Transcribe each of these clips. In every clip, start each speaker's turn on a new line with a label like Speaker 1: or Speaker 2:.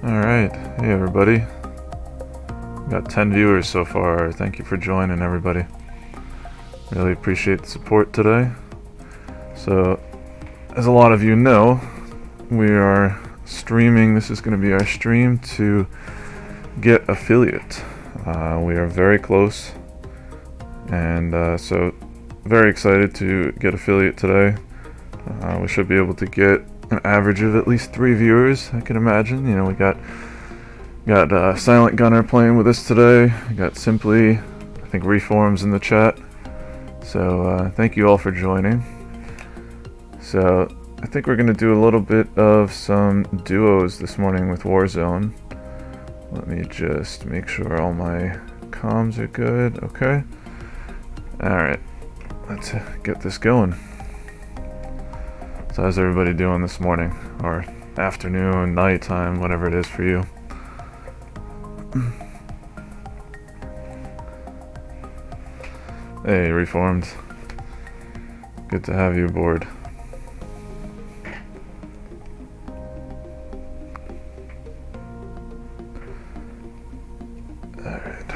Speaker 1: Alright, hey everybody. Got 10 viewers so far. Thank you for joining, everybody. Really appreciate the support today. So, as a lot of you know, we are streaming. This is going to be our stream to get affiliate. We are very close, and so very excited to get affiliate today. We should be able to get an average of at least 3 viewers, I can imagine. You know, we got Silent Gunner playing with us today. We got Simply, I think Reforms in the chat. So thank you all for joining. So I think we're going to do a little bit of some duos this morning with Warzone. Let me just make sure all my comms are good. Okay. Alright, let's get this going. So how's everybody doing this morning? Or afternoon, nighttime, whatever it is for you. Hey, Reformed. Good to have you aboard. Alright.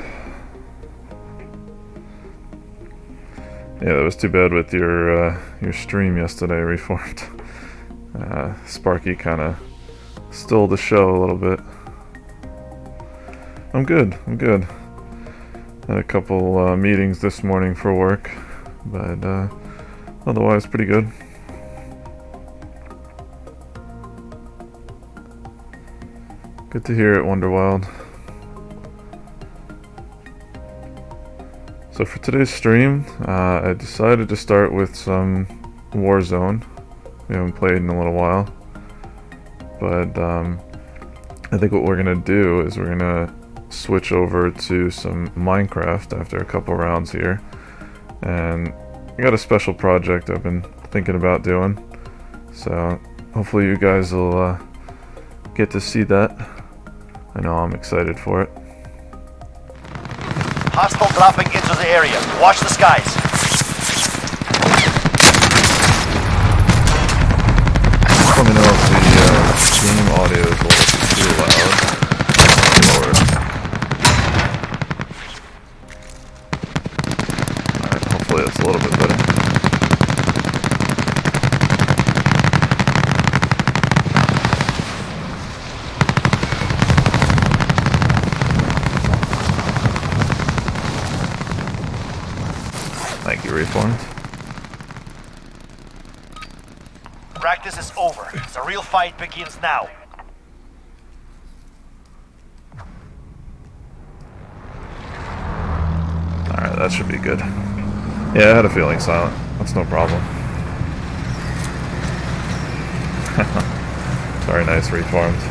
Speaker 1: Yeah, that was too bad with your stream yesterday, Reformed. Sparky kind of stole the show a little bit. I'm good. Had a couple meetings this morning for work, but otherwise pretty good. Good to hear it, Wonderwild. So for today's stream, I decided to start with some Warzone. We haven't played in a little while, but I think what we're gonna do is we're gonna switch over to some Minecraft after a couple rounds here. And I got a special project I've been thinking about doing, so hopefully you guys will get to see that. I know I'm excited for it.
Speaker 2: Hostile dropping into the area. Watch the skies.
Speaker 1: Let me know if the game audio is a little too loud. Alright, hopefully it's a little bit better. Thank you, Reformed.
Speaker 2: Practice is over. The real fight begins now.
Speaker 1: Alright, that should be good. Yeah, I had a feeling, Silent. That's no problem. Very nice, Reformed.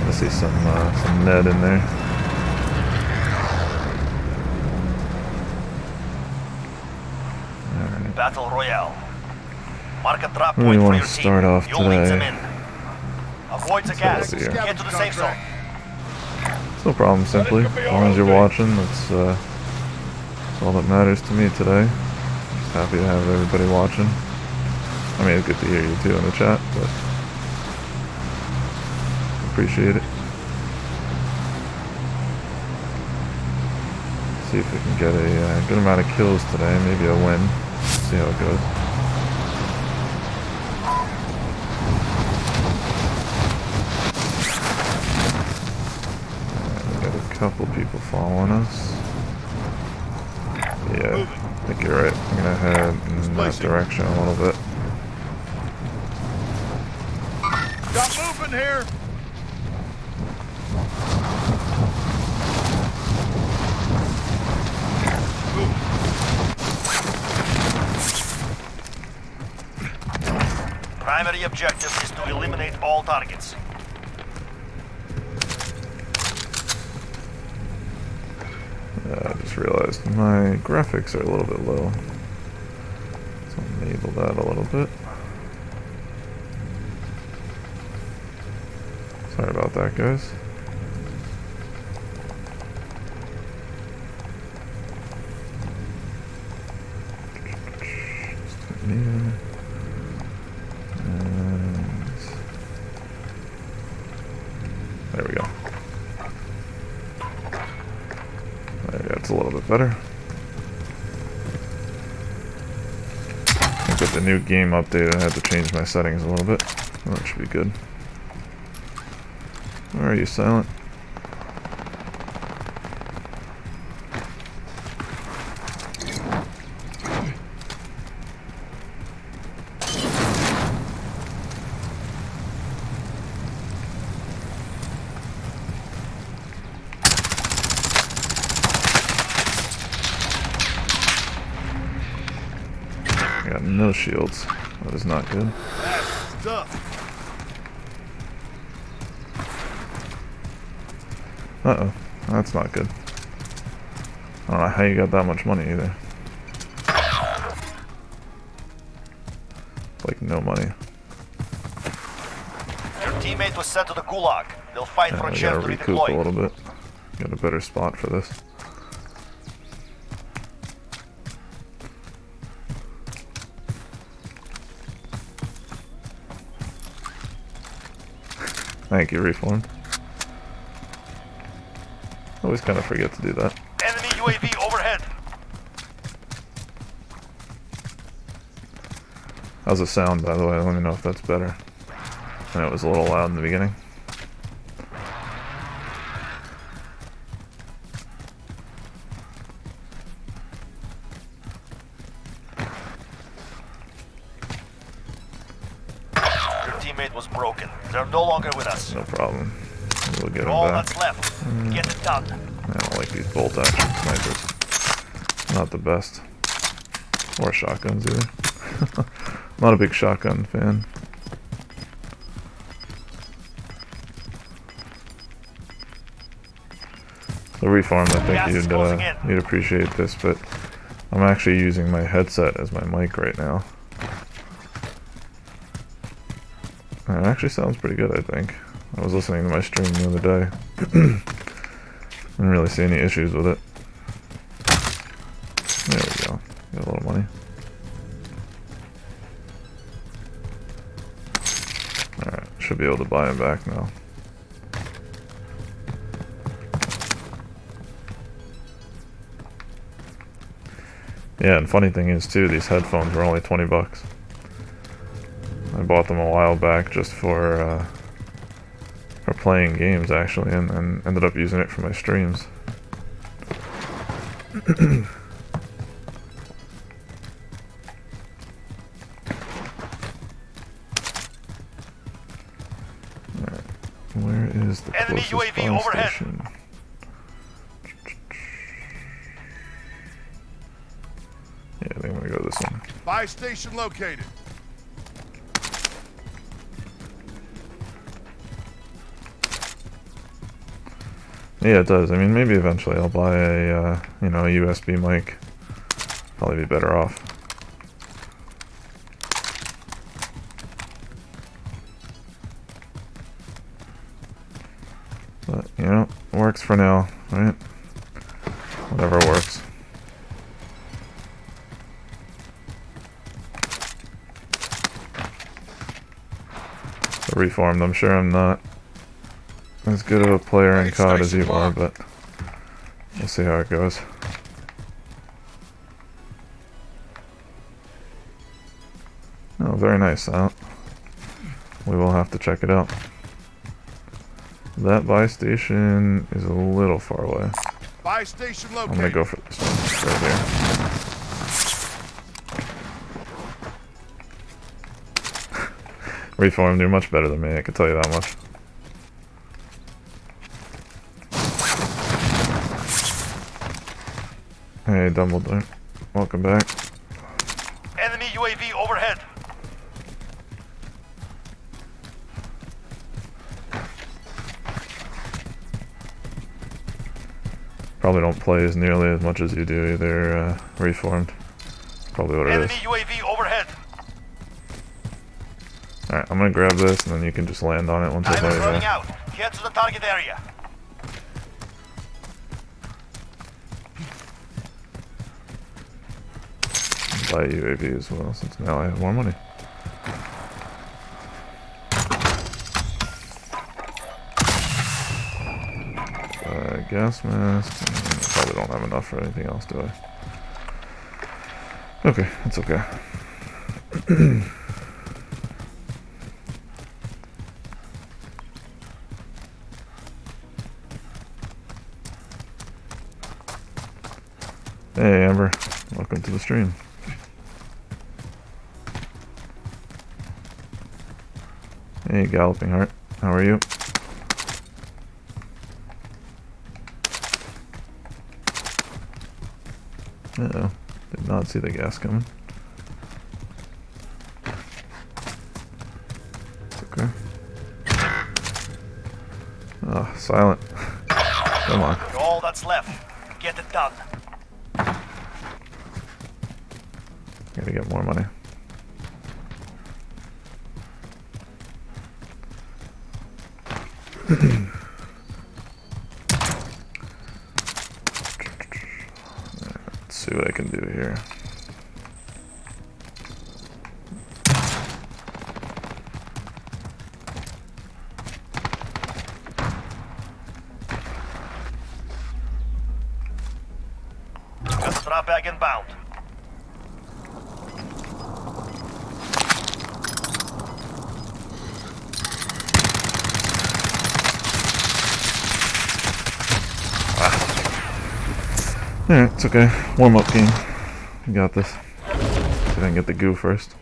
Speaker 1: I see some Ned in there. Alright.
Speaker 2: Battle Royale. Mark a drop
Speaker 1: Really
Speaker 2: point for
Speaker 1: want
Speaker 2: your
Speaker 1: to start
Speaker 2: team.
Speaker 1: off
Speaker 2: You'll lead them
Speaker 1: today.
Speaker 2: in. Avoid the gas.
Speaker 1: Here.
Speaker 2: Get to the safe zone.
Speaker 1: It's no problem, Simply. As long as you're watching, that's all that matters to me today. Just happy to have everybody watching. I mean, it's good to hear you too in the chat, but appreciate it. See if we can get a good amount of kills today, maybe a win. See how it goes. Couple people following us. Yeah, I think you're right. I'm gonna head in that direction a little bit.
Speaker 3: Got moving here.
Speaker 2: Primary objective is to eliminate all targets.
Speaker 1: I just realized my graphics are a little bit low. So enable that a little bit. Sorry about that, guys. There we go. That's a little bit better. I think with the new game update, I had to change my settings a little bit. Well, that should be good. Where are you, Silent? Got no shields. That is not good.
Speaker 3: That's stuff.
Speaker 1: Uh-oh. That's not good. I don't know how you got that much money either. Like, no money.
Speaker 2: Your teammate was sent to the gulag. They'll fight for a
Speaker 1: I
Speaker 2: chance
Speaker 1: gotta
Speaker 2: to
Speaker 1: recoup a
Speaker 2: redeploy.
Speaker 1: little bit. Get a better spot for this. Thank you, Reformed. Always kind of forget to do that.
Speaker 2: Enemy UAV overhead.
Speaker 1: How's the sound, by the way? Let me know if that's better. I know it was a little loud in the beginning.
Speaker 2: Your teammate was broken. They're no longer with us.
Speaker 1: No problem. We'll get him
Speaker 2: All
Speaker 1: back.
Speaker 2: that's left. Get it done.
Speaker 1: I don't like these bolt action snipers. Not the best. Or shotguns either. Not a big shotgun fan. So Reformed, I
Speaker 2: Gas
Speaker 1: think
Speaker 2: is closing in.
Speaker 1: you'd appreciate this, but I'm actually using my headset as my mic right now. And it actually sounds pretty good, I think. I was listening to my stream the other day. Didn't really see any issues with it. There we go. Got a little money. Alright, should be able to buy him back now. Yeah, and funny thing is too, these headphones were only 20 bucks. I bought them a while back just for playing games actually, and ended up using it for my streams. Alright, where is the
Speaker 2: Enemy
Speaker 1: closest
Speaker 2: UAV
Speaker 1: fire
Speaker 2: overhead.
Speaker 1: station? Yeah, I think I'm gonna go this one.
Speaker 3: Buy station located.
Speaker 1: Yeah, it does. I mean, maybe eventually I'll buy a, you know, a USB mic. Probably be better off. But, you know, it works for now, right? Whatever works. So Reformed, I'm sure I'm not as good of a player in COD as you are, but we'll see how it goes. Oh, very nice, Silent. We will have to check it out. That buy station is a little far away.
Speaker 3: Buy station
Speaker 1: I'm
Speaker 3: located.
Speaker 1: gonna go for this one right here. Reformed, you're much better than me, I can tell you that much. Hey, Dumbledore. Welcome back.
Speaker 2: Enemy UAV overhead.
Speaker 1: Probably don't play as nearly as much as you do either, Reformed. Probably what it
Speaker 2: Enemy
Speaker 1: is.
Speaker 2: UAV overhead.
Speaker 1: Alright, I'm gonna grab this and then you can just land on it once I
Speaker 2: Time
Speaker 1: buy
Speaker 2: is
Speaker 1: you
Speaker 2: running
Speaker 1: back.
Speaker 2: out. Get to the target area.
Speaker 1: Buy UAV as well, since now I have more money. gas mask. Probably don't have enough for anything else, do I? Okay, it's okay. Hey Amber, welcome to the stream. Hey Galloping Heart, how are you? Uh-oh, did not see the gas coming. It's okay. Ah, silent. Come on.
Speaker 2: All that's left. Get it done.
Speaker 1: Gotta get more money. Let's see what I can do here.
Speaker 2: Got drop bag inbound.
Speaker 1: Alright, it's okay. Warm up game. You got this. See if I can get the goo first.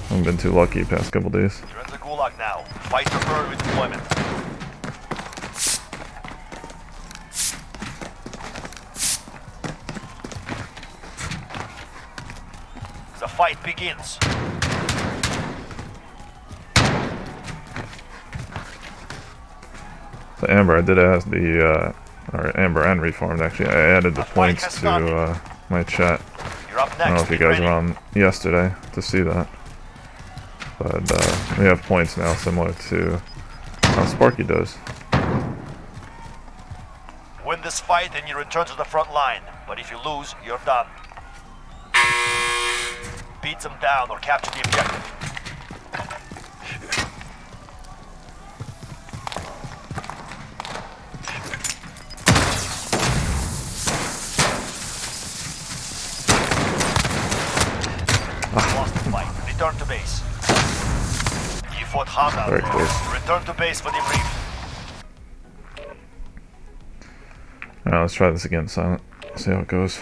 Speaker 1: Haven't been too lucky past couple days.
Speaker 2: You're in the gulag now. Fight to earn with deployment. The fight begins.
Speaker 1: So Amber, I did ask the, or Amber and Reformed actually, I added the points to my chat.
Speaker 2: You're up next.
Speaker 1: I don't know if you guys were on yesterday to see that. But we have points now similar to how Sparky does.
Speaker 2: Win this fight and you return to the front line. But if you lose, you're done. Beat them down or capture the objective. Lost the fight. Return to base. You fought hard out
Speaker 1: Very
Speaker 2: there.
Speaker 1: close.
Speaker 2: Return to base for debrief.
Speaker 1: Alright, let's try this again, Silent. See how it goes.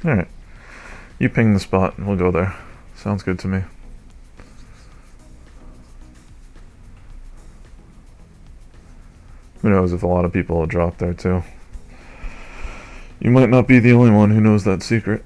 Speaker 1: Alright. You ping the spot and we'll go there. Sounds good to me. Who knows if a lot of people will drop there too. You might not be the only one who knows that secret.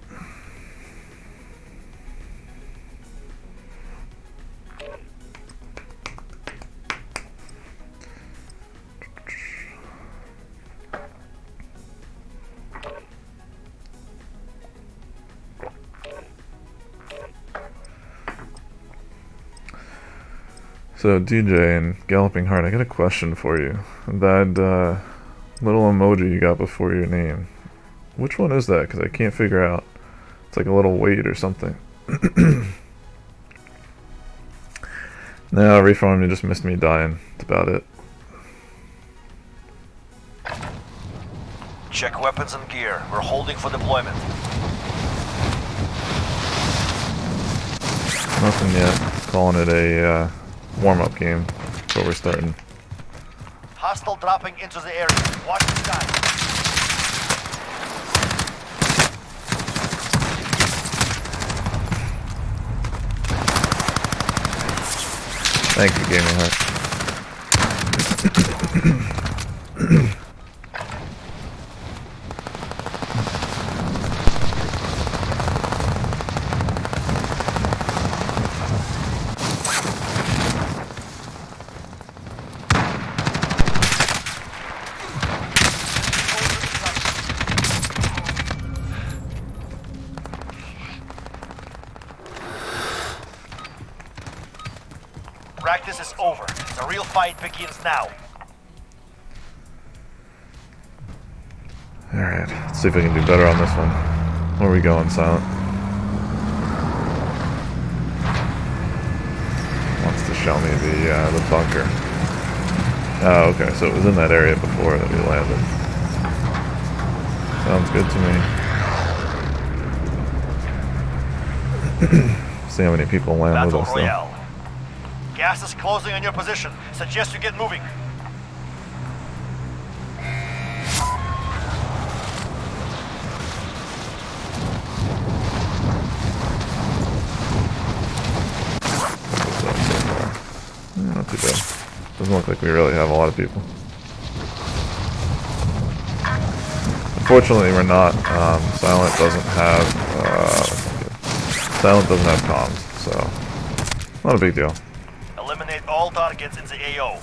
Speaker 1: So DJ and Galloping Heart, I got a question for you. That little emoji you got before your name, which one is that? Because I can't figure out. It's like a little weight or something. No, Reform, you just missed me dying. That's about it.
Speaker 2: Check weapons and gear. We're holding for deployment.
Speaker 1: Nothing yet. Calling it a warm-up game before we're starting.
Speaker 2: Hostile dropping into the area. Watch the sky.
Speaker 1: Thank you, Gaming Heart.
Speaker 2: Practice is over. The real fight begins now.
Speaker 1: Alright, let's see if I can do better on this one. Where are we going, Silent? Wants to show me the bunker. Oh, okay, so it was in that area before that we landed. Sounds good to me. See how many people land with
Speaker 2: Battle
Speaker 1: us, though.
Speaker 2: Royale. Gas is closing on your position. Suggest you get moving.
Speaker 1: What's up so far? Not too bad. Doesn't look like we really have a lot of people. Unfortunately, we're not. Silent doesn't have. Silent doesn't have comms, so not a big deal.
Speaker 2: Eliminate all targets in the AO.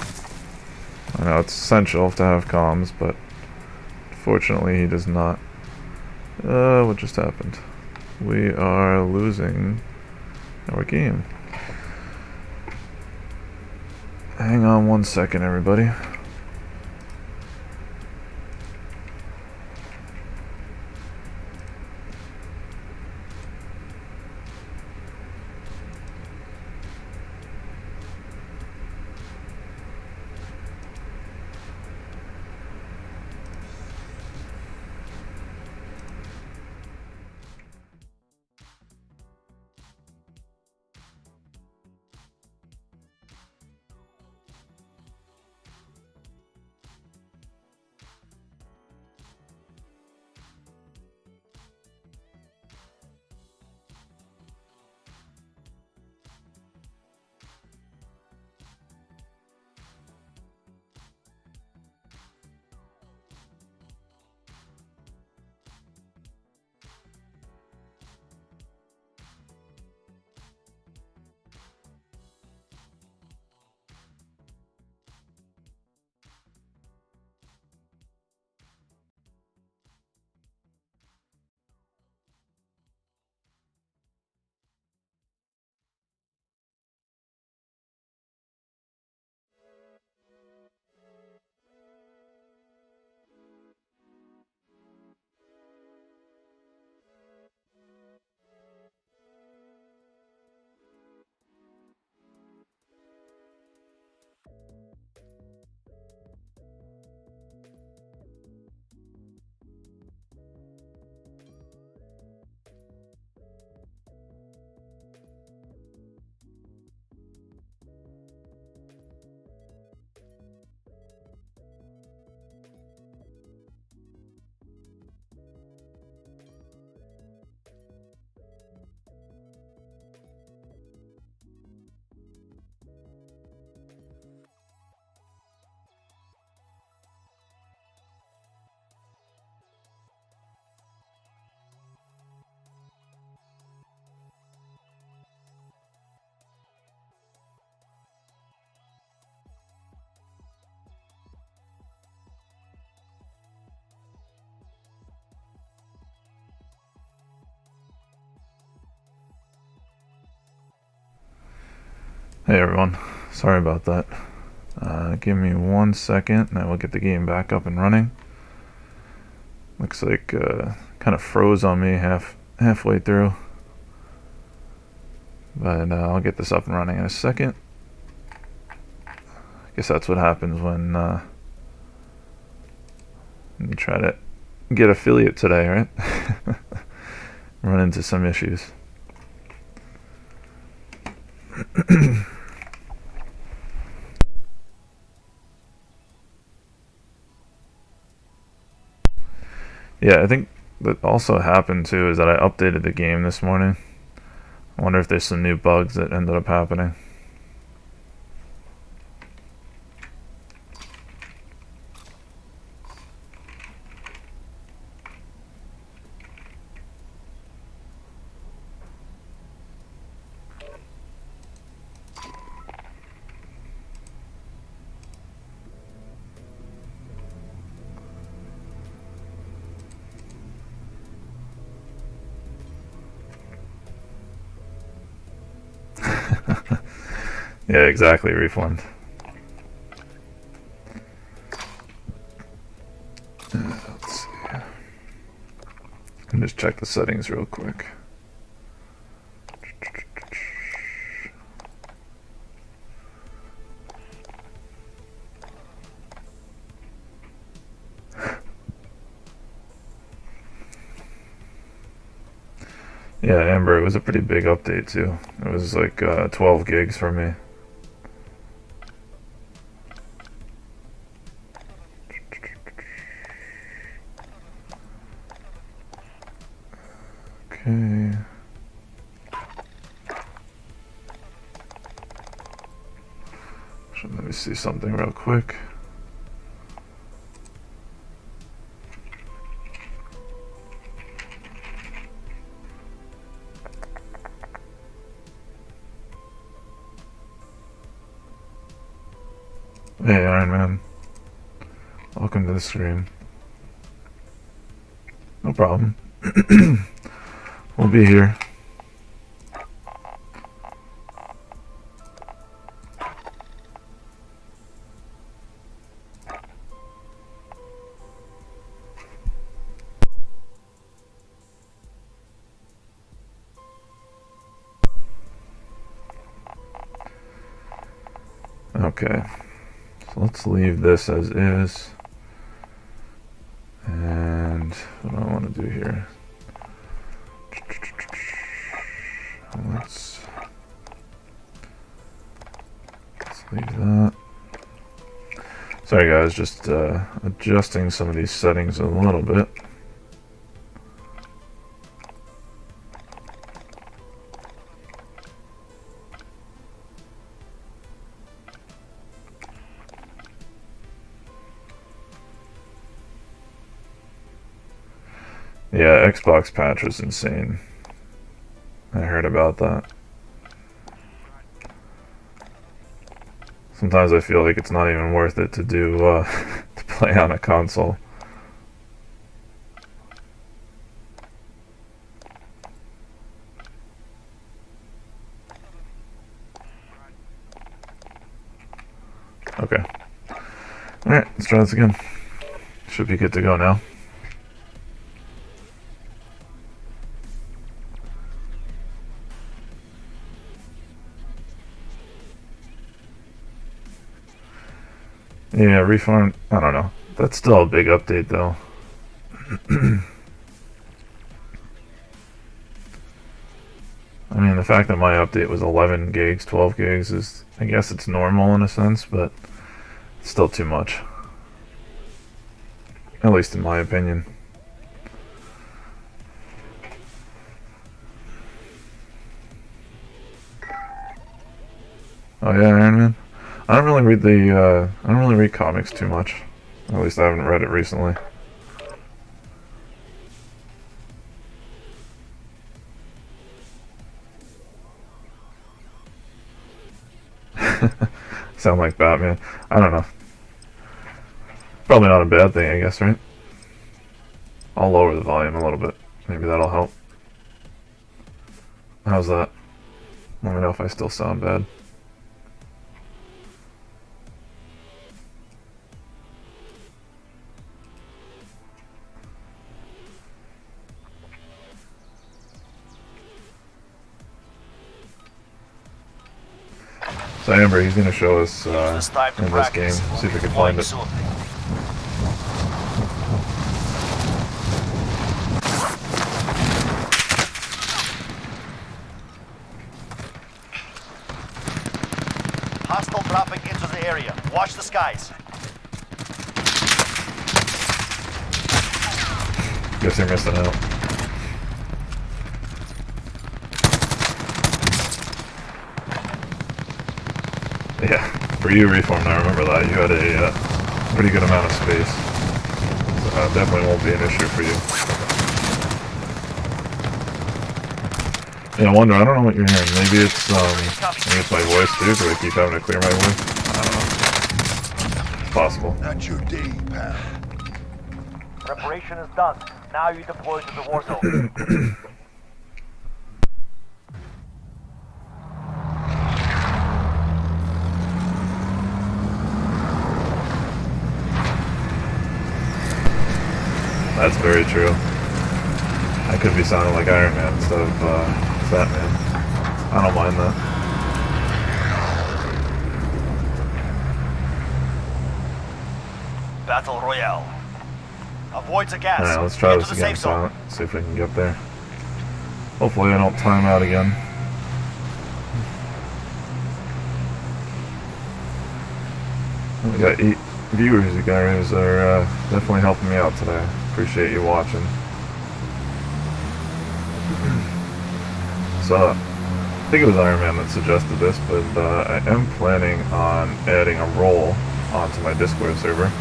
Speaker 1: I know it's essential to have comms, but unfortunately, he does not. What just happened? We are losing our game. Hang on 1 second, everybody. Hey everyone, sorry about that. Give me 1 second and I will get the game back up and running. Looks like kind of froze on me halfway through, but I'll get this up and running in a second. I guess that's what happens when you try to get affiliate today, right? Run into some issues. Yeah, I think that also happened too is that I updated the game this morning. I wonder if there's some new bugs that ended up happening. Yeah, exactly, Refund. Let's see. And just check the settings real quick. Yeah, Amber, it was a pretty big update too. It was like 12 gigs for me. Okay. So let me see something real quick. Hey, Iron Man. Welcome to the stream. No problem. We'll be here. Okay. So let's leave this as is. And what do I want to do here? Let's leave that. Sorry guys, just adjusting some of these settings a little bit. Yeah, Xbox patch was insane. I heard about that. Sometimes I feel like it's not even worth it to do to play on a console. Okay. Alright, let's try this again. Should be good to go now. Yeah, Reform, I don't know. That's still a big update though. I mean, the fact that my update was 11 gigs, 12 gigs is, I guess it's normal in a sense, but it's still too much. At least in my opinion. Oh yeah, Iron Man? I don't really read comics too much. At least I haven't read it recently. Sound like Batman. I don't know. Probably not a bad thing, I guess, right? I'll lower the volume a little bit. Maybe that'll help. How's that? Let me know if I still sound bad. So Amber, he's going to show us in this game. See if we can find it.
Speaker 2: Hostile dropping into the area. Watch the skies.
Speaker 1: Guess you're missing out. Yeah, for you, Reformed, I remember that. You had a pretty good amount of space. So that definitely won't be an issue for you. Yeah, I wonder, I don't know what you're hearing. Maybe it's my voice too, because I keep having to clear my voice. I don't know. It's possible.
Speaker 3: Not your day, pal.
Speaker 2: Preparation is done. Now you deploy to the Warzone.
Speaker 1: That's very true. I could be sounding like Iron Man instead of Fat Man. I don't mind that.
Speaker 2: Battle Royale. Avoid the gas.
Speaker 1: Alright, let's try
Speaker 2: Get
Speaker 1: this
Speaker 2: to the
Speaker 1: again,
Speaker 2: safe zone.
Speaker 1: Silent. See if we can get there. Hopefully I don't time out again. We got 8 viewers, you guys are definitely helping me out today. Appreciate you watching. So, I think it was Iron Man that suggested this, but I am planning on adding a role onto my Discord server.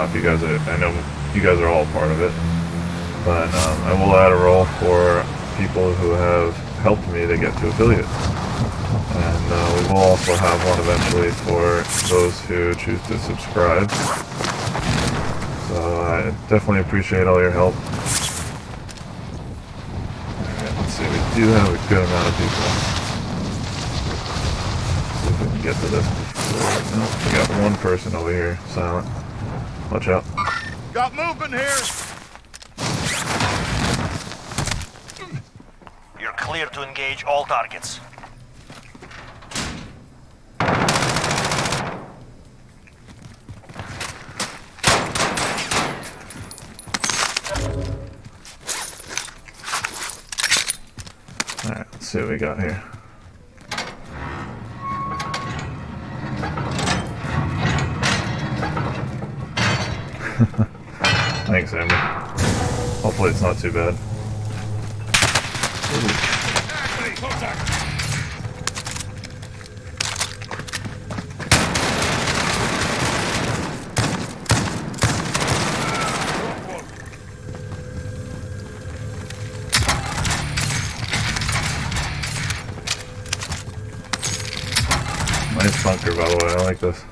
Speaker 1: If you guys are, I know you guys are all part of it, but I will add a role for people who have helped me to get to affiliate. And we will also have one eventually for those who choose to subscribe. So I definitely appreciate all your help. Alright, let's see, we do have a good amount of people. See if we can get to this before. Nope, we got one person over here, Silent. Watch out.
Speaker 3: Got movement here.
Speaker 2: You're clear to engage all targets.
Speaker 1: Alright, let's see what we got here. Thanks, Amber. Hopefully it's not too bad. Nice bunker, by the way. I like this.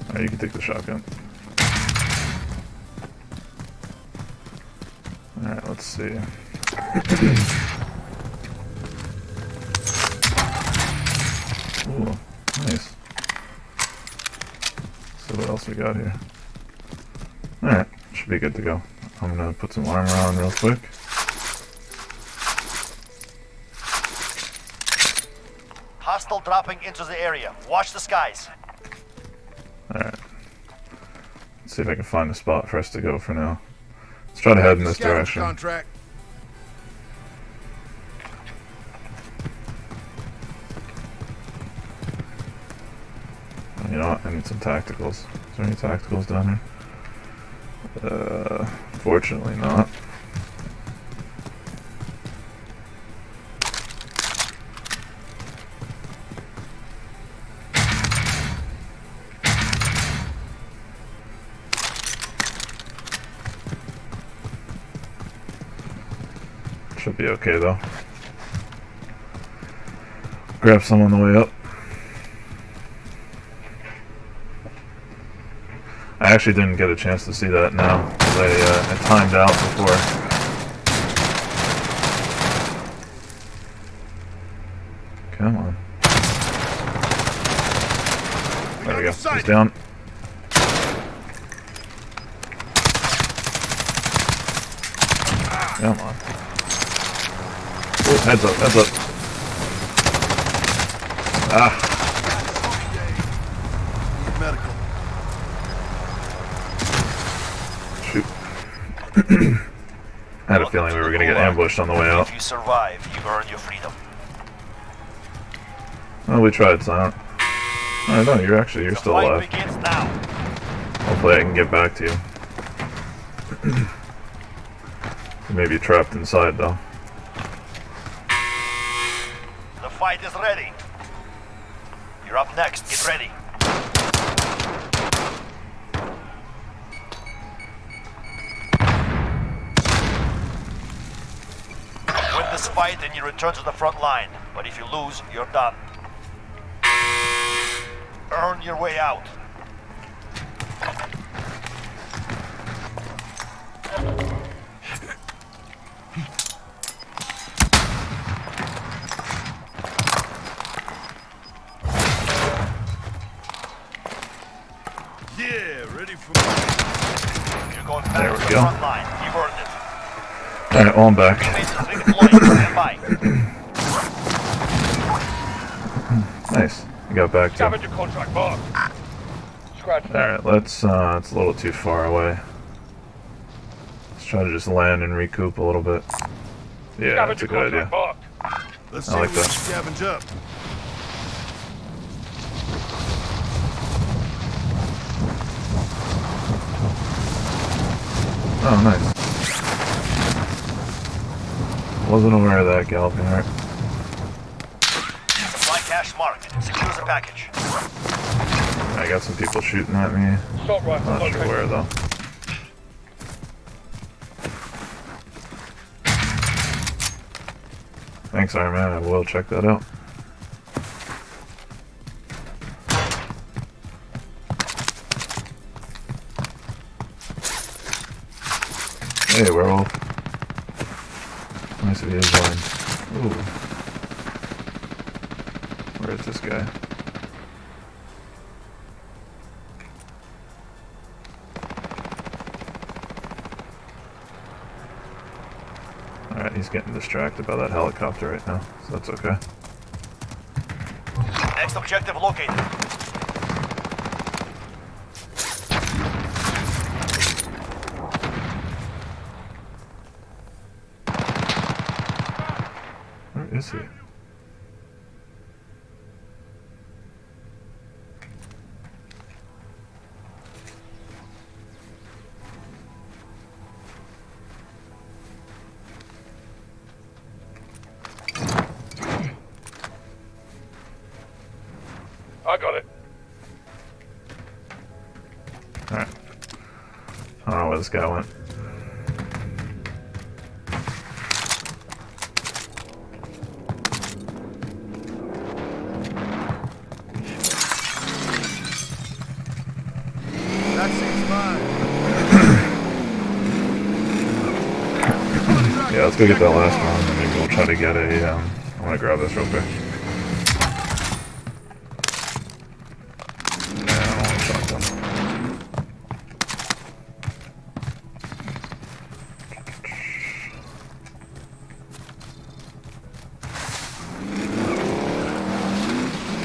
Speaker 1: Alright, you can take the shotgun. Alright, let's see. Ooh, nice. So what else we got here? Alright, should be good to go. I'm gonna put some armor on real quick.
Speaker 2: Hostile dropping into the area. Watch the skies.
Speaker 1: Alright. Let's see if I can find a spot for us to go for now. Let's try to head in this
Speaker 3: Scouting
Speaker 1: direction.
Speaker 3: contract.
Speaker 1: You know what? I need some tacticals. Is there any tacticals down here? Fortunately not. Should be okay though. Grab some on the way up. I actually didn't get a chance to see that now. I timed out before. Come on. There we go. He's down. Come on. Oh, heads up, heads up. Ah.
Speaker 3: Need medical.
Speaker 1: Shoot. I had a feeling we were going to get ambushed on the way out.
Speaker 2: If you survive, you earn your freedom.
Speaker 1: Well, we tried, Silent. Oh, no, you're still
Speaker 2: Fight
Speaker 1: alive.
Speaker 2: begins now.
Speaker 1: Hopefully I can get back to you. You may be trapped inside, though.
Speaker 2: The fight is ready. You're up next. Get ready. Win this fight and you return to the front line. But if you lose, you're done. Earn your way out.
Speaker 3: Yeah, ready for
Speaker 2: You're going
Speaker 1: There
Speaker 2: back
Speaker 1: we
Speaker 2: to the
Speaker 1: go.
Speaker 2: front line. You've earned it.
Speaker 1: Alright, well I'm back.
Speaker 2: Stand by.
Speaker 1: Nice. You got back too.
Speaker 4: Scavenger contract mark. Scratch that.
Speaker 1: Alright, let's it's a little too far away. Let's try to just land and recoup a little bit. Yeah, that's a good idea.
Speaker 4: Marked.
Speaker 3: Let's
Speaker 1: I
Speaker 3: see
Speaker 1: like
Speaker 3: if we
Speaker 1: that.
Speaker 3: can scavenge up.
Speaker 1: Oh, nice. Wasn't aware of that galloping right.
Speaker 2: Supply cache marked. Secure the package.
Speaker 1: I got some people shooting at me.
Speaker 4: Assault rifle
Speaker 1: Not sure
Speaker 4: located.
Speaker 1: where though. Thanks, Iron Man. I will check that out. Hey, werewolf. Nice of you to join. Ooh. Where is this guy? Alright, he's getting distracted by that helicopter right now, so that's okay.
Speaker 2: Next objective located.
Speaker 1: Where is he?
Speaker 4: I got it.
Speaker 1: Alright. I don't know where this guy went.
Speaker 3: That seems fine.
Speaker 1: Yeah, let's go get that last one, and maybe we'll try to get a, I'm gonna grab this real quick. Yeah, I don't want a shotgun.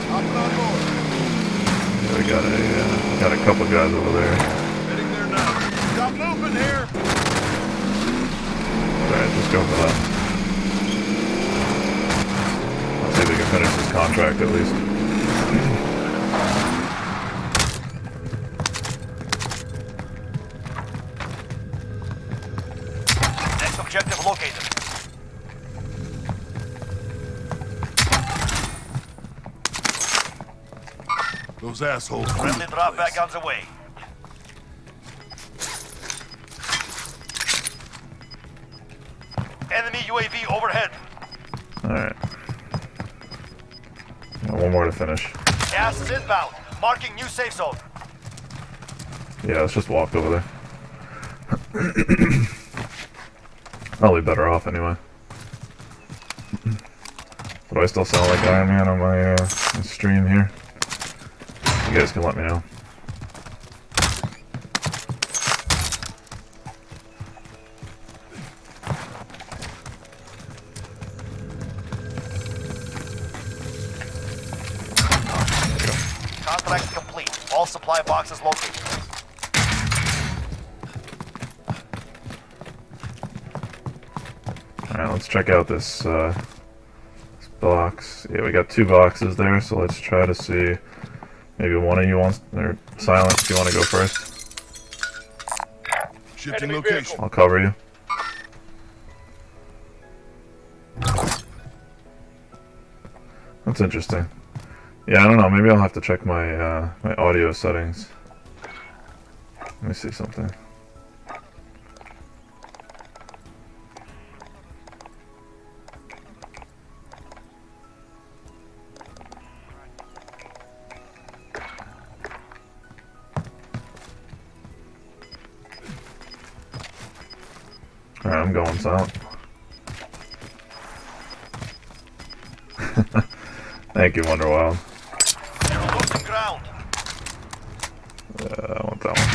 Speaker 3: Hopping on board.
Speaker 1: Yeah, we got a couple guys over there.
Speaker 3: Heading there now. Got movement here.
Speaker 1: Alright, just go for that. Let's see if we can finish this contract at least.
Speaker 2: Next objective located.
Speaker 3: Those assholes.
Speaker 2: Friendly drop back on the way. Enemy UAV overhead.
Speaker 1: Alright. One more to finish.
Speaker 2: Gas is inbound. Marking new safe zone.
Speaker 1: Yeah, let's just walk over there. Probably better off anyway. Do I still sound like Iron Man on my stream here? You guys can let me know.
Speaker 2: Contract complete. All supply boxes located.
Speaker 1: Alright, let's check out this box. Yeah, we got 2 boxes there, so let's try to see. Maybe one of you wants, or Silence, if you want to go first.
Speaker 3: Shifting
Speaker 4: Enemy
Speaker 3: location.
Speaker 4: vehicle.
Speaker 1: I'll cover you. That's interesting. Yeah, I don't know. Maybe I'll have to check my my audio settings. Let me see something. Alright, I'm going silent. Thank you, Wonderwild.
Speaker 2: You're losing ground.
Speaker 1: I want that one.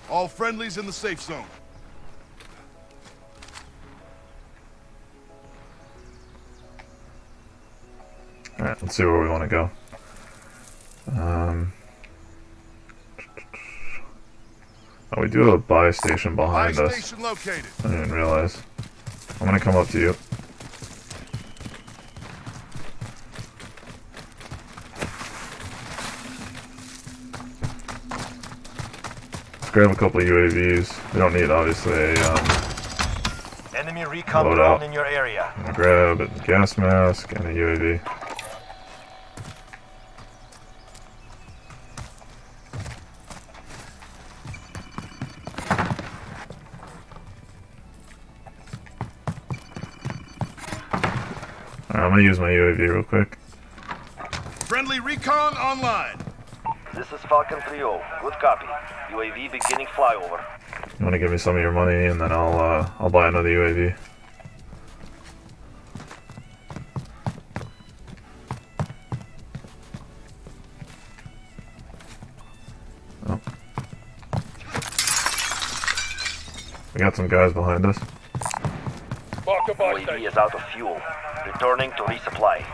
Speaker 3: All friendlies in the safe zone.
Speaker 1: Alright, let's see where we want to go. Oh, we do have a buy station
Speaker 3: Buy
Speaker 1: behind us.
Speaker 3: station located.
Speaker 1: I didn't realize. I'm gonna come up to you. Let's grab a couple of UAVs. We don't need, obviously, a
Speaker 2: Enemy recon
Speaker 1: Load
Speaker 2: drone
Speaker 1: out.
Speaker 2: in your area.
Speaker 1: I'm gonna grab a gas mask and a UAV. Alright, I'm gonna use my UAV real quick.
Speaker 3: Friendly recon online.
Speaker 2: This is Falcon 3-0. Good copy. UAV beginning flyover.
Speaker 1: You wanna give me some of your money and then I'll buy another UAV. Oh. We got some guys behind us.
Speaker 4: Mark a buy
Speaker 2: UAV
Speaker 4: station.
Speaker 2: is out of fuel. Returning to resupply.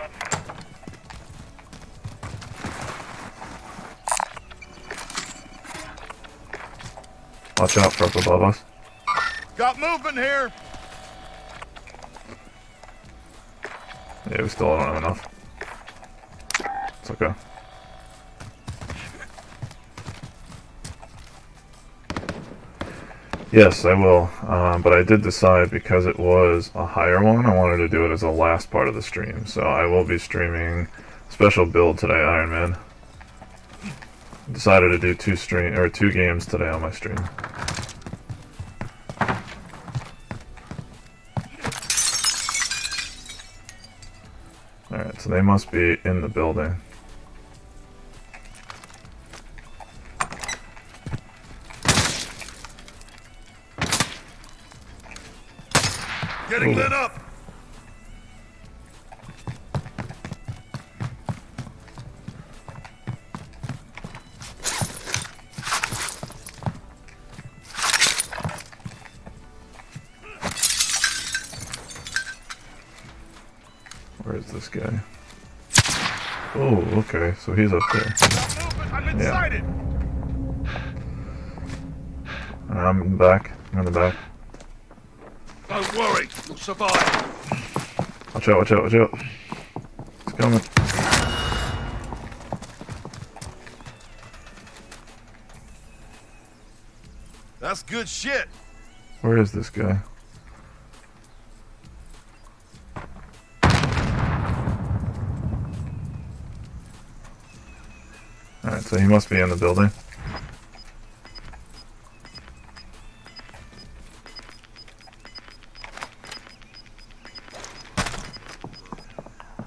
Speaker 1: Watch out for up above us.
Speaker 3: Got movement here.
Speaker 1: Yeah, we still don't have enough. It's okay. Yes, I will. But I did decide because it was a higher one, I wanted to do it as the last part of the stream. So I will be streaming special build today, Iron Man. Decided to do two games today on my stream. Alright, so they must be in the building.
Speaker 3: Getting
Speaker 1: Ooh.
Speaker 3: lit up.
Speaker 1: Where's this guy? Oh, okay, so he's up there.
Speaker 3: Got movement. I'm inside it.
Speaker 1: I'm in the back. I'm in the back.
Speaker 3: Don't worry. You'll survive.
Speaker 1: Watch out, watch out, watch out. It's coming.
Speaker 3: That's good shit.
Speaker 1: Where is this guy? Alright, so he must be in the building.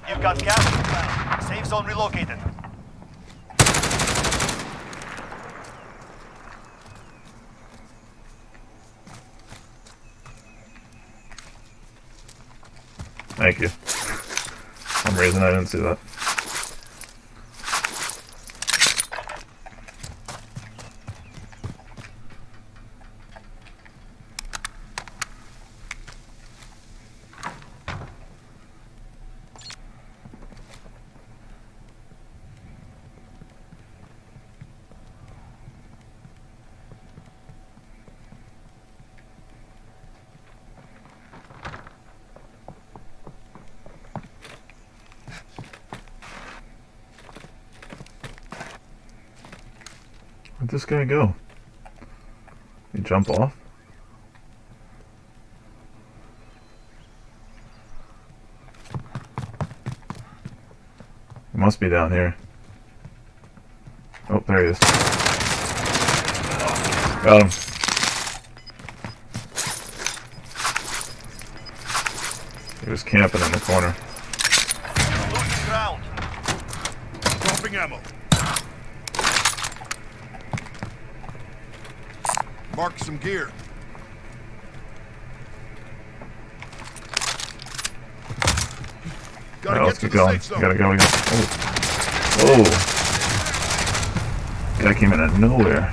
Speaker 2: You've got gas inbound. Safe zone relocated.
Speaker 1: Thank you. For some reason I didn't see that. Where'd this guy go? He jump off? He must be down here. Oh, there he is. Got him. He was camping in the corner.
Speaker 2: Losing ground.
Speaker 3: Dropping ammo. Mark some gear. Gotta
Speaker 1: Alright,
Speaker 3: get
Speaker 1: let's
Speaker 3: to
Speaker 1: keep
Speaker 3: the
Speaker 1: going.
Speaker 3: safe zone.
Speaker 1: Gotta go, we got. Oh. Guy came in out of nowhere.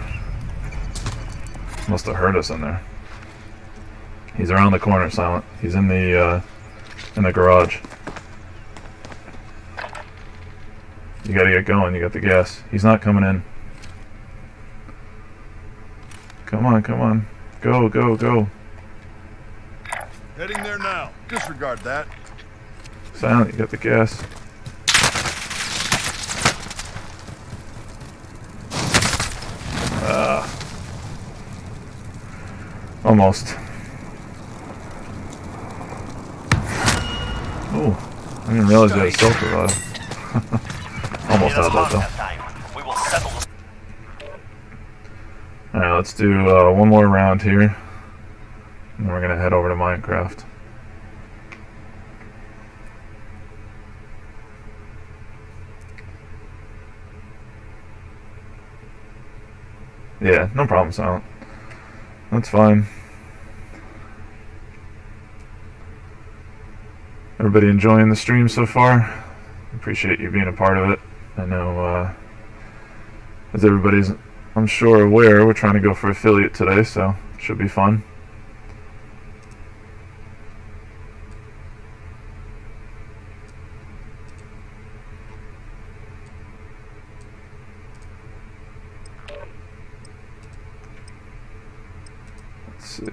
Speaker 1: Must have heard us in there. He's around the corner, Silent. He's in the garage. You gotta get going. You got the gas. He's not coming in. Come on, come on. Go, go, go.
Speaker 3: Heading there now. Disregard that.
Speaker 1: Silent, you got the gas. Almost. Oh, I didn't realize you had a self-revive. Almost had that though.
Speaker 2: We will settle this.
Speaker 1: Alright, let's do one more round here. And then we're gonna head over to Minecraft. Yeah, no problem, Silent. That's fine. Everybody enjoying the stream so far? Appreciate you being a part of it. I know, as everybody's, I'm sure, aware, we're trying to go for affiliate today, so it should be fun. See.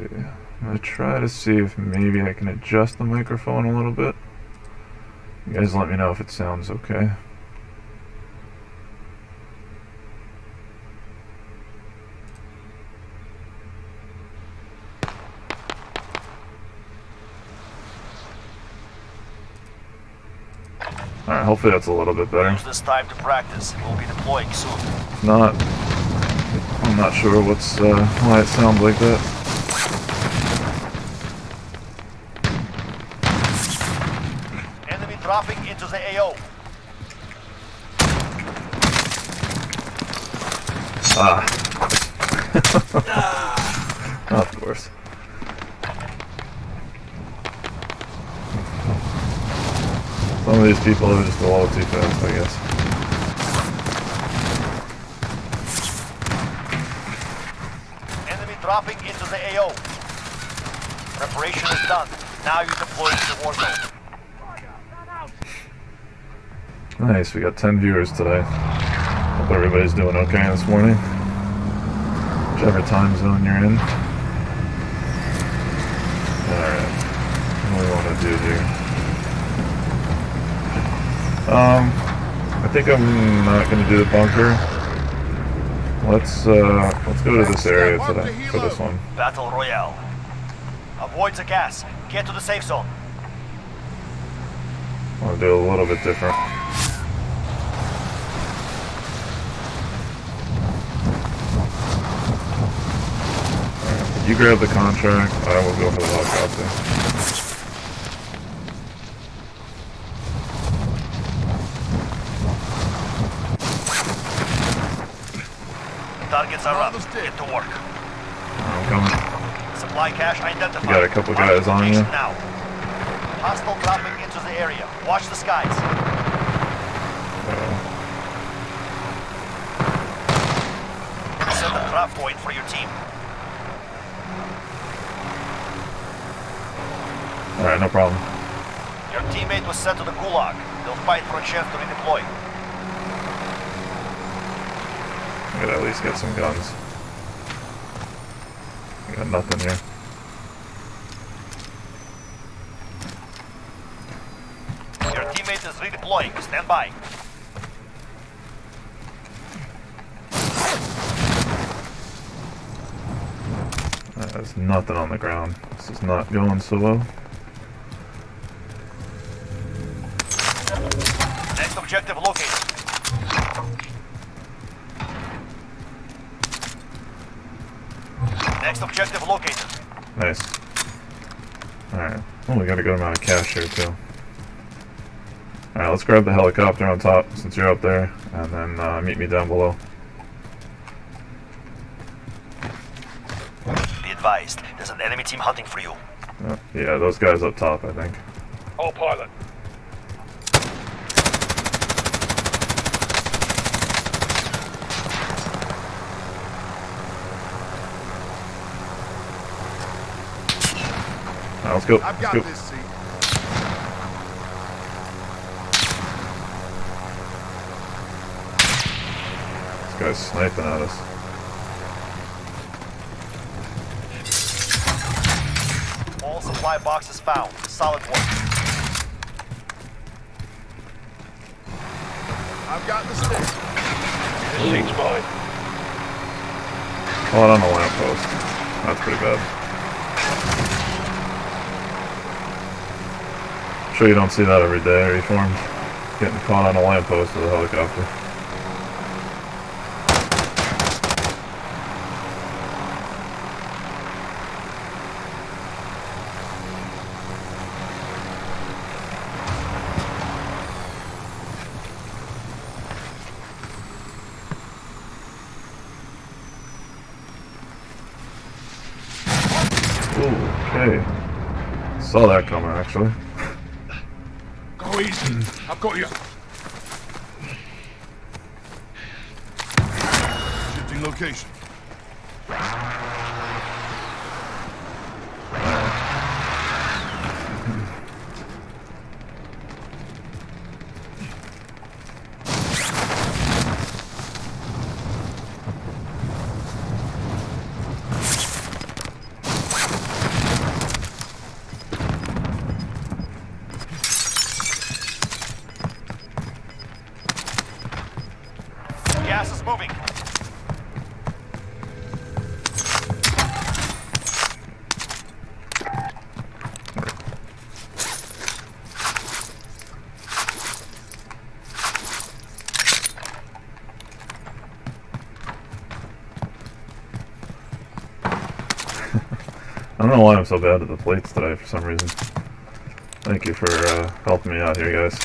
Speaker 1: I'm gonna try to see if maybe I can adjust the microphone a little bit. You guys let me know if it sounds okay. Alright, hopefully that's a little bit better.
Speaker 2: Use this time to practice. We'll be deploying soon.
Speaker 1: If not, I'm not sure why it sounds like that.
Speaker 2: Enemy dropping into the AO.
Speaker 1: Of course. Some of these people are just a little too fast, I guess.
Speaker 2: Enemy dropping into the AO. Preparation is done. Now you deploy to Warzone.
Speaker 1: Nice, we got 10 viewers today. Hope everybody's doing okay this morning. Whichever time zone you're in. Alright. What do we want to do here? I think I'm not going to do the bunker. Let's go to this area today for this one.
Speaker 2: Battle Royale. Avoid the gas. Get to the safe zone.
Speaker 1: I want to do a little bit different. Alright, you grab the contract, I will go for the helicopter.
Speaker 2: Targets are up. Get to work.
Speaker 1: I'm coming.
Speaker 2: Supply cache identified.
Speaker 1: You got a couple guys on you.
Speaker 2: Now. Hostile dropping into the area. Watch the skies. Set a trap point for your team.
Speaker 1: Alright, no problem.
Speaker 2: Your teammate was sent to the gulag. They'll fight for a chance to redeploy.
Speaker 1: I gotta at least get some guns. I got nothing here.
Speaker 2: Your teammate is redeploying. Stand by.
Speaker 1: There's nothing on the ground. This is not going so well.
Speaker 2: Next objective located. Next objective located.
Speaker 1: Nice. Alright. Oh, we got a good amount of cash here, too. Alright, let's grab the helicopter on top, since you're up there, and then meet me down below.
Speaker 2: Be advised, there's an enemy team hunting for you.
Speaker 1: Yeah, those guys up top, I think.
Speaker 4: All pilot.
Speaker 1: Alright, let's go.
Speaker 3: I've
Speaker 1: Let's
Speaker 3: got
Speaker 1: go.
Speaker 3: this seat.
Speaker 1: This guy's sniping at us.
Speaker 2: All supply boxes found. Solid work.
Speaker 3: I've got the stick.
Speaker 4: This seat's mine.
Speaker 1: Caught on the lamppost. That's pretty bad. I'm sure you don't see that every day, Reformed. Getting caught on a lamppost with a helicopter. Ooh, okay. Saw that coming, actually.
Speaker 4: Go easy. I've got you.
Speaker 3: Shifting location.
Speaker 2: Gas is moving.
Speaker 1: I don't know why I'm so bad at the plates today for some reason. Thank you for helping me out here, guys.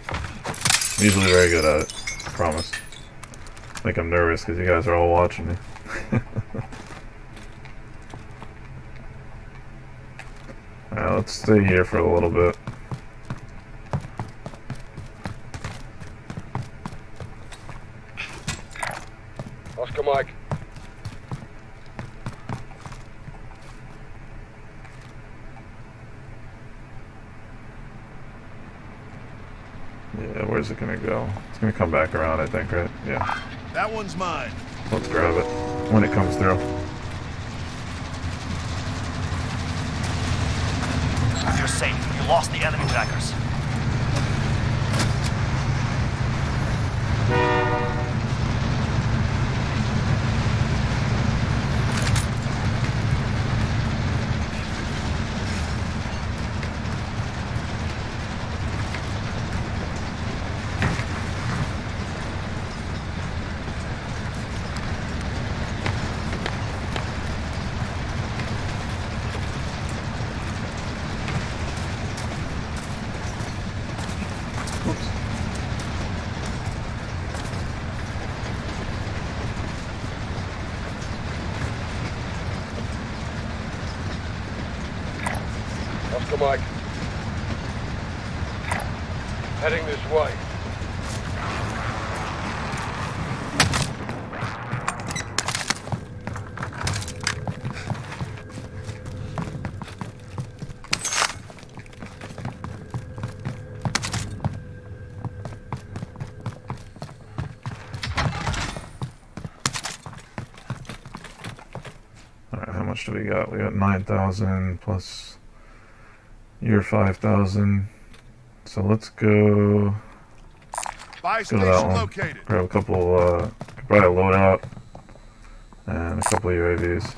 Speaker 1: I'm usually very good at it. I promise. I think I'm nervous because you guys are all watching me. Alright, let's stay here for a little bit.
Speaker 4: Oscar Mike.
Speaker 1: Yeah, where's it gonna go? It's gonna come back around, I think, right? Yeah.
Speaker 3: That one's mine.
Speaker 1: Let's grab it when it comes through.
Speaker 2: You're safe. You lost the enemy trackers.
Speaker 4: Oscar Mike. Heading this way.
Speaker 1: Alright, how much do we got? We got 9,000 plus your 5,000. So let's go.
Speaker 3: Buy
Speaker 1: Go to that
Speaker 3: station
Speaker 1: one.
Speaker 3: located.
Speaker 1: Grab a couple, probably a loadout and a couple UAVs.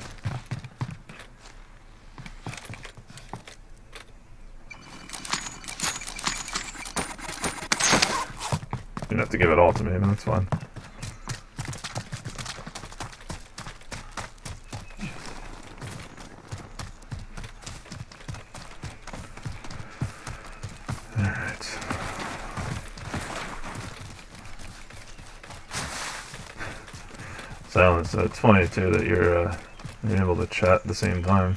Speaker 1: You don't have to give it all to me, no, that's fine. Alright. Silence. It's funny too that you're able to chat at the same time.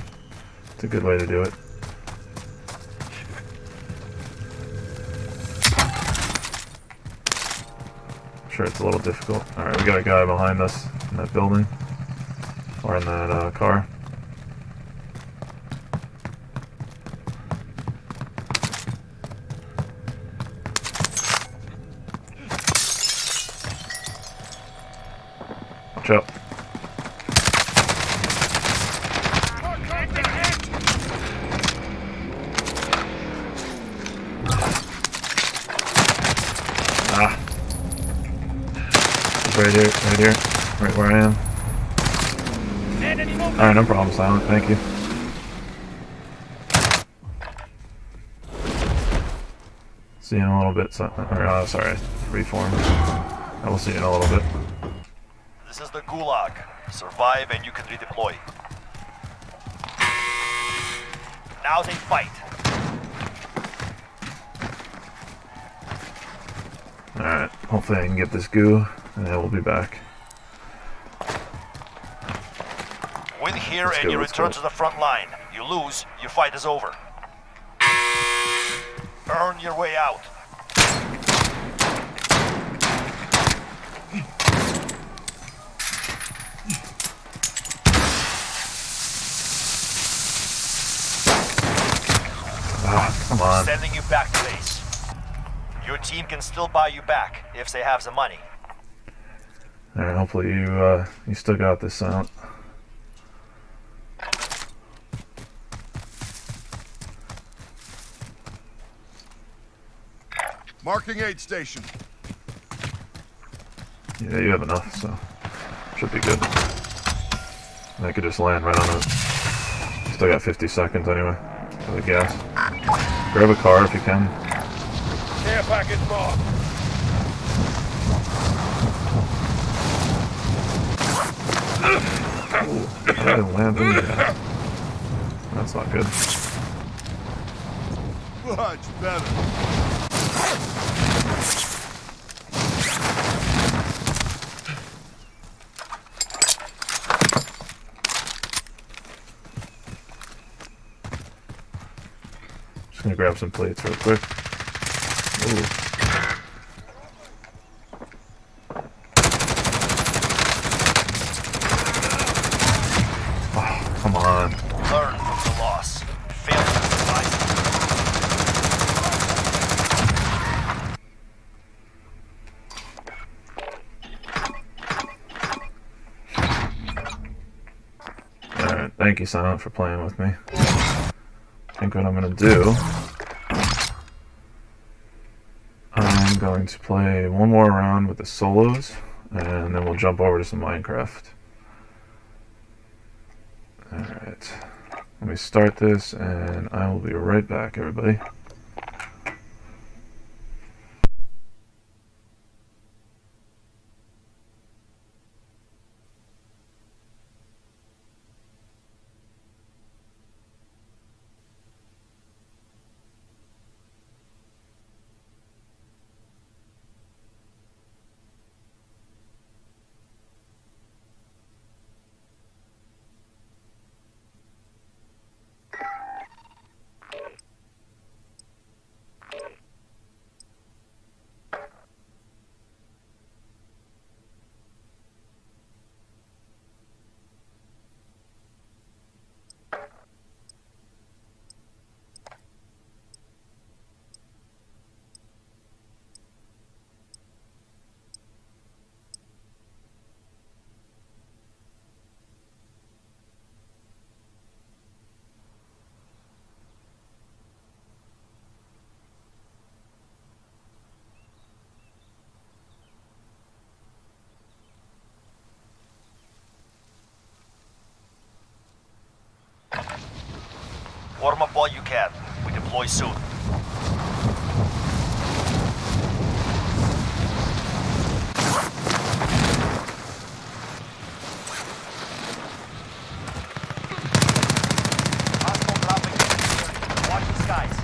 Speaker 1: It's a good way to do it. Sure, it's a little difficult. Alright, we got a guy behind us in that building. Or in that car. Watch out. Ah. It's right here, right where I am. Alright, no problem, Silent, thank you. See you in a little bit, sorry, reform. I will see you in a little bit.
Speaker 2: This is the Gulag. Survive and you can redeploy. Now they fight.
Speaker 1: Alright, hopefully I can get this goo, and then we'll be back.
Speaker 2: Win here and you return to the front line. You lose, your fight is over. Earn your way out.
Speaker 1: Come on.
Speaker 2: Sending you back to base. Your team can still buy you back if they have the money.
Speaker 1: Alright, hopefully you still got this, Silent.
Speaker 3: Marking aid station.
Speaker 1: Yeah, you have enough, so should be good. I could just land right on it. Still got 50 seconds anyway for the gas. Grab a car if you can.
Speaker 4: Care package marked.
Speaker 1: I didn't land in there. That's not good.
Speaker 3: Much better.
Speaker 1: Just gonna grab some plates real quick. Ooh. Oh, come on.
Speaker 2: Learn from the loss. Fail to survive.
Speaker 1: Alright, thank you, Silent, for playing with me. I think what I'm gonna do, I'm going to play one more round with the solos, and then we'll jump over to some Minecraft. Alright, let me start this, and I will be right back, everybody.
Speaker 2: Warm up while you can. We deploy soon. Hostile dropping into the area. Watch the skies.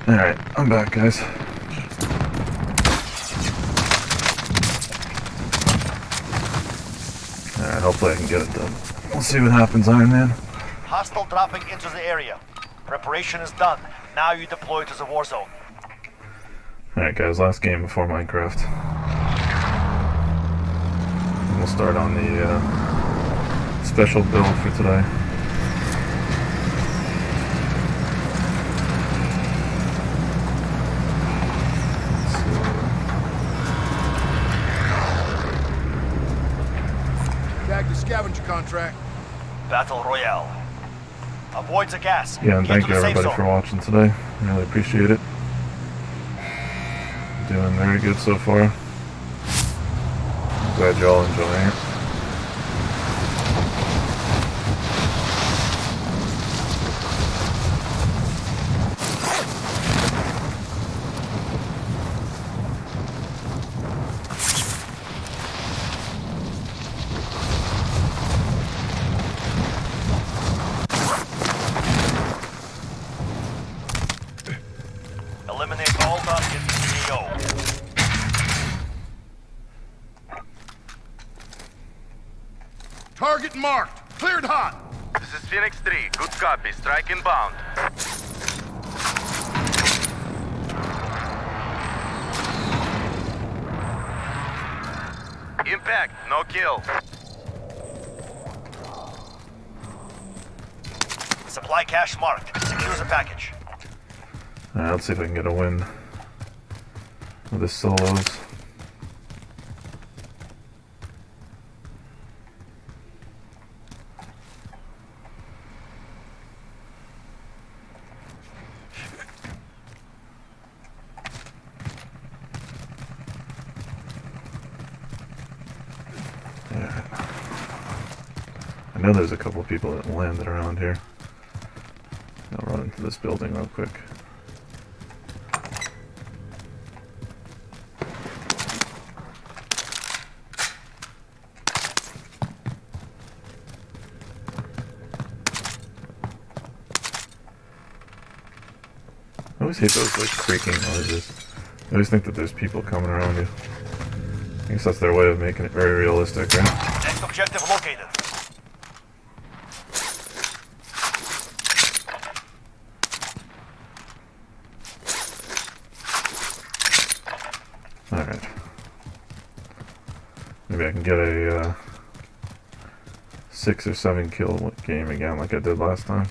Speaker 1: Alright, I'm back, guys. Alright, hopefully I can get it done. We'll see what happens, Iron Man.
Speaker 2: Hostile dropping into the area. Preparation is done. Now you deploy to the war zone.
Speaker 1: Alright guys, last game before Minecraft. And we'll start on the special build for today.
Speaker 3: Tag the scavenger contract.
Speaker 2: Battle Royale. Avoid the gas.
Speaker 1: Yeah, and
Speaker 2: Get
Speaker 1: thank
Speaker 2: to
Speaker 1: you
Speaker 2: the safe
Speaker 1: everybody
Speaker 2: zone.
Speaker 1: for watching today. Really appreciate it. Doing very good so far. Glad you're all enjoying it.
Speaker 2: Eliminate all targets in the AO.
Speaker 3: Target marked. Cleared hot.
Speaker 5: This is Phoenix 3. Good copy. Strike inbound. Impact. No kill.
Speaker 2: Supply cache marked. Secure the package.
Speaker 1: Alright, let's see if I can get a win with the solos. Alright. I know there's a couple people that landed around here. I'll run into this building real quick. I always hate those like creaking noises. I always think that there's people coming around you. I guess that's their way of making it very realistic, right?
Speaker 2: Next objective located.
Speaker 1: Alright. Maybe I can get a 6 or 7 kill game again like I did last time.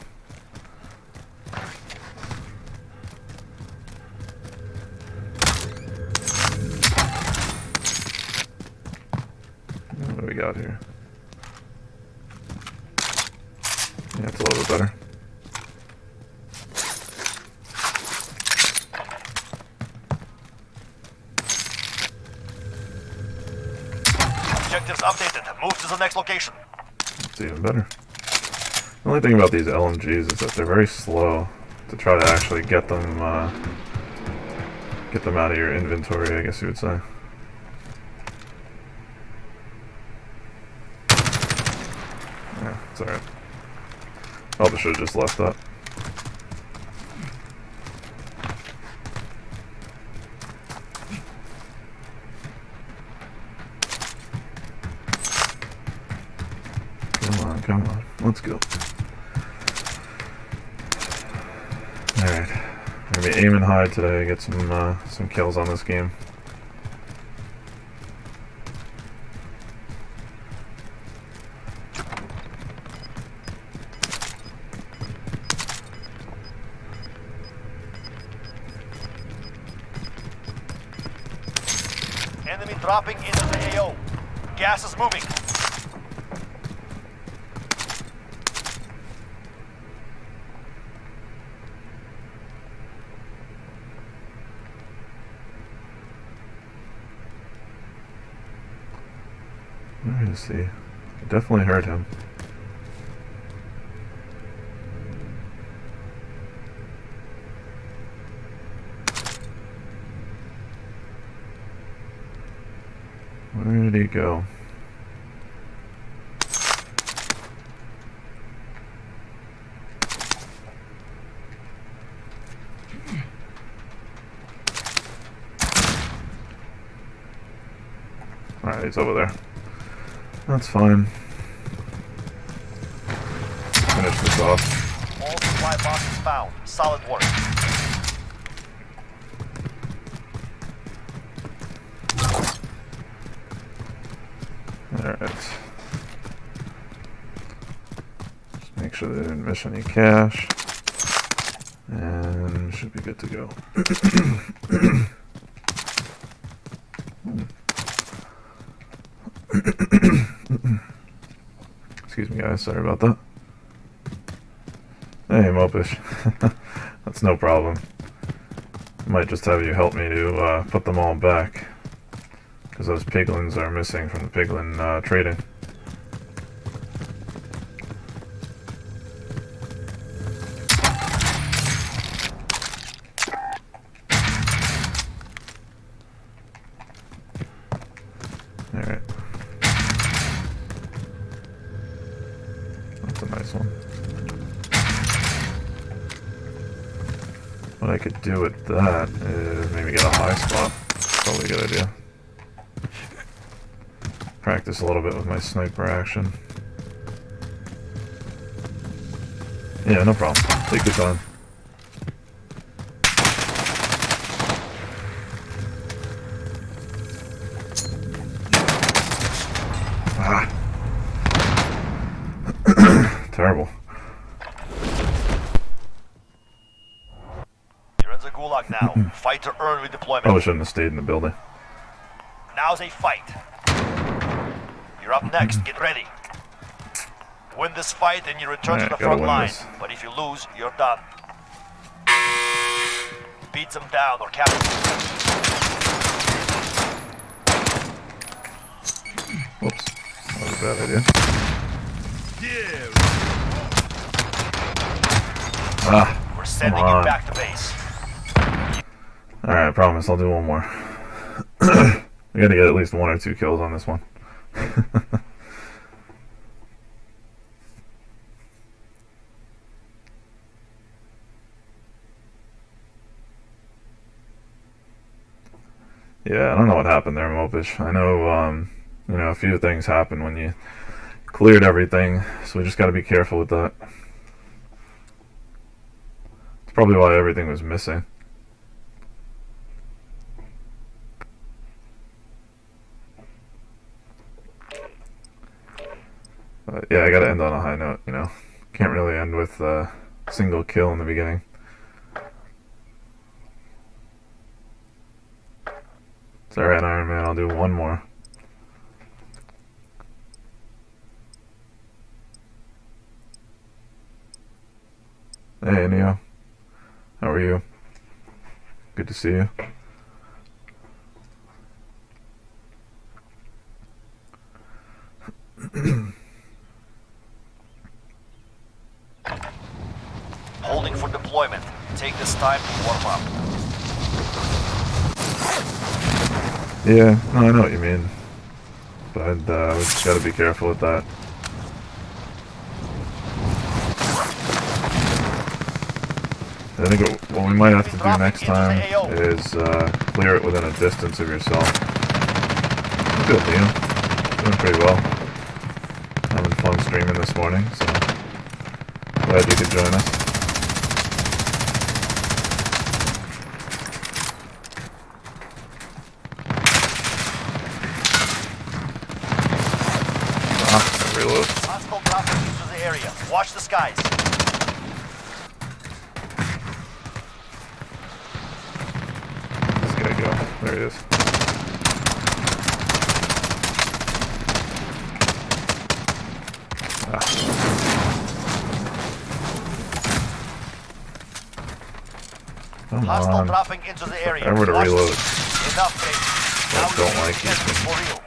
Speaker 1: What do we got here? Yeah, it's a little bit better.
Speaker 2: Objectives updated. Move to the next location.
Speaker 1: It's even better. The only thing about these LMGs is that they're very slow to try to actually get them out of your inventory, I guess you would say. Yeah, it's alright. Probably should have just left that. Come on, let's go. Alright, I'm gonna be aiming high today to get some kills on this game.
Speaker 2: Enemy dropping into the AO. Gas is moving.
Speaker 1: Where is he? I definitely heard him. Where did he go? Alright, he's over there. That's fine. Finish this off.
Speaker 2: All supply box is found. Solid work.
Speaker 1: Alright. Just make sure they didn't miss any cash. And should be good to go. Excuse me guys, sorry about that. Hey Mopish. That's no problem. Might just have you help me to put them all back. Because those piglins are missing from the piglin trading. Alright. That's a nice one. What I could do with that is maybe get a high spot. Probably a good idea. Practice a little bit with my sniper action. Yeah, no problem. Take your time. Ah. Terrible.
Speaker 2: You're in the gulag now. Fight to earn redeployment.
Speaker 1: Probably shouldn't have stayed in the building.
Speaker 2: Now's a fight. You're up next. Get ready. Win this fight and you return to the front line. But if you lose, you're done. Beat them down or capture them.
Speaker 1: Whoops. That was a bad idea. Ah.
Speaker 2: We're sending you back to base.
Speaker 1: Alright, I promise I'll do one more. We gotta get at least 1 or 2 kills on this one. Yeah, I don't know what happened there, Mopish. I know, you know, a few things happened when you cleared everything, so we just gotta be careful with that. It's probably why everything was missing. But yeah, I gotta end on a high note, you know. Can't really end with a single kill in the beginning. It's alright, Iron Man, I'll do one more. Hey, Neo. How are you? Good to see you.
Speaker 2: Holding for deployment. Take this time to warm up.
Speaker 1: Yeah, no, I know what you mean. But we just gotta be careful with that. I think what we might have to do next time is clear it within a distance of yourself. Good, Neo. Doing pretty well. Having fun streaming this morning, so glad you could join us. Reload.
Speaker 2: Hostile dropping into the area. Watch the skies.
Speaker 1: This guy go. There he is. Ah. Come
Speaker 2: Hostile
Speaker 1: on.
Speaker 2: dropping into the area.
Speaker 1: Remember to
Speaker 2: Watch
Speaker 1: reload.
Speaker 2: this. Enough, baby. Now
Speaker 1: Don't
Speaker 2: you
Speaker 1: like
Speaker 2: can
Speaker 1: these
Speaker 2: for real.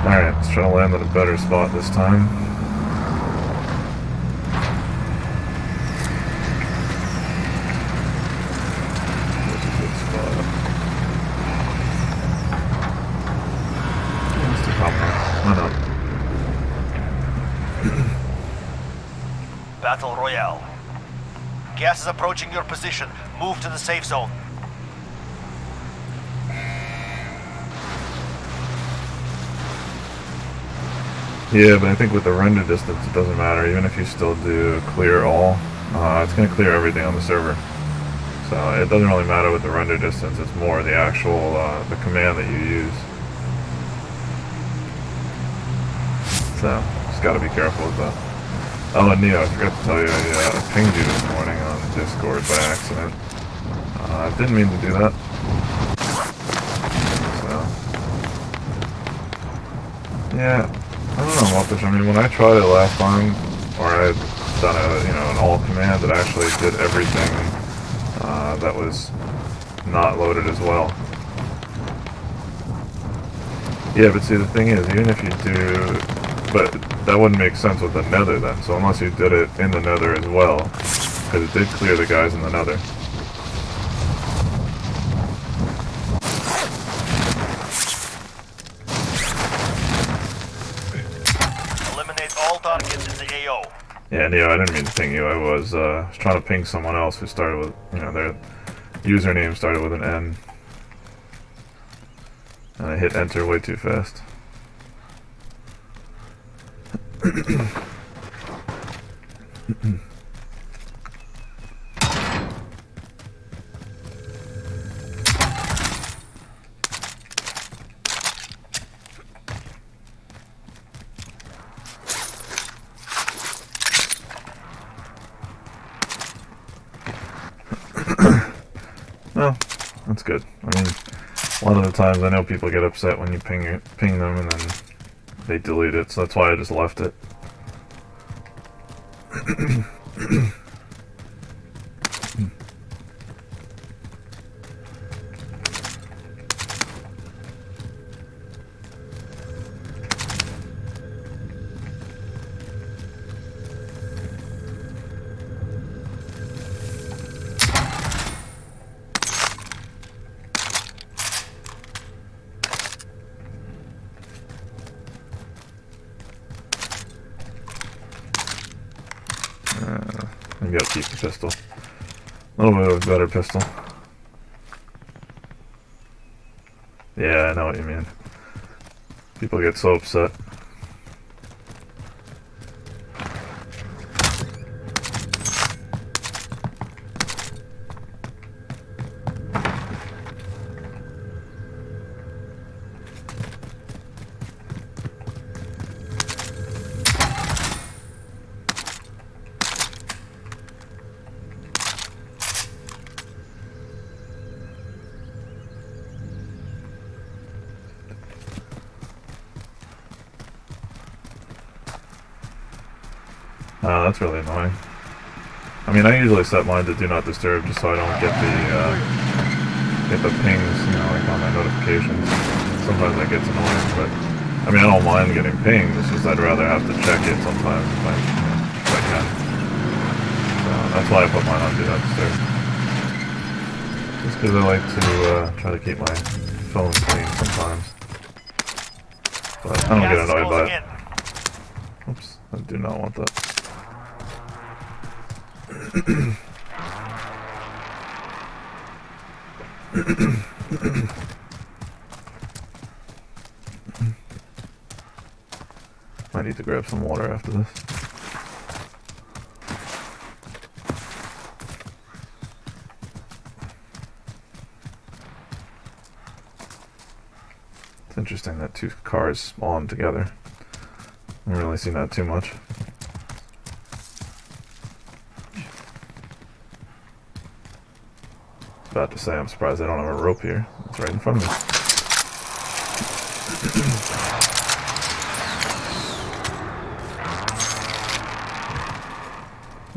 Speaker 1: Alright, let's try to land at a better spot this time. That's a good spot. Let's do pop one. Why not?
Speaker 2: Battle Royale. Gas is approaching your position. Move to the safe zone.
Speaker 1: Yeah, but I think with the render distance it doesn't matter. Even if you still do clear all, it's going to clear everything on the server. So it doesn't really matter with the render distance. It's more the actual the command that you use. So just got to be careful with that. Oh, and Neo, I forgot to tell you, I pinged you this morning on Discord by accident. I didn't mean to do that. So yeah, I don't know, Muppet. I mean, when I tried it last time, or I had done an all command that actually did everything that was not loaded as well. Yeah, but see, the thing is, even if you do, but that wouldn't make sense with the nether then. So unless you did it in the nether as well, because it did clear the guys in the nether.
Speaker 2: Eliminate all targets in the AO.
Speaker 1: Yeah, Neo, I didn't mean to ping you. I was trying to ping someone else who started with, their username started with an N. And I hit enter way too fast. Well, that's good. I mean, a lot of the times I know people get upset when you ping them and then they delete it, so that's why I just left it. Maybe I'll keep the pistol. A little bit of a better pistol. Yeah, I know what you mean. People get so upset. That's really annoying. I mean, I usually set mine to do not disturb just so I don't get the pings, like on my notifications. Sometimes that gets annoying, but I mean, I don't mind getting pinged. It's just I'd rather have to check it sometimes if I can. So that's why I put mine on do not disturb. Just because I like to try to keep my phone clean sometimes. But I don't get annoyed by it. Oops, I do not want that. I need to grab some water after this. It's interesting that two cars spawn together. I haven't really seen that too much. About to say, I'm surprised I don't have a rope here. It's right in front of me.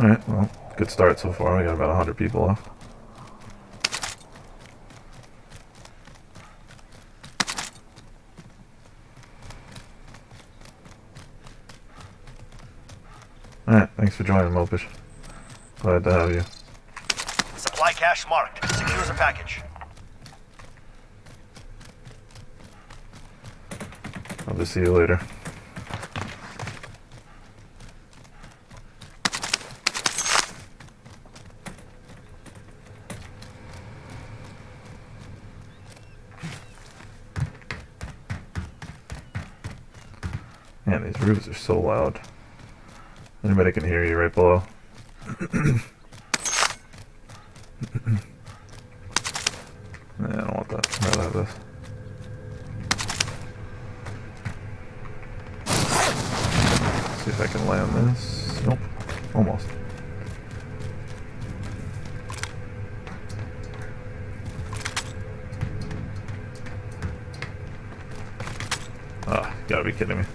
Speaker 1: Alright, well, good start so far. We got about 100 people left. Alright, thanks for joining, Mopish. Glad to have you.
Speaker 2: Supply cache marked. Secure the package.
Speaker 1: I'll just see you later. Man, these roofs are so loud. Anybody can hear you right below. I don't want that. I'd rather have this. See if I can land this. Nope. Almost. Ah, you gotta be kidding me.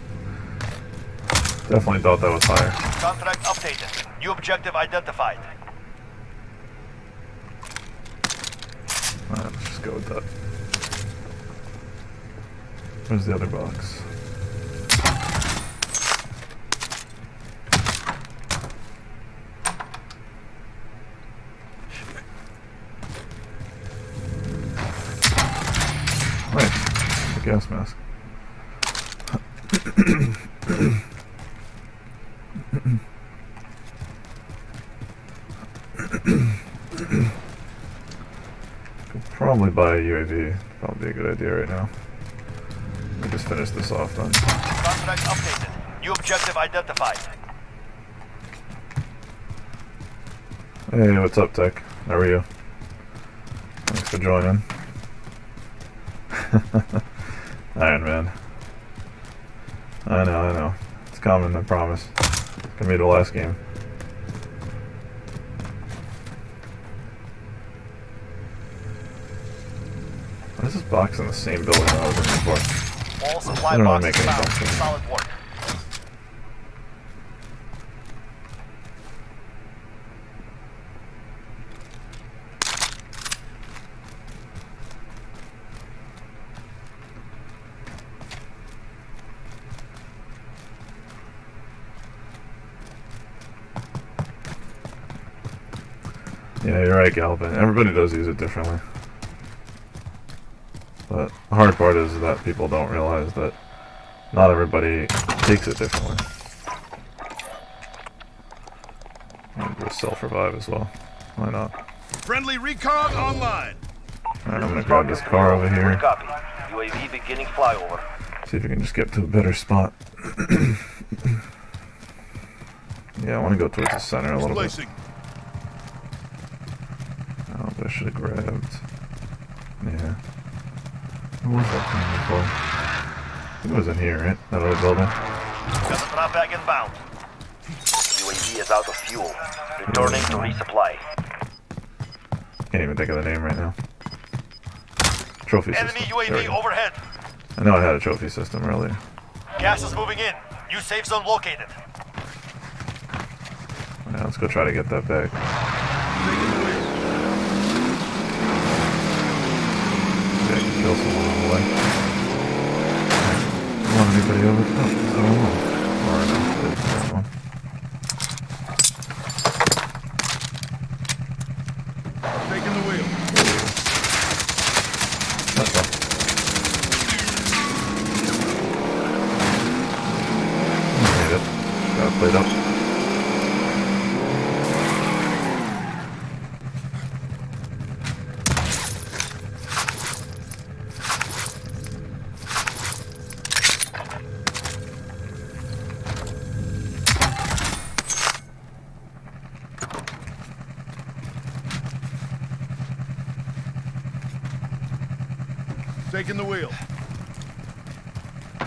Speaker 1: Definitely thought that was higher.
Speaker 2: Contract updated. New objective identified.
Speaker 1: Alright, let's just go with that. Where's the other box? Nice. The gas mask. Could probably buy a UAV. Probably be a good idea right now. Let me just finish this off then.
Speaker 2: Contract updated. New objective identified.
Speaker 1: Hey, what's up, Tech? How are you? Thanks for joining. Iron Man. I know. It's coming, I promise. It's gonna be the last game. Why is this box in the same building that I was in before?
Speaker 2: All supply
Speaker 1: I don't wanna
Speaker 2: boxes
Speaker 1: make any
Speaker 2: found.
Speaker 1: boxes.
Speaker 2: Solid work.
Speaker 1: Yeah, you're right, Galvin. Everybody does use it differently. But the hard part is that people don't realize that not everybody takes it differently. I'm gonna self-revive as well. Why not?
Speaker 3: Friendly recon online.
Speaker 1: Alright, I'm gonna grab this car over here.
Speaker 2: Copy. UAV beginning flyover.
Speaker 1: See if we can just get to a better spot. Yeah, I want to go towards the center a little bit.
Speaker 3: Displacing.
Speaker 1: Oh, but I should have grabbed. Yeah. Where was that thing before? I think it was in here, right? That other building?
Speaker 2: Got the drop bag inbound. UAV is out of fuel. Returning to resupply.
Speaker 1: Can't even think of the name right now. Trophy
Speaker 2: Enemy
Speaker 1: system. There we
Speaker 2: UAV
Speaker 1: go.
Speaker 2: overhead.
Speaker 1: I know I had a trophy system earlier.
Speaker 2: Gas is moving in. New safe zone located.
Speaker 1: Yeah, let's go try to get that back. Yeah, I can kill someone on the way. You want anybody over? Oh, there's only one. Or no, there's only one.
Speaker 3: Taking the wheel.
Speaker 1: That's one. Made it. Got it played up.
Speaker 3: Taking the wheel.
Speaker 1: I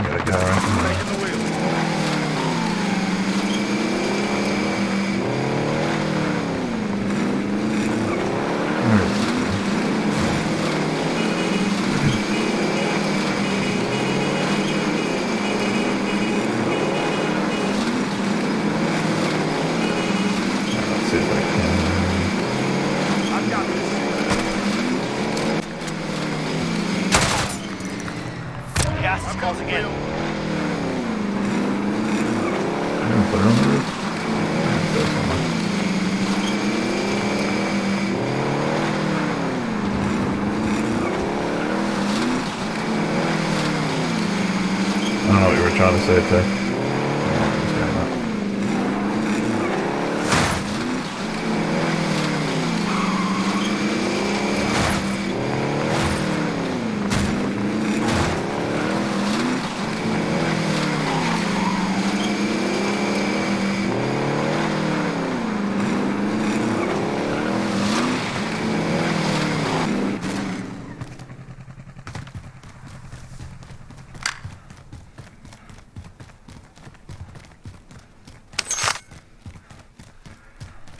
Speaker 1: got a guy right in there.
Speaker 3: Taking the wheel.
Speaker 1: Where is it? Let's see if I can.
Speaker 3: I've got this.
Speaker 2: Gas is
Speaker 3: I've got the
Speaker 2: closing in.
Speaker 3: wheel.
Speaker 1: I'm gonna put it on the roof. Let's go somewhere. I don't know what you were trying to say, Tech.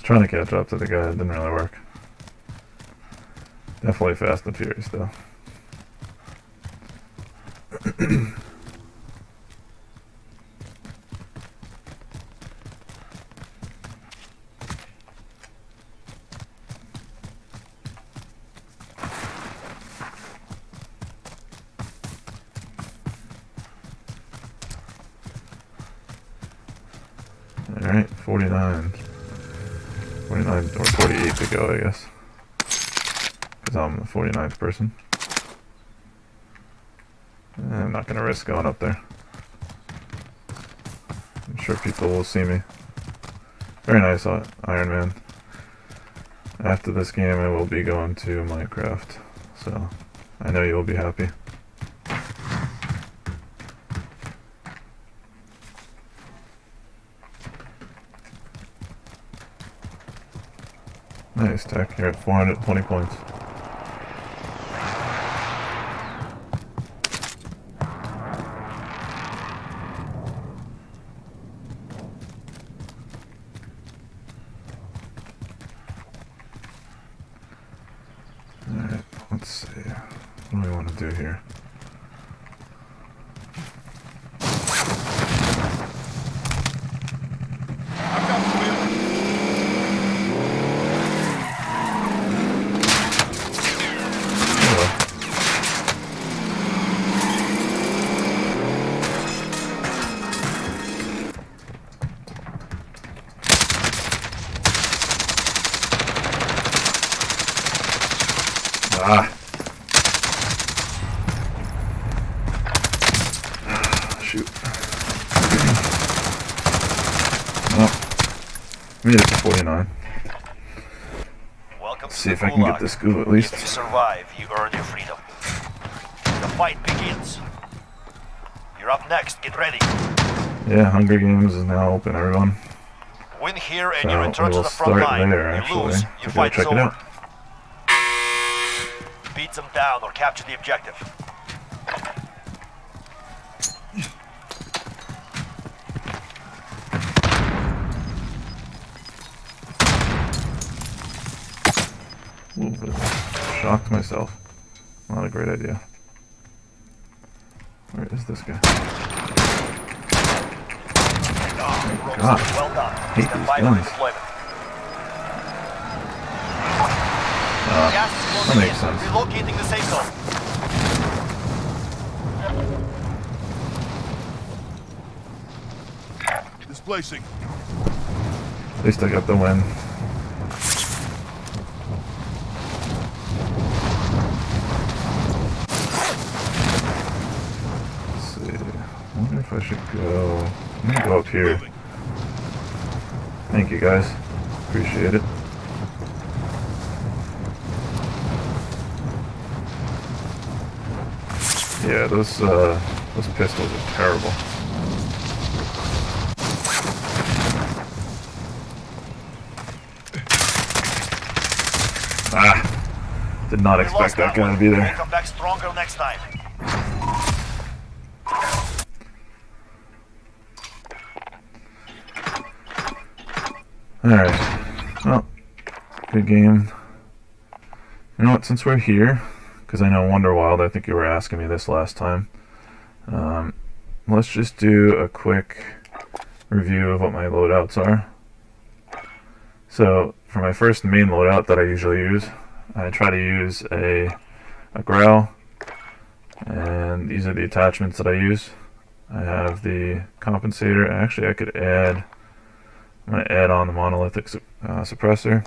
Speaker 1: was trying to catch up to the guy. It didn't really work. Definitely Fast and Furious, though. Alright, 49. 49 or 48 to go, I guess. Because I'm the 49th person. I'm not going to risk going up there. I'm sure people will see me. Very nice, Iron Man. After this game, I will be going to Minecraft. So, I know you will be happy. Nice, Tech. You're at 420 points. Alright, let's see. What do we want to do here?
Speaker 3: I've got the wheel.
Speaker 1: Ah. Shoot. Oh. Made it to 49.
Speaker 2: Welcome
Speaker 1: Let's
Speaker 2: to
Speaker 1: see
Speaker 2: the
Speaker 1: if I can get
Speaker 2: Gulag.
Speaker 1: this goo at least.
Speaker 2: If you survive, you earn your freedom. The fight begins. You're up next. Get ready.
Speaker 1: Yeah, Hunger Games is now open, everyone.
Speaker 2: Win here and
Speaker 1: So
Speaker 2: you
Speaker 1: we
Speaker 2: return to
Speaker 1: will
Speaker 2: the front
Speaker 1: start
Speaker 2: line.
Speaker 1: there,
Speaker 2: You
Speaker 1: actually.
Speaker 2: lose,
Speaker 1: So
Speaker 2: your
Speaker 1: go
Speaker 2: fight is
Speaker 1: check it
Speaker 2: over.
Speaker 1: out.
Speaker 2: Beat them down or capture the objective.
Speaker 1: Ooh, but shocked myself. Not a great idea. Where is this guy? God.
Speaker 2: Well done.
Speaker 1: Hate
Speaker 2: Stand
Speaker 1: these
Speaker 2: by for
Speaker 1: guns.
Speaker 2: redeployment. Gas is
Speaker 1: That
Speaker 2: closing
Speaker 1: makes
Speaker 2: in.
Speaker 1: sense.
Speaker 2: Relocating the safe zone.
Speaker 3: Displacing.
Speaker 1: At least I got the win. Let's see. I wonder if I should go. I'm gonna go up here.
Speaker 3: Moving.
Speaker 1: Thank you guys. Appreciate it. Yeah, those pistols are terrible. Ah! Did not
Speaker 2: We
Speaker 1: expect
Speaker 2: lost
Speaker 1: that guy
Speaker 2: one.
Speaker 1: to be
Speaker 2: We'll
Speaker 1: there.
Speaker 2: come back stronger next time.
Speaker 1: Alright. Well, good game. You know what, since we're here, because I know Wonderwild, I think you were asking me this last time, let's just do a quick review of what my loadouts are. So, for my first main loadout that I usually use, I try to use a growl, and these are the attachments that I use. I have the compensator. Actually, I could add, I'm going to add on the monolithic suppressor.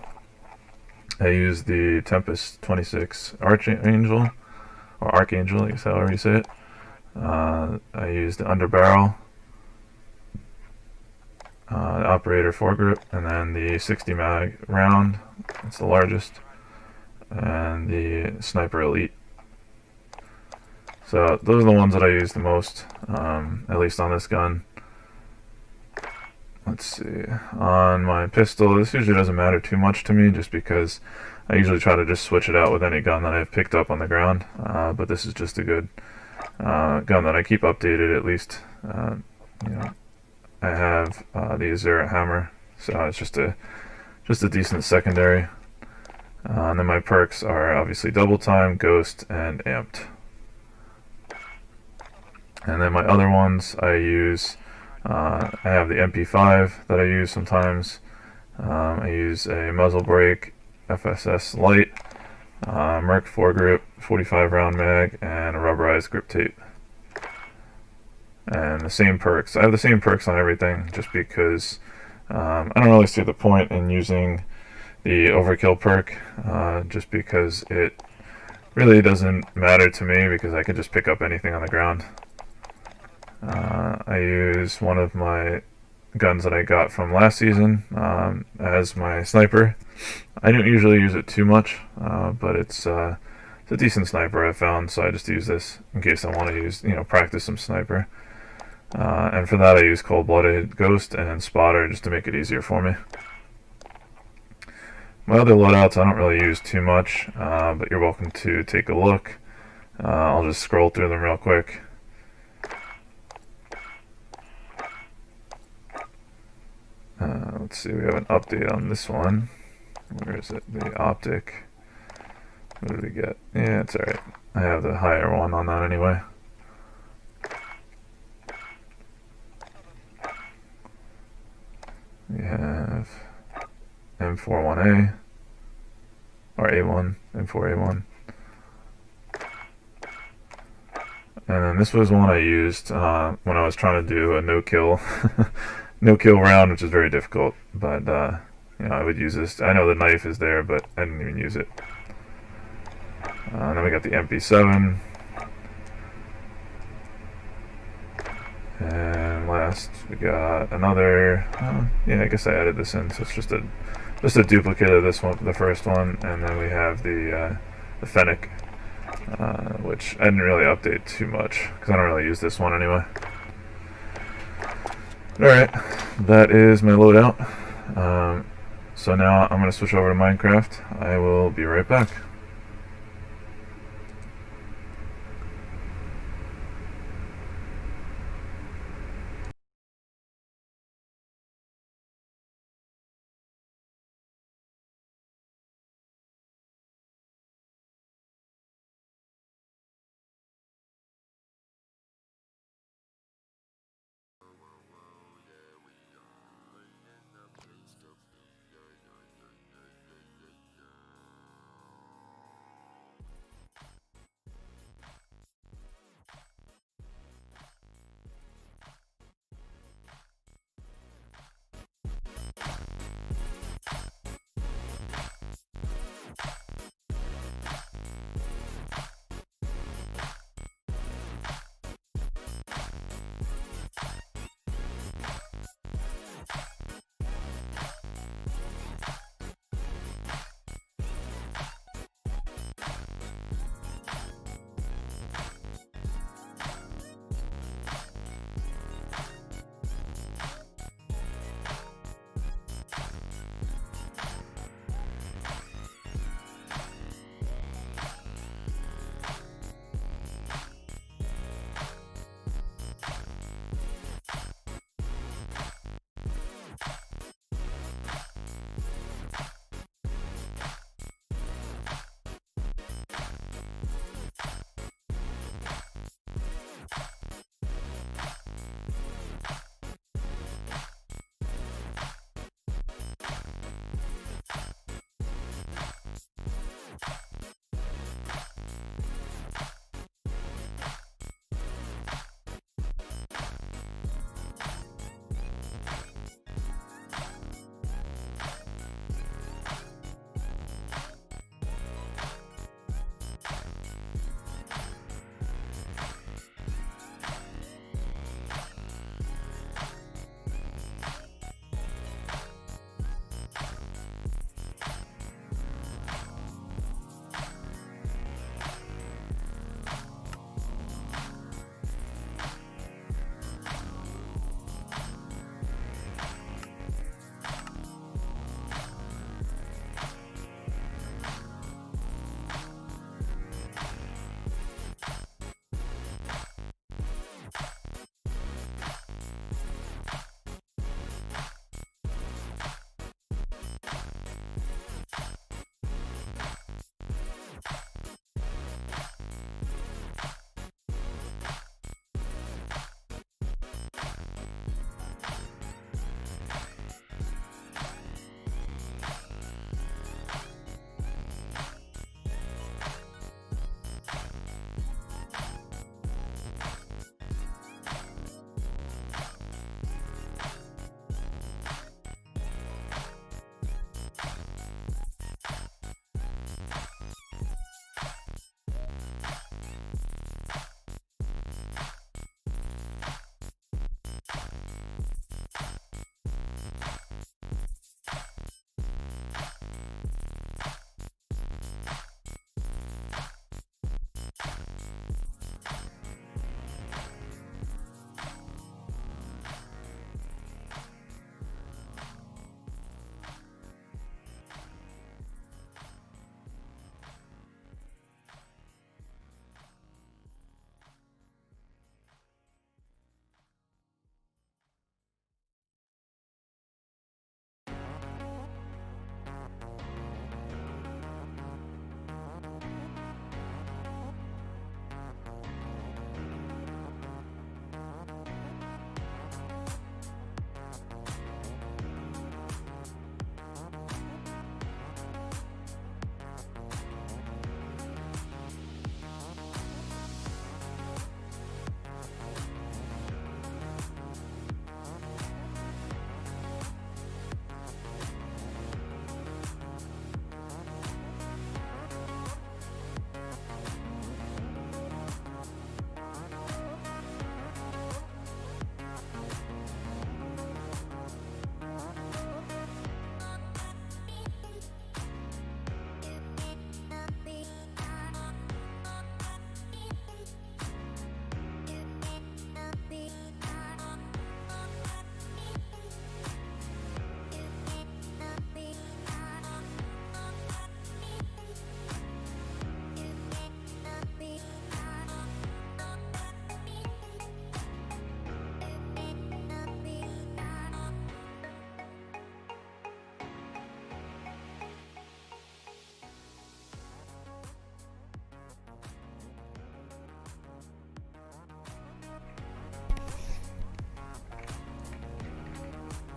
Speaker 1: I use the Tempest 26 Archangel, or Archangel, I guess however you say it. I use the underbarrel, the operator foregrip, and then the 60 mag round, that's the largest, and the sniper elite. So those are the ones that I use the most, at least on this gun. Let's see, on my pistol, this usually doesn't matter too much to me just because I usually try to just switch it out with any gun that I've picked up on the ground, but this is just a good gun that I keep updated at least. You know, I have the Azura hammer, so it's just a just a decent secondary. And then my perks are obviously double time, ghost, and amped. And then my other ones I use, I have the MP5 that I use sometimes. I use a muzzle brake, FSS light, Merc foregrip, 45 round mag, and a rubberized grip tape. And the same perks. I have the same perks on everything just because I don't really see the point in using the overkill perk, just because it really doesn't matter to me because I can just pick up anything on the ground. I use one of my guns that I got from last season as my sniper. I don't usually use it too much, but it's a decent sniper I found, so I just use this in case I want to use, practice some sniper. And for that I use cold-blooded, ghost, and spotter just to make it easier for me. My other loadouts I don't really use too much, but you're welcome to take a look. I'll just scroll through them real quick. Let's see, we have an update on this one. Where is it? The optic. What did we get? Yeah, it's alright. I have the higher one on that anyway. We have M41A, or A1, M4A1. And then this was one I used when I was trying to do a no-kill no-kill round, which is very difficult, but I would use this. I know the knife is there, but I didn't even use it. And then we got the MP7. And last we got another, yeah, I guess I added this in, so it's just a duplicate of this one, the first one, and then we have the Fennec, which I didn't really update too much because I don't really use this one anyway. Alright, that is my loadout. So now I'm going to switch over to Minecraft. I will be right back.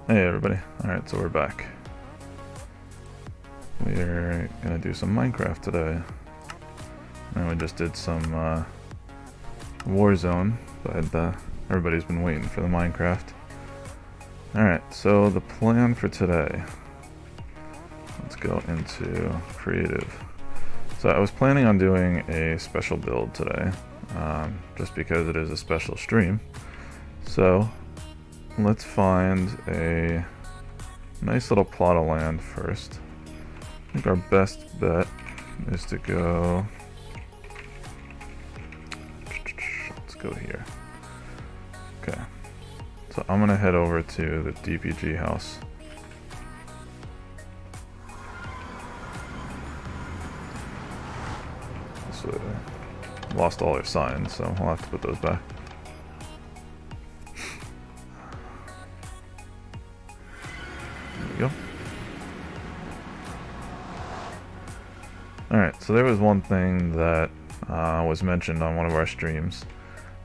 Speaker 1: Hey everybody. Alright, so we're back. We're gonna do some Minecraft today. And we just did some Warzone, but everybody's been waiting for the Minecraft. Alright, so the plan for today. Let's go into creative. So I was planning on doing a special build today, just because it is a special stream. So let's find a nice little plot of land first. I think our best bet is to go... Let's go here. Okay. So I'm gonna head over to the DPG house. So, lost all their signs, so I'll have to put those back. Go. Alright, so there was one thing that was mentioned on one of our streams,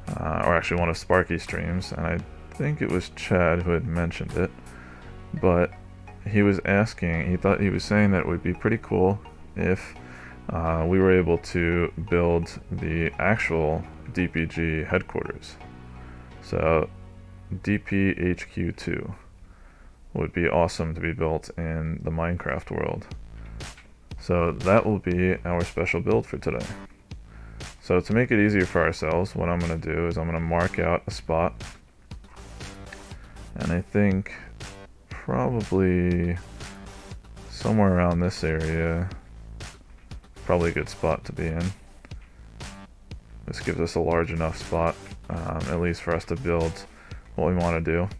Speaker 1: or actually one of Sparky's streams, and I think it was Chad who had mentioned it, but he was asking, he was saying that it would be pretty cool if we were able to build the actual DPG headquarters. So DPHQ2 would be awesome to be built in the Minecraft world. So that will be our special build for today. So to make it easier for ourselves, what I'm going to do is I'm going to mark out a spot. And I think probably somewhere around this area, probably a good spot to be in. This gives us a large enough spot, at least for us to build what we want to do.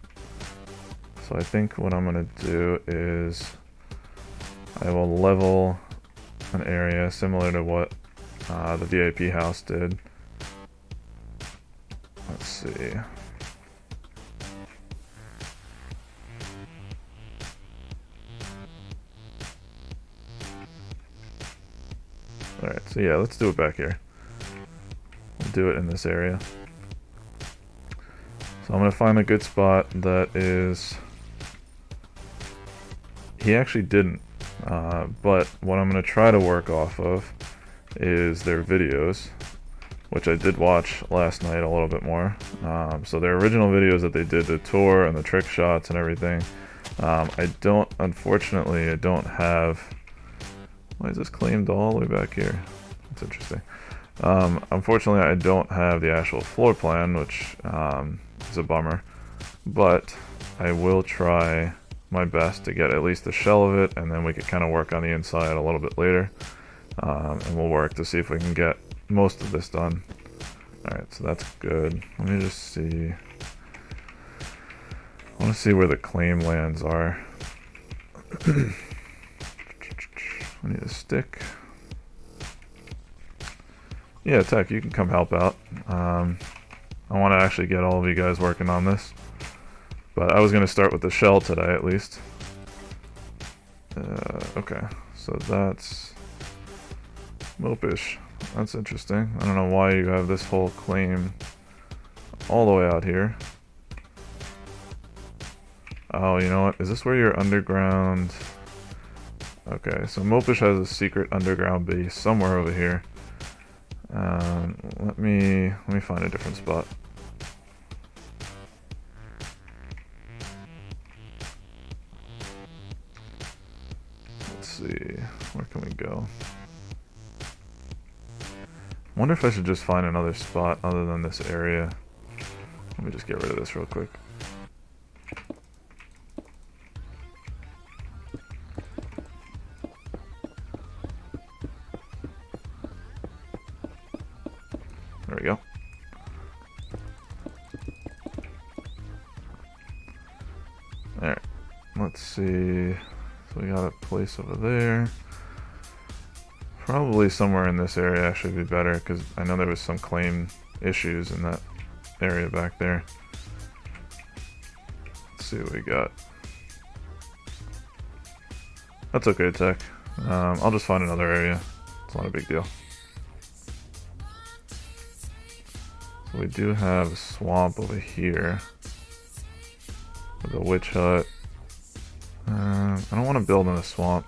Speaker 1: So I think what I'm going to do is I will level an area similar to what the VIP house did. Let's see. Alright, so yeah, let's do it back here. We'll do it in this area. So I'm going to find a good spot that is... He actually didn't, but what I'm going to try to work off of is their videos, which I did watch last night a little bit more. So their original videos that they did, the tour and the trick shots and everything, unfortunately, I don't have... Why is this claimed all the way back here? That's interesting. Unfortunately, I don't have the actual floor plan, which is a bummer, but I will try my best to get at least the shell of it, and then we could kind of work on the inside a little bit later, and we'll work to see if we can get most of this done. Alright, so that's good. Let me just see. I want to see where the claim lands are. I need a stick. Yeah, Tech, you can come help out. I want to actually get all of you guys working on this. But I was going to start with the shell today, at least. Okay, so that's... Mopish. That's interesting. I don't know why you have this whole claim all the way out here. Oh, you know what? Is this where your underground... Okay, so Mopish has a secret underground base somewhere over here. Let me find a different spot. Let's see, where can we go? I wonder if I should just find another spot other than this area. Let me just get rid of this real quick. There we go. Alright, let's see. So we got a place over there. Probably somewhere in this area actually would be better, because I know there was some claim issues in that area back there. Let's see what we got. That's okay, Tech. I'll just find another area. It's not a big deal. So we do have a swamp over here with a witch hut I don't want to build in a swamp,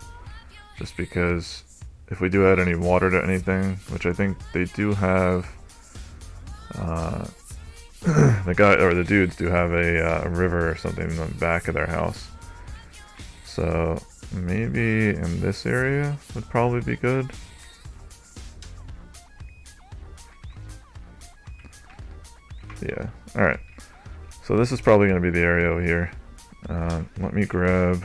Speaker 1: just because if we do add any water to anything, which I think they do have, the guy or the dudes do have a river or something in the back of their house. So maybe in this area would probably be good. Yeah. All right. So this is probably going to be the area over here. Let me grab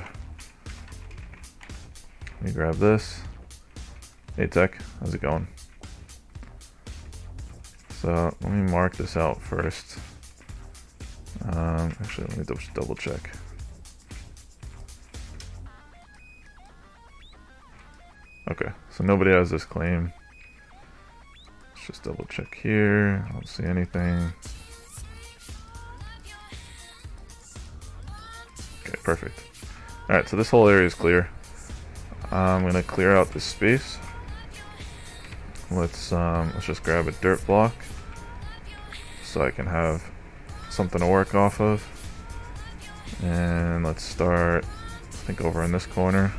Speaker 1: this. Hey Tech, how's it going? So let me mark this out first. Actually, let me double check. Okay, so nobody has this claim. Let's just double check here. I don't see anything. Okay, perfect. Alright, so this whole area is clear. I'm gonna clear out this space. Let's just grab a dirt block so I can have something to work off of. And let's start, I think, over in this corner.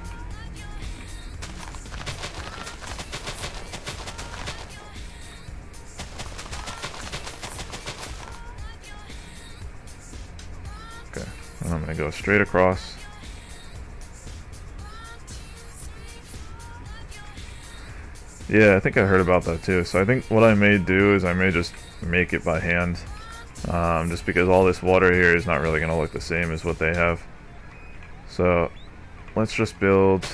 Speaker 1: Okay, and I'm gonna go straight across. Yeah, I think I heard about that too. So I think what I may do is I may just make it by hand. Just because all this water here is not really going to look the same as what they have. So let's just build...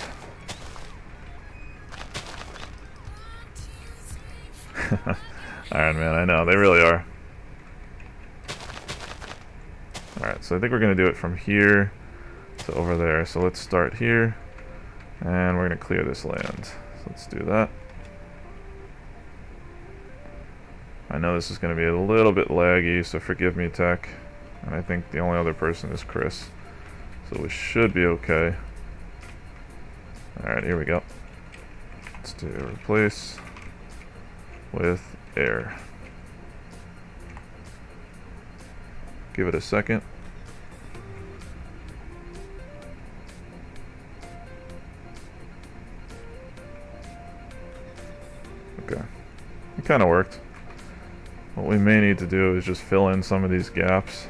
Speaker 1: Iron Man, I know, they really are. Alright, so I think we're going to do it from here to over there. So let's start here, and we're going to clear this land. So let's do that. I know this is going to be a little bit laggy, so forgive me, Tech. And I think the only other person is Chris. So we should be okay. Alright, here we go. Let's do replace with air. Give it a second. Okay. It kind of worked. What we may need to do is just fill in some of these gaps.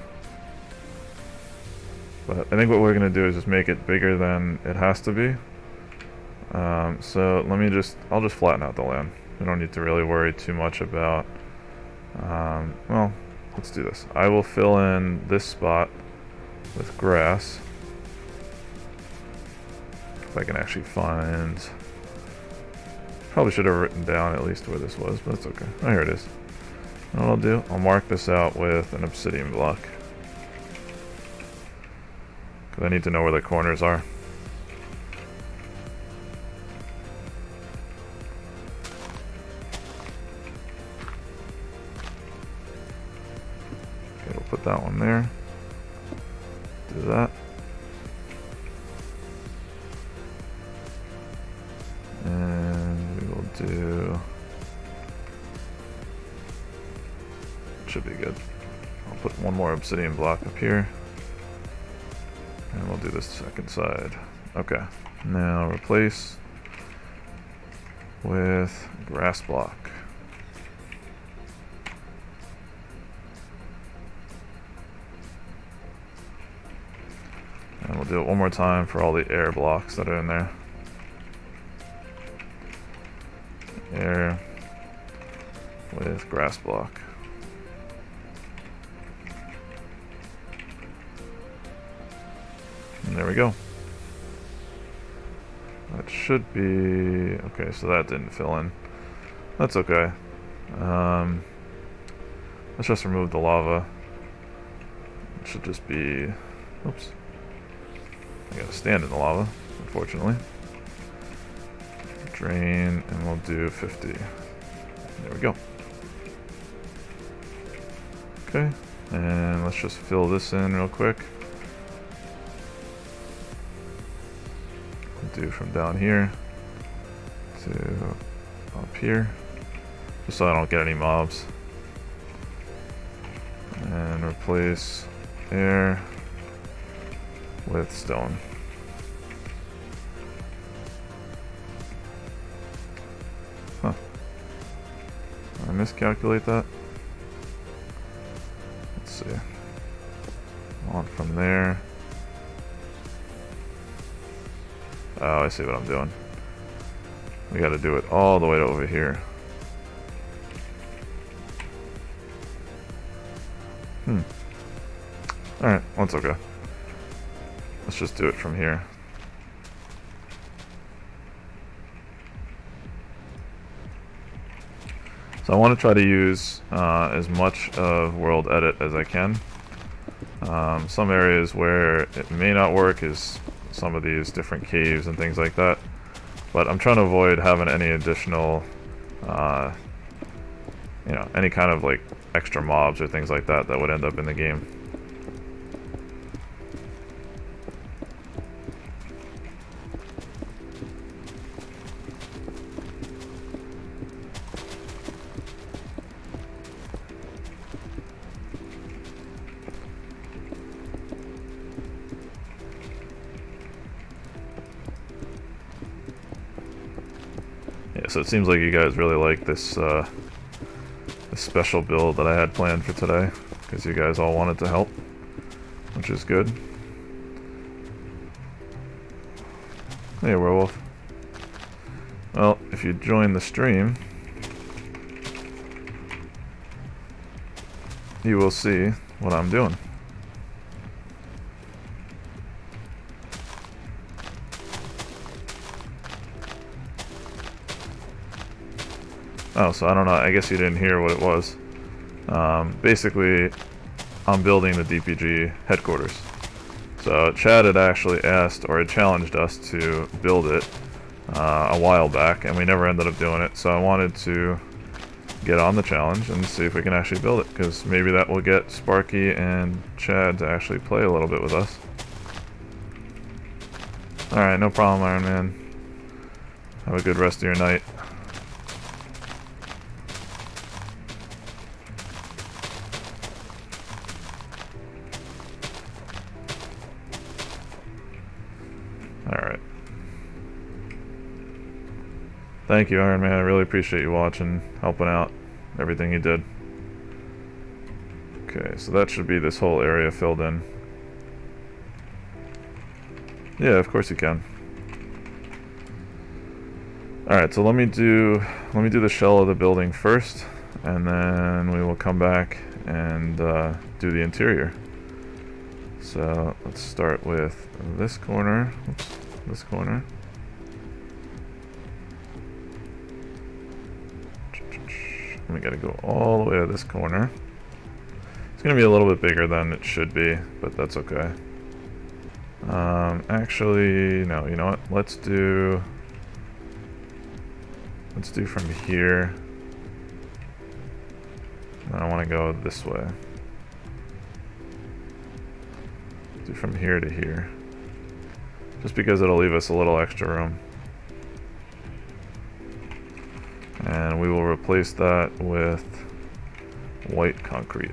Speaker 1: But I think what we're going to do is just make it bigger than it has to be. So I'll just flatten out the land. We don't need to really worry too much about, well, let's do this. I will fill in this spot with grass. If I can actually find, probably should have written down at least where this was, but it's okay. Oh, here it is. What I'll do, I'll mark this out with an obsidian block. Because I need to know where the corners are. Okay, we'll put that one there. Do that. And we will do... Should be good. I'll put one more obsidian block up here. And we'll do this second side. Okay. Now replace with grass block. And we'll do it one more time for all the air blocks that are in there. Air with grass block. And there we go. That should be... Okay, so that didn't fill in. That's okay. Let's just remove the lava. It should just be... Oops. I gotta stand in the lava, unfortunately. Drain, and we'll do 50. There we go. Okay, and let's just fill this in real quick. Do from down here to up here, just so I don't get any mobs. And replace air with stone. miscalculate that? Let's see. On from there. Oh, I see what I'm doing. We got to do it all the way to over here. Alright, well, that's okay. Let's just do it from here. So I want to try to use as much of World Edit as I can. Some areas where it may not work is some of these different caves and things like that. But I'm trying to avoid having any additional, you know, any kind of like extra mobs or things like that that would end up in the game. Yeah, so it seems like you guys really like this, this special build that I had planned for today, because you guys all wanted to help, which is good. Hey, Werewolf. Well, if you join the stream, you will see what I'm doing. Oh, so I don't know, I guess you didn't hear what it was. Basically, I'm building the DPG headquarters. So Chad had actually asked, or had challenged us to build it a while back, and we never ended up doing it, so I wanted to get on the challenge and see if we can actually build it, because maybe that will get Sparky and Chad to actually play a little bit with us. Alright, no problem, Iron Man. Have a good rest of your night. Alright. Thank you, Iron Man. I really appreciate you watching, helping out, everything you did. Okay, so that should be this whole area filled in. Yeah, of course you can. Alright, so let me do the shell of the building first, and then we will come back and do the interior. So let's start with this corner. Oops, this corner. We gotta go all the way to this corner. It's gonna be a little bit bigger than it should be, but that's okay. Actually, no, you know what? Let's do from here. And I want to go this way. Do from here to here. Just because it'll leave us a little extra room. And we will replace that with white concrete.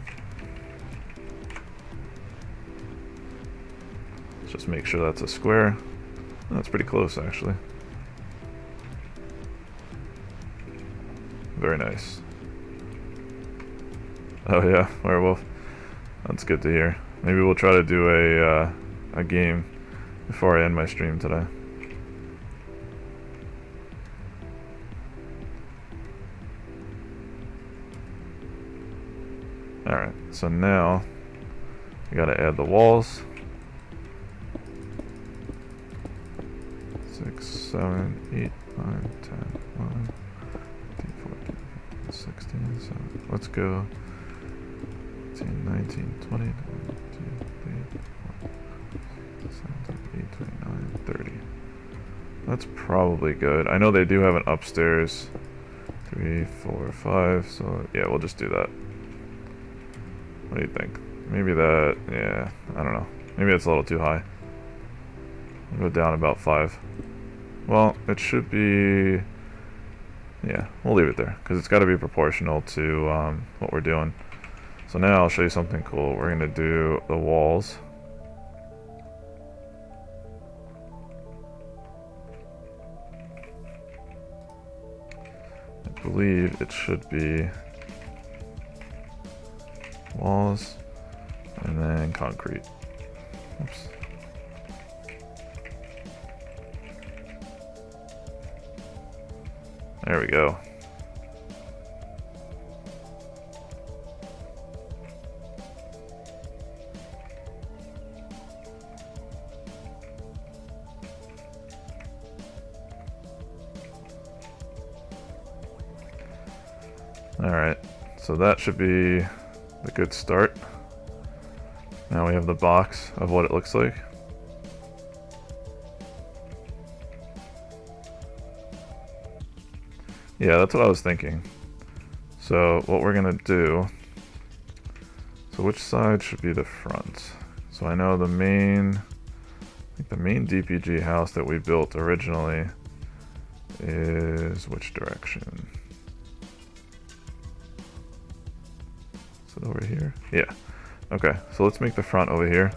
Speaker 1: Let's just make sure that's a square. That's pretty close, actually. Very nice. Oh yeah, Werewolf. That's good to hear. Maybe we'll try to do a game before I end my stream today. Alright, so now we gotta add the walls. 6, 7, 8, 9, 10, 11, 13, 14, 15, 16, 17. Let's go 18, 19, 20, 22, 23, 17, 18, 29, 30. That's probably good. I know they do have an upstairs. 3, 4, 5, so yeah, we'll just do that. What do you think? Maybe that, yeah, I don't know. Maybe that's a little too high. We'll go down about 5. Well, it should be, yeah, we'll leave it there, because it's got to be proportional to what we're doing. So now I'll show you something cool. We're going to do the walls. I believe it should be walls, and then concrete. Oops. There we go. Alright, so that should be a good start. Now we have the box of what it looks like. Yeah, that's what I was thinking. So what we're gonna do, so which side should be the front? So I know the main, I think the main DPG house that we built originally is which direction? Is it over here? Yeah. Okay, so let's make the front over here.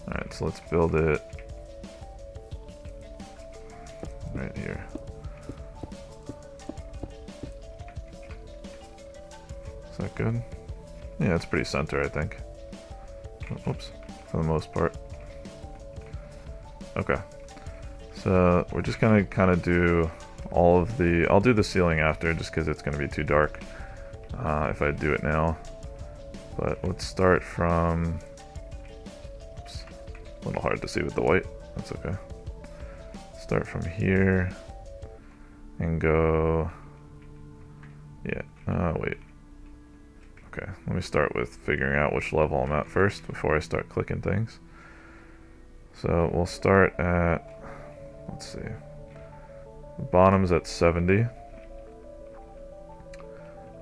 Speaker 1: Alright, so let's build it right here. Is that good? Yeah, it's pretty center, I think. Oh, oops, for the most part. Okay. So we're just gonna kind of do all of the, I'll do the ceiling after just because it's gonna be too dark if I do it now. But let's start from, oops, a little hard to see with the white, that's okay. Start from here and go, yeah, wait. Okay, let me start with figuring out which level I'm at first before I start clicking things. So we'll start at, let's see, the bottom's at 70,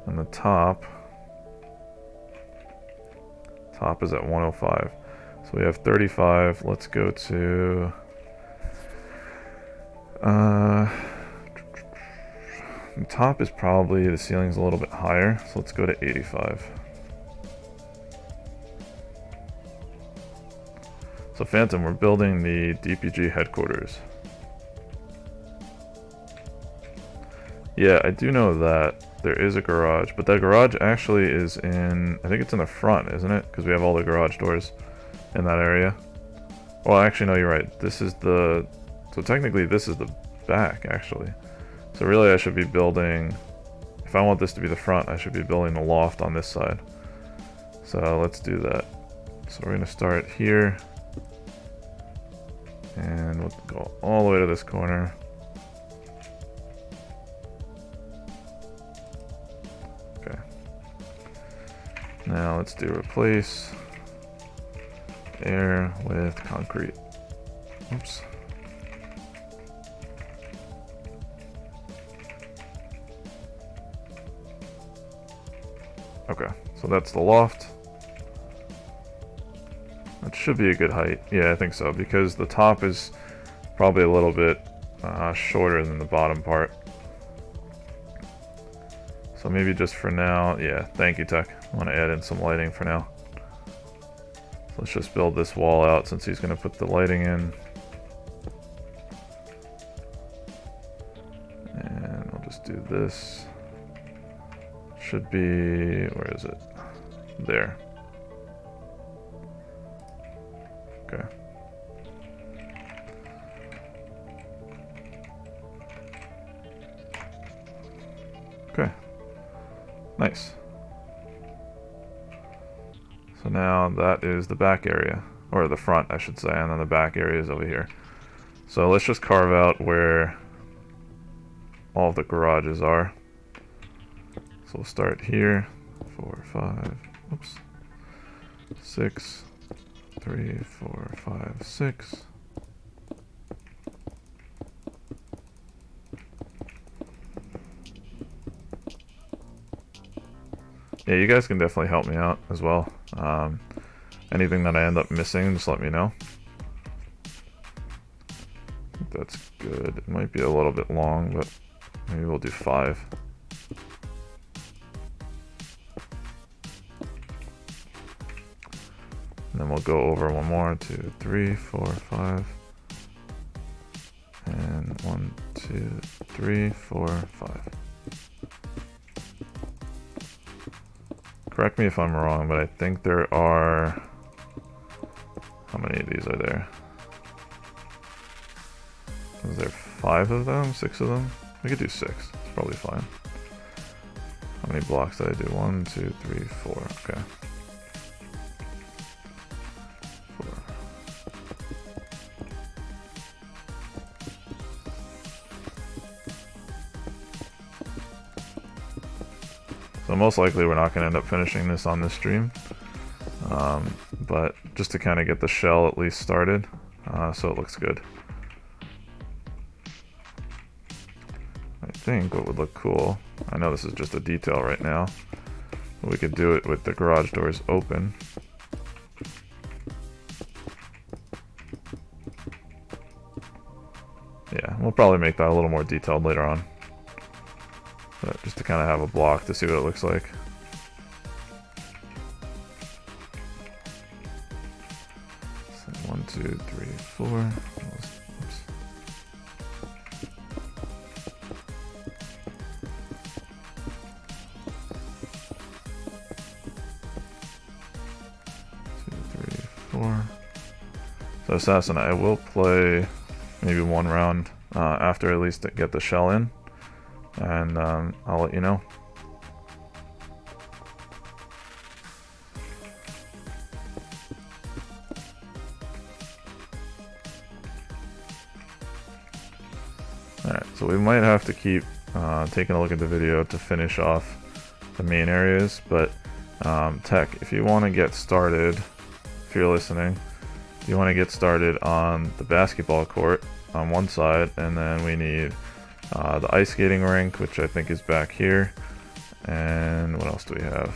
Speaker 1: and the top is at 105. So we have 35. Let's go to the top is probably, the ceiling's a little bit higher, so let's go to 85. So Phantom, we're building the DPG headquarters. Yeah, I do know that there is a garage, but that garage actually is in, I think it's in the front, isn't it? Because we have all the garage doors in that area. Well, actually, no, you're right. This is the, so technically this is the back, actually. So really I should be building, if I want this to be the front, I should be building the loft on this side. So let's do that. So we're gonna start here, and we'll go all the way to this corner. Okay. Now let's do replace air with concrete. Oops. Okay, so that's the loft. That should be a good height. Yeah, I think so, because the top is probably a little bit shorter than the bottom part. So maybe just for now, yeah, thank you, Tech. I want to add in some lighting for now. So let's just build this wall out since he's going to put the lighting in. And we'll just do this. Should be, where is it? There. Okay. Okay. Nice. So now that is the back area, or the front, I should say, and then the back area is over here. So let's just carve out where all of the garages are. So we'll start here, 4, 5, oops, 6, 3, 4, 5, 6. Yeah, you guys can definitely help me out as well. Anything that I end up missing, just let me know. I think that's good. It might be a little bit long, but maybe we'll do 5. And then we'll go over one more, 2, 3, 4, 5. And 1, 2, 3, 4, 5. Correct me if I'm wrong, but I think there are... How many of these are there? Is there 5 of them? 6 of them? We could do 6. It's probably fine. How many blocks did I do? 1, 2, 3, 4. Okay. 4. So most likely we're not going to end up finishing this on this stream. But just to kind of get the shell at least started, so it looks good. I think what would look cool, I know this is just a detail right now, but we could do it with the garage doors open. Yeah, we'll probably make that a little more detailed later on. But just to kind of have a block to see what it looks like. So 1, 2, 3, 4. Oops. 2, 3, 4. So Assassin, I will play maybe one round after at least get the shell in, and I'll let you know. Alright, so we might have to keep taking a look at the video to finish off the main areas, but Tech, if you want to get started, if you're listening, you want to get started on the basketball court on one side, and then we need the ice skating rink, which I think is back here, and what else do we have?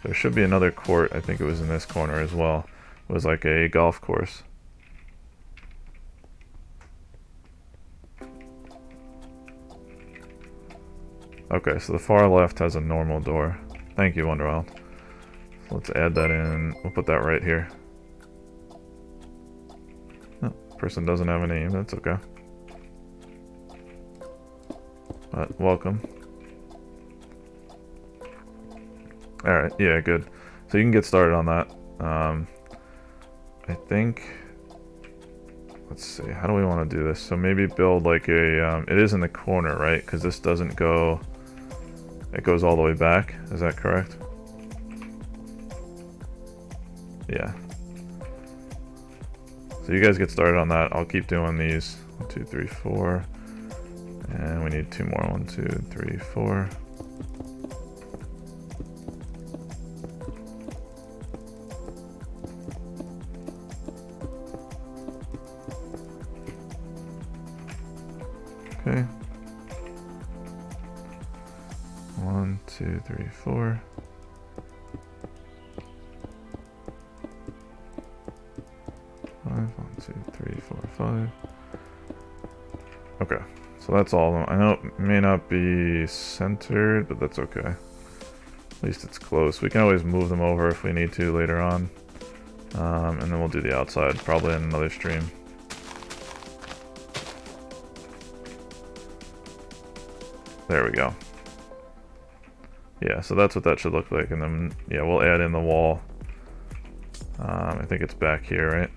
Speaker 1: There should be another court, I think it was in this corner as well. It was like a golf course. Okay, so the far left has a normal door. Thank you, Wonderwild. So let's add that in. We'll put that right here. Oh, person doesn't have a name. That's okay. But welcome. Alright, yeah, good. So you can get started on that. I think... Let's see, how do we want to do this? So maybe build like a... it is in the corner, right? Because this doesn't go... It goes all the way back. Is that correct? Yeah. So you guys get started on that. I'll keep doing these. 1, 2, 3, 4. And we need 2 more. 1, 2, 3, 4. Okay. 1, 2, 3, 4. Five. 1, 2, 3, 4, 5. Okay, so that's all of them. I know it may not be centered, but that's okay. At least it's close. We can always move them over if we need to later on. And then we'll do the outside, probably in another stream. There we go. Yeah, so that's what that should look like, and then, yeah, we'll add in the wall. I think it's back here, right?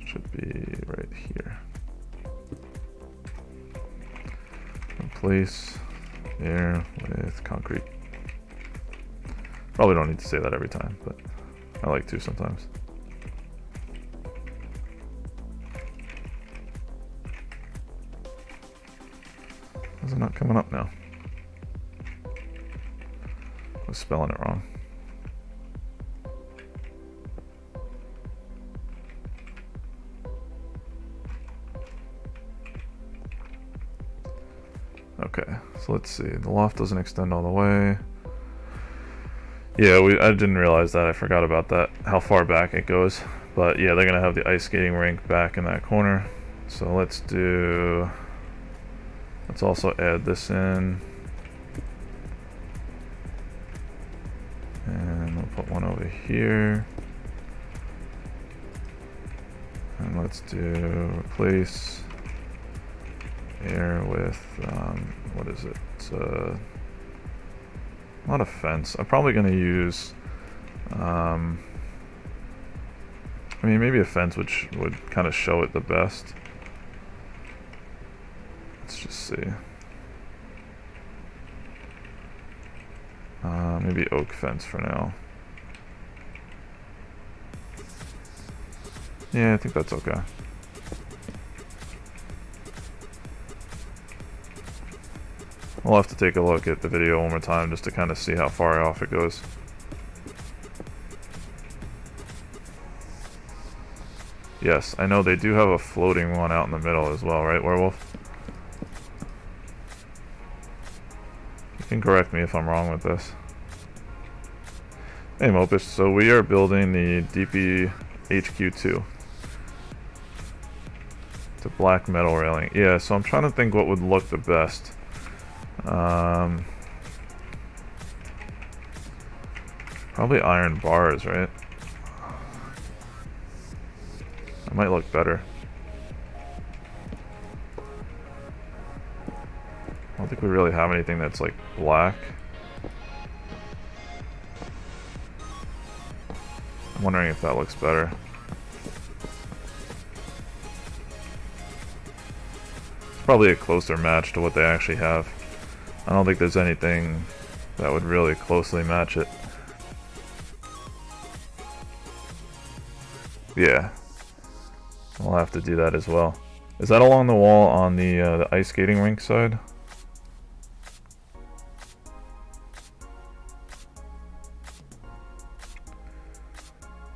Speaker 1: Should be right here. Replace air with concrete. Probably don't need to say that every time, but I like to sometimes. Is it not coming up now? I was spelling it wrong. Okay, so let's see. The loft doesn't extend all the way. Yeah, I didn't realize that. I forgot about that, how far back it goes. But yeah, they're going to have the ice skating rink back in that corner. So let's also add this in. put one over here. And let's do replace air with, what is it? It's not a fence. I'm probably going to use, I mean, maybe a fence which would kind of show it the best. Let's just see. Maybe oak fence for now. Yeah, I think that's okay. We'll have to take a look at the video one more time just to kind of see how far off it goes. Yes, I know they do have a floating one out in the middle as well, right, Werewolf? You can correct me if I'm wrong with this. Hey Mopish, so we are building the DP HQ2. It's a black metal railing. Yeah, so I'm trying to think what would look the best. Probably iron bars, right? That might look better. I don't think we really have anything that's like black. I'm wondering if that looks better. It's probably a closer match to what they actually have. I don't think there's anything that would really closely match it. Yeah. We'll have to do that as well. Is that along the wall on the ice skating rink side?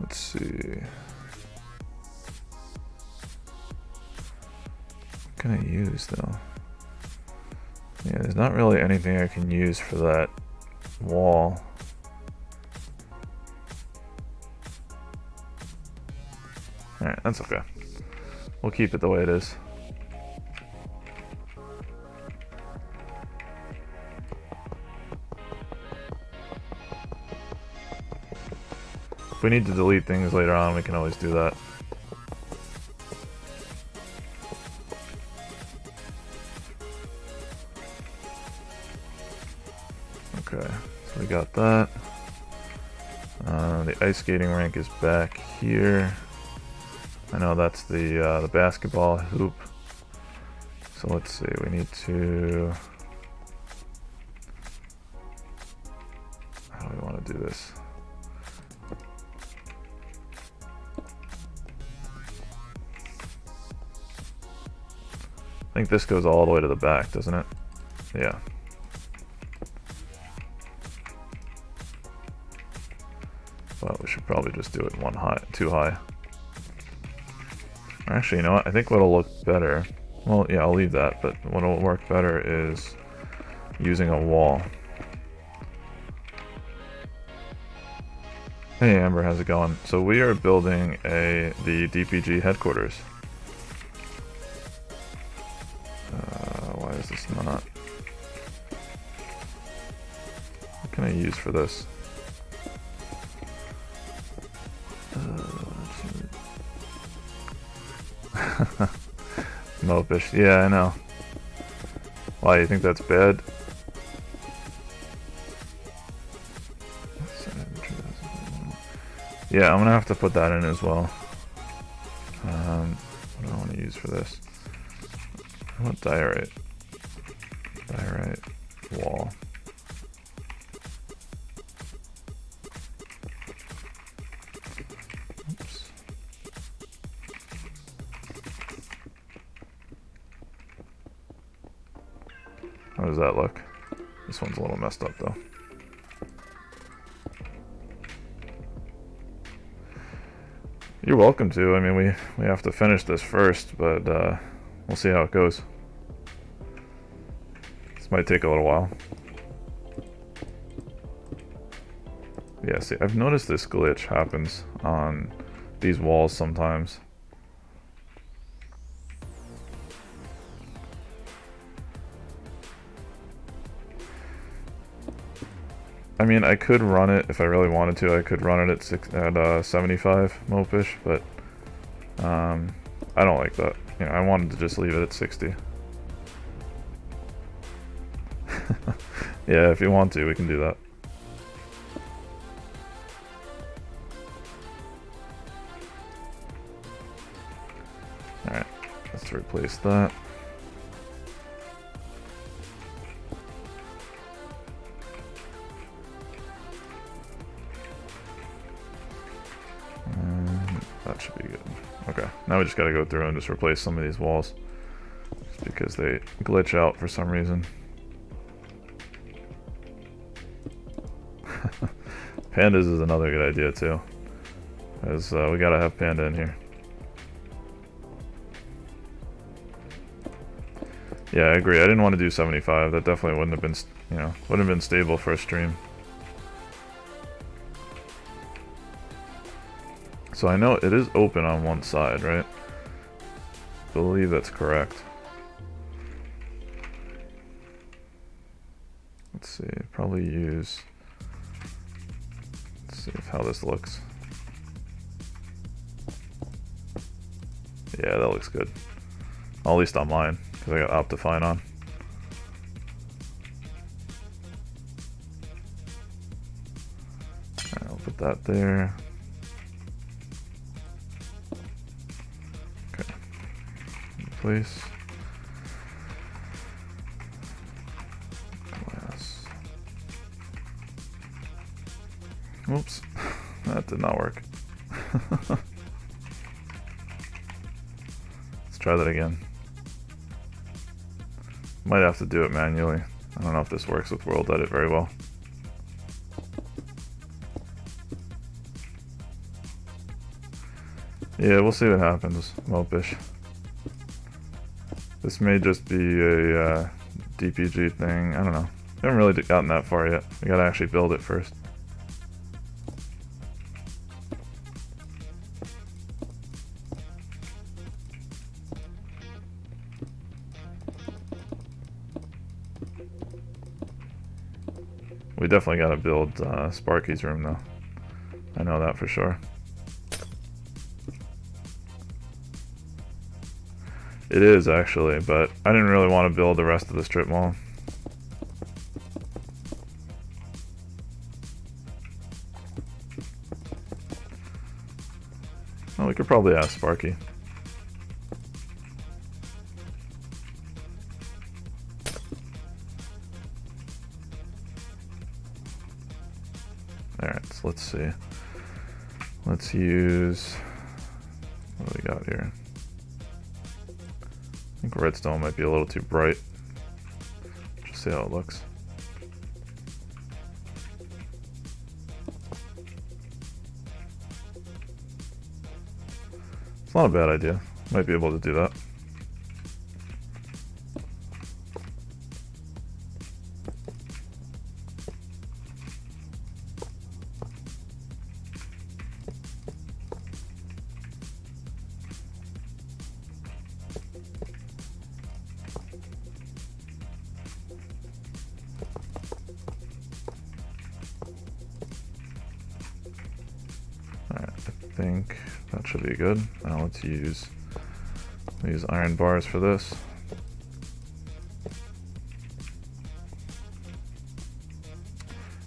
Speaker 1: Let's see. What can I use though? Yeah, there's not really anything I can use for that wall. Alright, that's okay. We'll keep it the way it is. If we need to delete things later on, we can always do that. Okay, so we got that. The ice skating rink is back here. I know that's the basketball hoop. So let's see, we need to... How do we want to do this? I think this goes all the way to the back, doesn't it? Yeah. But we should probably just do it too high. Actually, you know what? I think what'll look better... Well, yeah, I'll leave that, but what'll work better is using a wall. Hey Amber, how's it going? So we are building the DPG headquarters. Why is this not... What can I use for this? Mopish. Yeah, I know. Why, you think that's bad? Yeah, I'm gonna have to put that in as well. What do I want to use for this? I want diorite. Diorite wall. Oops. How does that look? This one's a little messed up though. You're welcome to. I mean, we have to finish this first, but we'll see how it goes. This might take a little while. Yeah, see, I've noticed this glitch happens on these walls sometimes. I mean, I could run it if I really wanted to. I could run it at 75 Mopish, but I don't like that. You know, I wanted to just leave it at 60. Yeah, if you want to, we can do that. Alright, let's replace that. That should be good. Okay, now we just gotta go through and just replace some of these walls. Just because they glitch out for some reason. Pandas is another good idea too. As we gotta have Panda in here. Yeah, I agree. I didn't want to do 75. That definitely wouldn't have been, you know, wouldn't have been stable for a stream. So I know it is open on one side, right? I believe that's correct. Let's see, probably use... Let's see how this looks. Yeah, that looks good. At least on mine, because I got Optifine on. Alright, I'll put that there. Okay. Replace. Glass. Oops, that did not work. Let's try that again. Might have to do it manually. I don't know if this works with World Edit very well. Yeah, we'll see what happens, Mopish. This may just be a DPG thing. I don't know. We haven't really gotten that far yet. We gotta actually build it first. We definitely gotta build Sparky's room though. I know that for sure. It is actually, but I didn't really want to build the rest of the strip mall. Well, we could probably ask Sparky. Alright, so let's see. Let's use... What do we got here? I think redstone might be a little too bright. Just see how it looks. It's not a bad idea. Might be able to do that. I think that should be good. Now let's use these iron bars for this.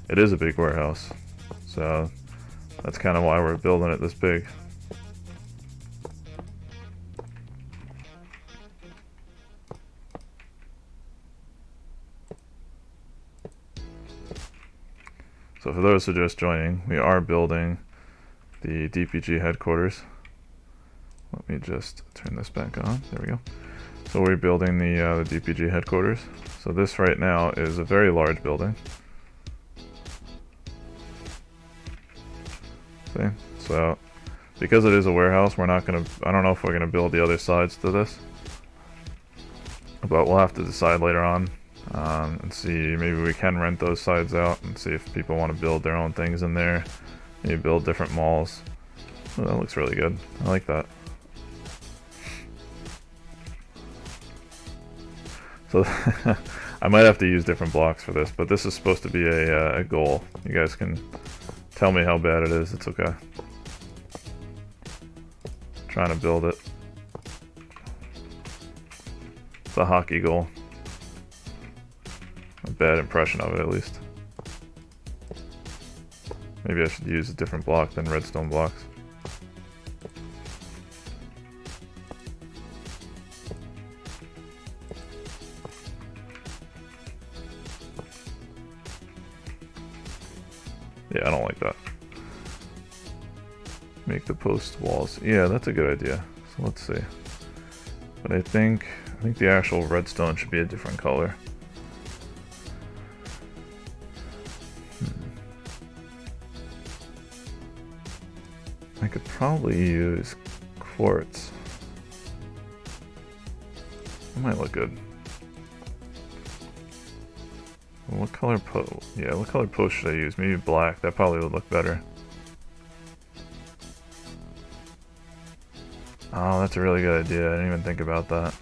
Speaker 1: It is a big warehouse, so that's kind of why we're building it this big. So for those who are just joining, we are building the DPG headquarters. Let me just turn this back on. There we go. So we're building the DPG headquarters. So this right now is a very large building. See? So because it is a warehouse, we're not gonna, I don't know if we're gonna build the other sides to this, but we'll have to decide later on and see. Maybe we can rent those sides out and see if people want to build their own things in there. Maybe build different malls. Oh, that looks really good. I like that. So I might have to use different blocks for this, but this is supposed to be a goal. You guys can tell me how bad it is. It's okay. Trying to build it. It's a hockey goal. A bad impression of it, at least. Maybe I should use a different block than redstone blocks. Yeah, I don't like that. Make the post walls. Yeah, that's a good idea. So let's see. But I think the actual redstone should be a different color. I could probably use quartz. It might look good. What color post? Yeah, what color post should I use? Maybe black. That probably would look better. Oh, that's a really good idea. I didn't even think about that.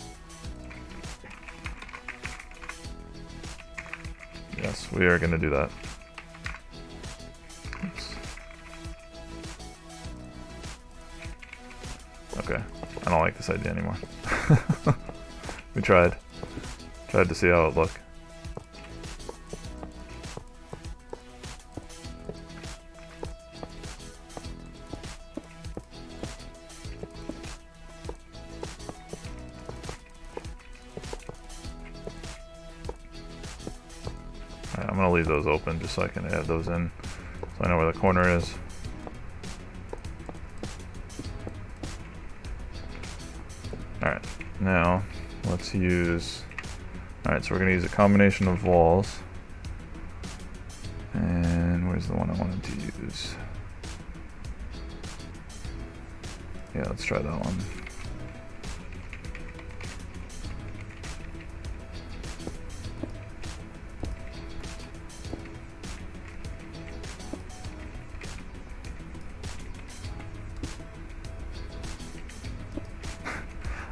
Speaker 1: Yes, we are going to do that. Oops. Okay, I don't like this idea anymore. We tried to see how it looked. Alright, I'm gonna leave those open just so I can add those in, so I know where the corner is. Alright, now let's use... Alright, so we're gonna use a combination of walls. And where's the one I wanted to use? Yeah, let's try that one.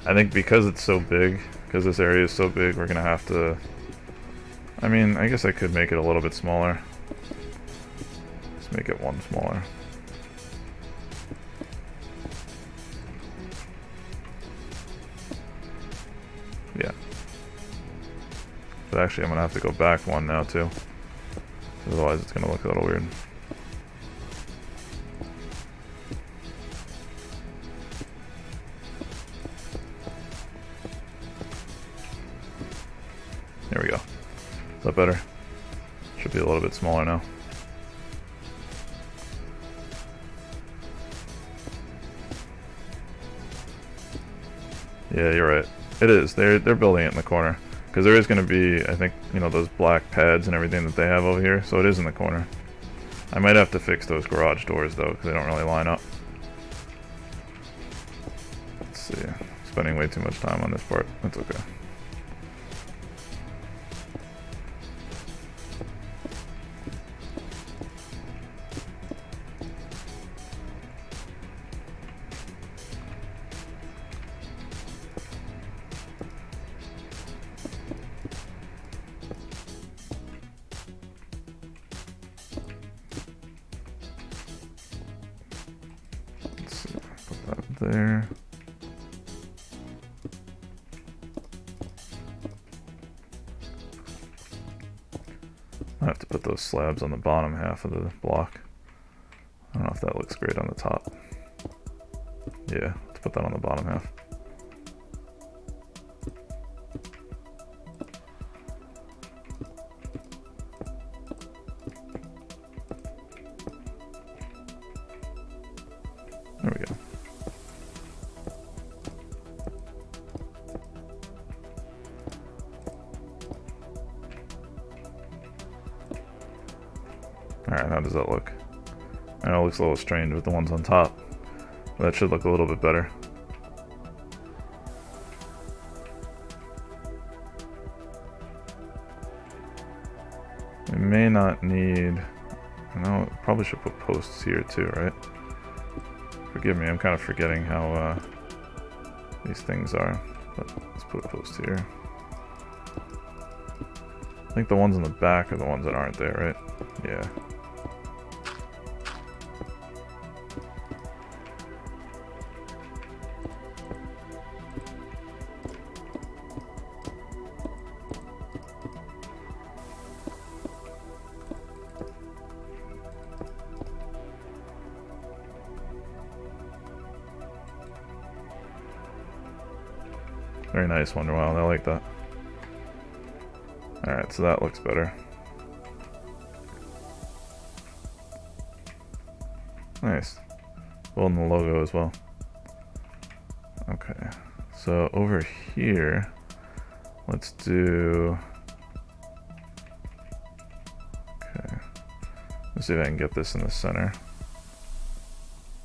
Speaker 1: I think because it's so big, because this area is so big, we're gonna have to... I mean, I guess I could make it a little bit smaller. Let's make it one smaller. Yeah. But actually I'm gonna have to go back one now too. Otherwise it's gonna look a little weird. There we go. Is that better? Should be a little bit smaller now. Yeah, you're right. It is. They're building it in the corner. Because there is going to be, I think, you know, those black pads and everything that they have over here. So it is in the corner. I might have to fix those garage doors, though, because they don't really line up. Let's see. Spending way too much time on this part. That's okay. There. I have to put those slabs on the bottom half of the block. I don't know if that looks great on the top. Yeah, let's put that on the bottom half. There we go. Alright, how does that look? I know it looks a little strange with the ones on top, but that should look a little bit better. We may not need... I know, probably should put posts here too, right? Forgive me, I'm kind of forgetting how these things are, but let's put a post here. I think the ones in the back are the ones that aren't there, right? Yeah. Very nice, Wonderwild. I like that. Alright, so that looks better. Nice. Building the logo as well. Okay. So over here, let's do... Okay. Let's see if I can get this in the center.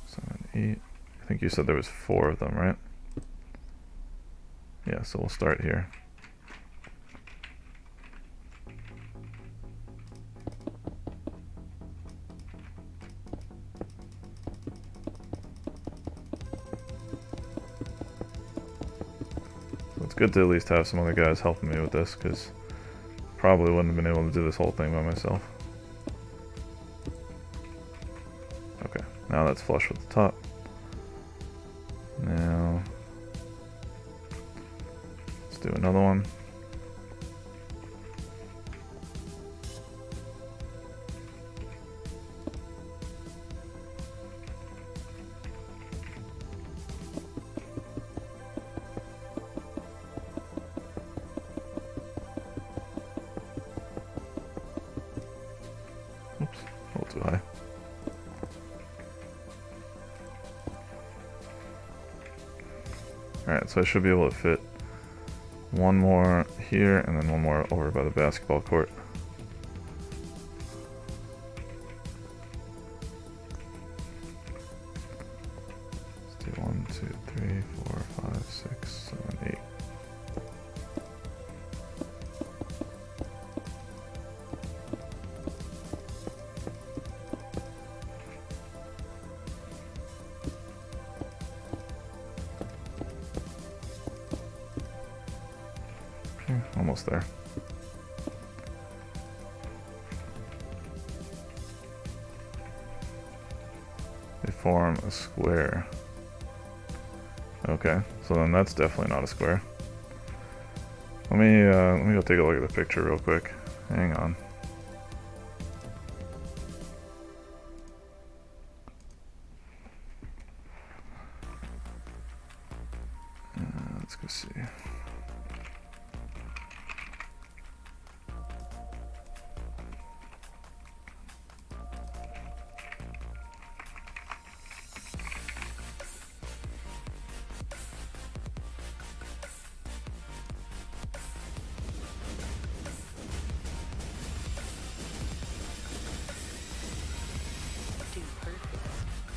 Speaker 1: 7, 8. I think you said there was 4 of them, right? Yeah, so we'll start here. So it's good to at least have some other guys helping me with this, because probably wouldn't have been able to do this whole thing by myself. Okay, now that's flush with the top. Now let's do another one. Oops, a little too high. Alright, so I should be able to fit one more here and then one more over by the basketball court. Let's do 1, 2, 3, 4, 5, 6, 7, 8. Almost there. They form a square. Okay, so then that's definitely not a square. Let me go take a look at the picture real quick. Hang on. Let's go see.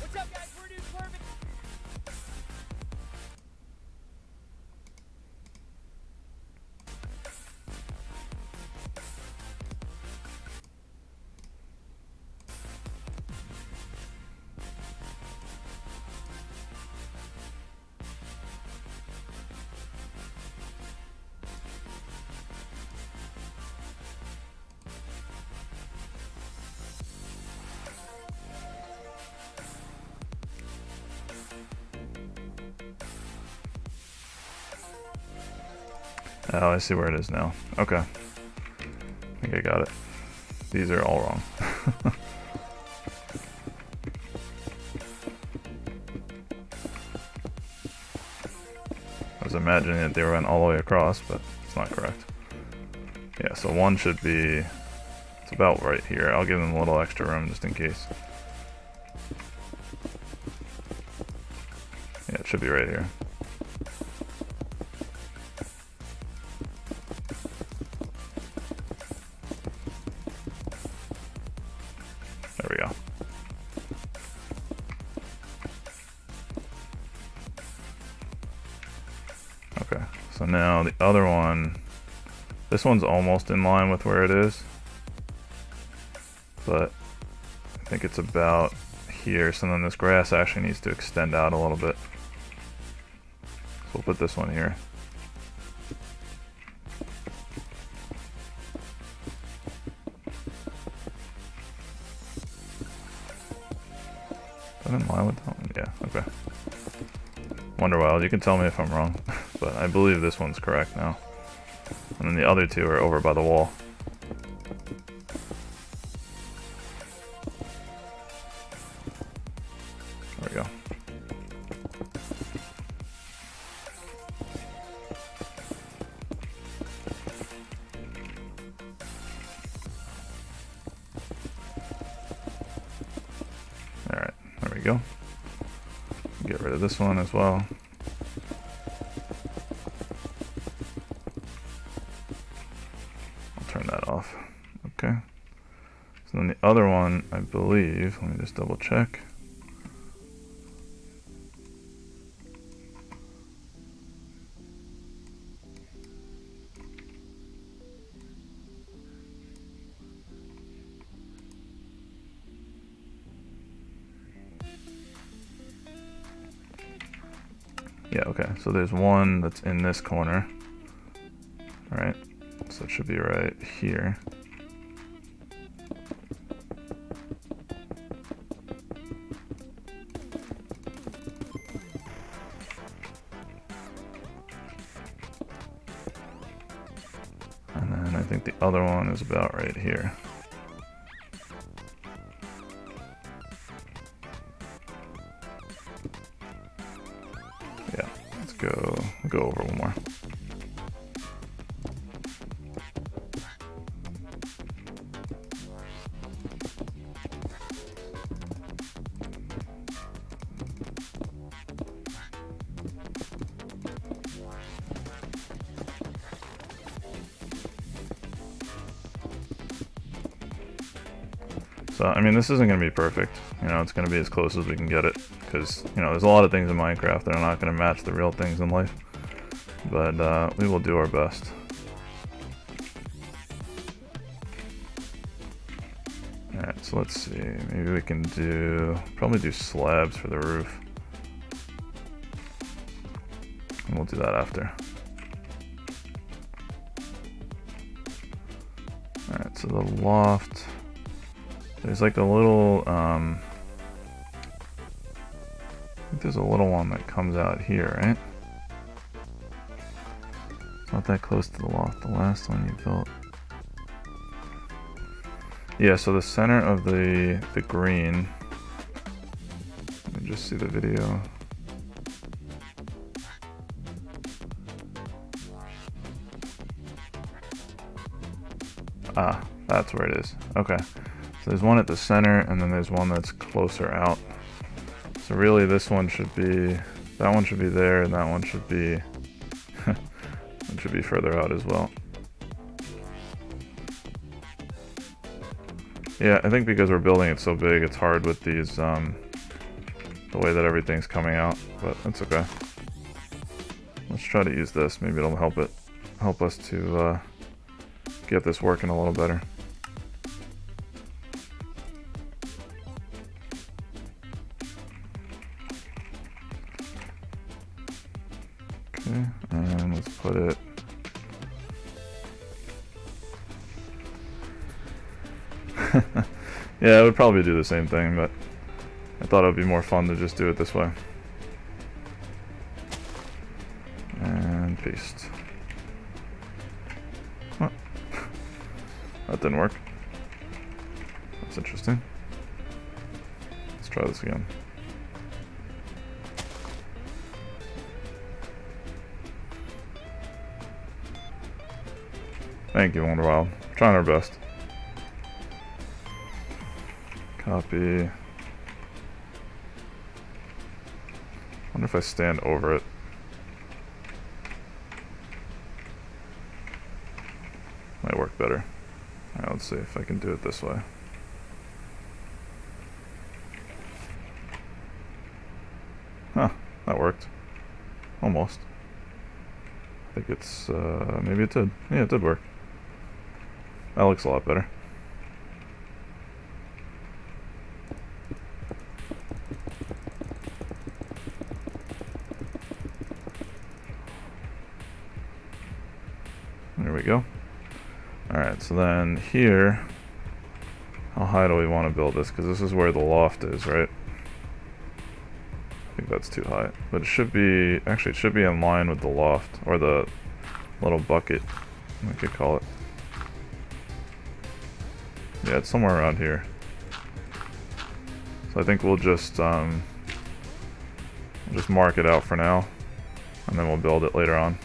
Speaker 6: What's up, guys? We're doing perfect.
Speaker 1: Oh, I see where it is now. Okay. I think I got it. These are all wrong. I was imagining that they went all the way across, but it's not correct. Yeah, so one should be... It's about right here. I'll give them a little extra room just in case. Yeah, it should be right here. There we go. Okay, so now the other one, this one's almost in line with where it is, but I think it's about here, so then this grass actually needs to extend out a little bit. So we'll put this one here. that in line with that one? Yeah, okay. Wonderwild, you can tell me if I'm wrong, but I believe this one's correct now. And then the other two are over by the wall. There we go. Alright, there we go. Get rid of this one as well. I'll turn that off. Okay. So then the other one, I believe, let me just double check. Yeah, okay, so there's one that's in this corner. Alright, so it should be right here. And then I think the other one is about right here. Yeah, let's go over one more. So, I mean, this isn't going to be perfect. You know, it's going to be as close as we can get it. Because, you know, there's a lot of things in Minecraft that are not going to match the real things in life. But we will do our best. Alright, so let's see. Maybe we can probably do slabs for the roof. And we'll do that after. Alright, so the loft... There's like a little, I think there's a little one that comes out here, right? It's not that close to the loft, the last one you built. Yeah, so the center of the green, let me just see the video. Ah, that's where it is, okay. So there's one at the center, and then there's one that's closer out. So really this one should be, that one should be there, and that one should be, it should be further out as well. Yeah, I think because we're building it so big, it's hard with these, the way that everything's coming out, but that's okay. Let's try to use this, maybe it'll help us to get this working a little better. Okay, and let's put it yeah, it would probably do the same thing, but I thought it would be more fun to just do it this way. And paste. What? That didn't work. That's interesting. Let's try this again. Thank you, Wonderwild. Trying our best. Copy. Wonder if I stand over it. Might work better. Alright, let's see if I can do it this way. Huh, that worked. Almost. I think it's, maybe it did. Yeah, it did work. That looks a lot better. There we go. Alright, so then here, how high do we want to build this? Because this is where the loft is, right? think that's too high. But it should be, actually it should be in line with the loft, or the little bucket, we could call it. Yeah, it's somewhere around here. So I think we'll just mark it out for now, and then we'll build it later on.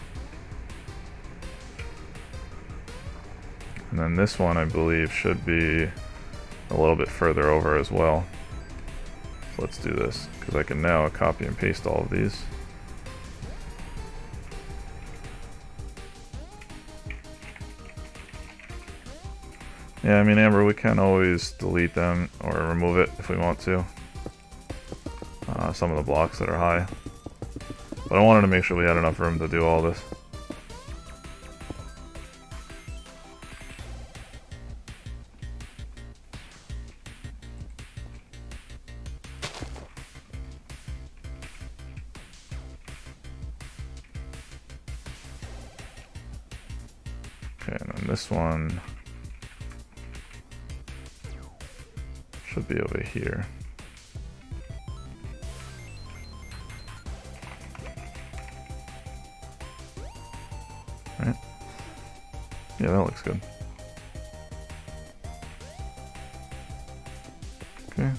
Speaker 1: And then this one, I believe, should be a little bit further over as well. So let's do this, because I can now copy and paste all of these. Yeah, I mean, Amber, we can always delete them or remove it if we want to. Some of the blocks that are high. But I wanted to make sure we had enough room to do all this. Okay, and then this one should be over here. Right? Yeah, that looks good. Okay.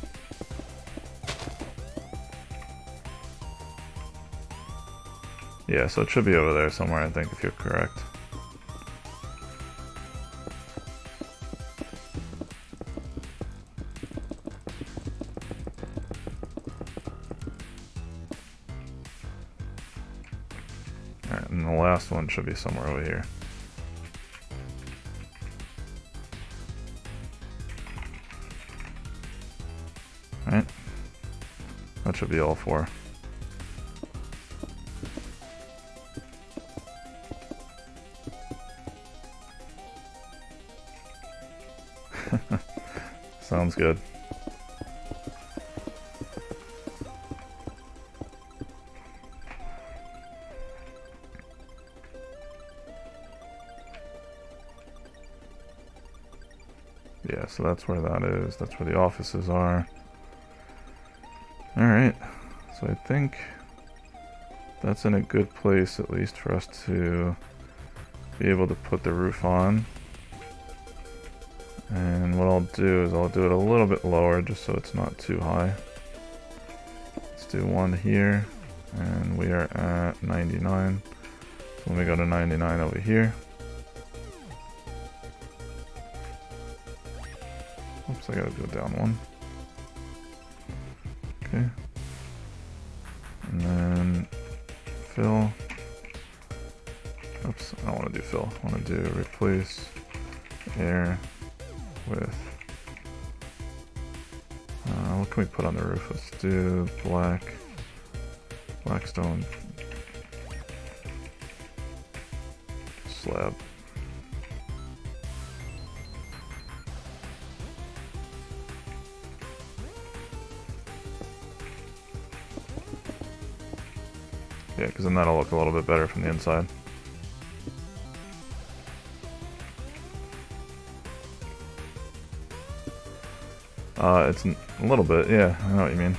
Speaker 1: Yeah, so it should be over there somewhere, I think, if you're correct. Alright, and the last one should be somewhere over here. Alright. That should be all four. Sounds good. Yeah, so that's where that is. That's where the offices are. Alright, so I think that's in a good place, at least for us to be able to put the roof on. And what I'll do is I'll do it a little bit lower just so it's not too high. Let's do one here, and we are at 99. So let me go to 99 over here. Oops, I gotta go down one. Okay. And then fill. Oops, I don't want to do fill. I want to do replace air with. What can we put on the roof? Let's do blackstone slab. Yeah, because then that'll look a little bit better from the inside. It's a little bit, yeah, I know what you mean.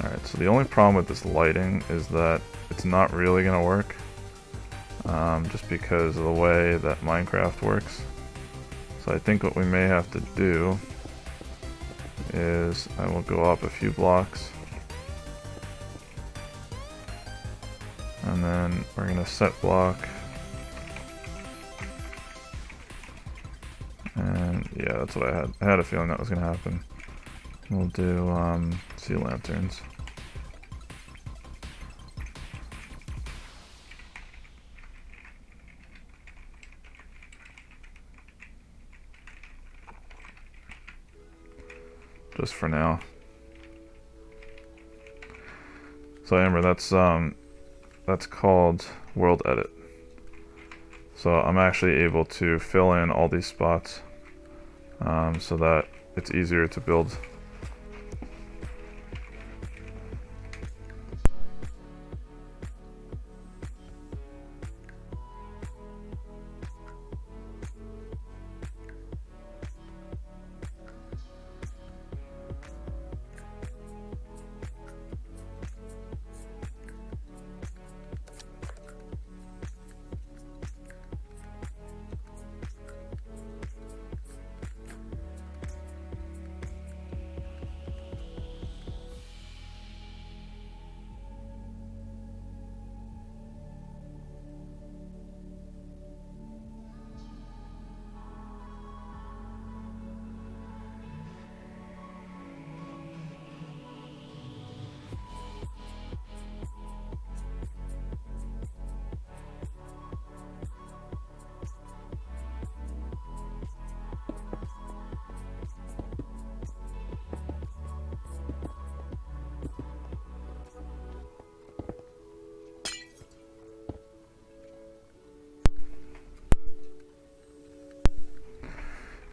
Speaker 1: Alright, so the only problem with this lighting is that it's not really going to work. Just because of the way that Minecraft works. So I think what we may have to do is I will go up a few blocks. And then we're going to set block. And yeah, that's what I had. I had a feeling that was going to happen. We'll do sea lanterns. Just for now. So Amber, that's called World Edit. So I'm actually able to fill in all these spots so that it's easier to build.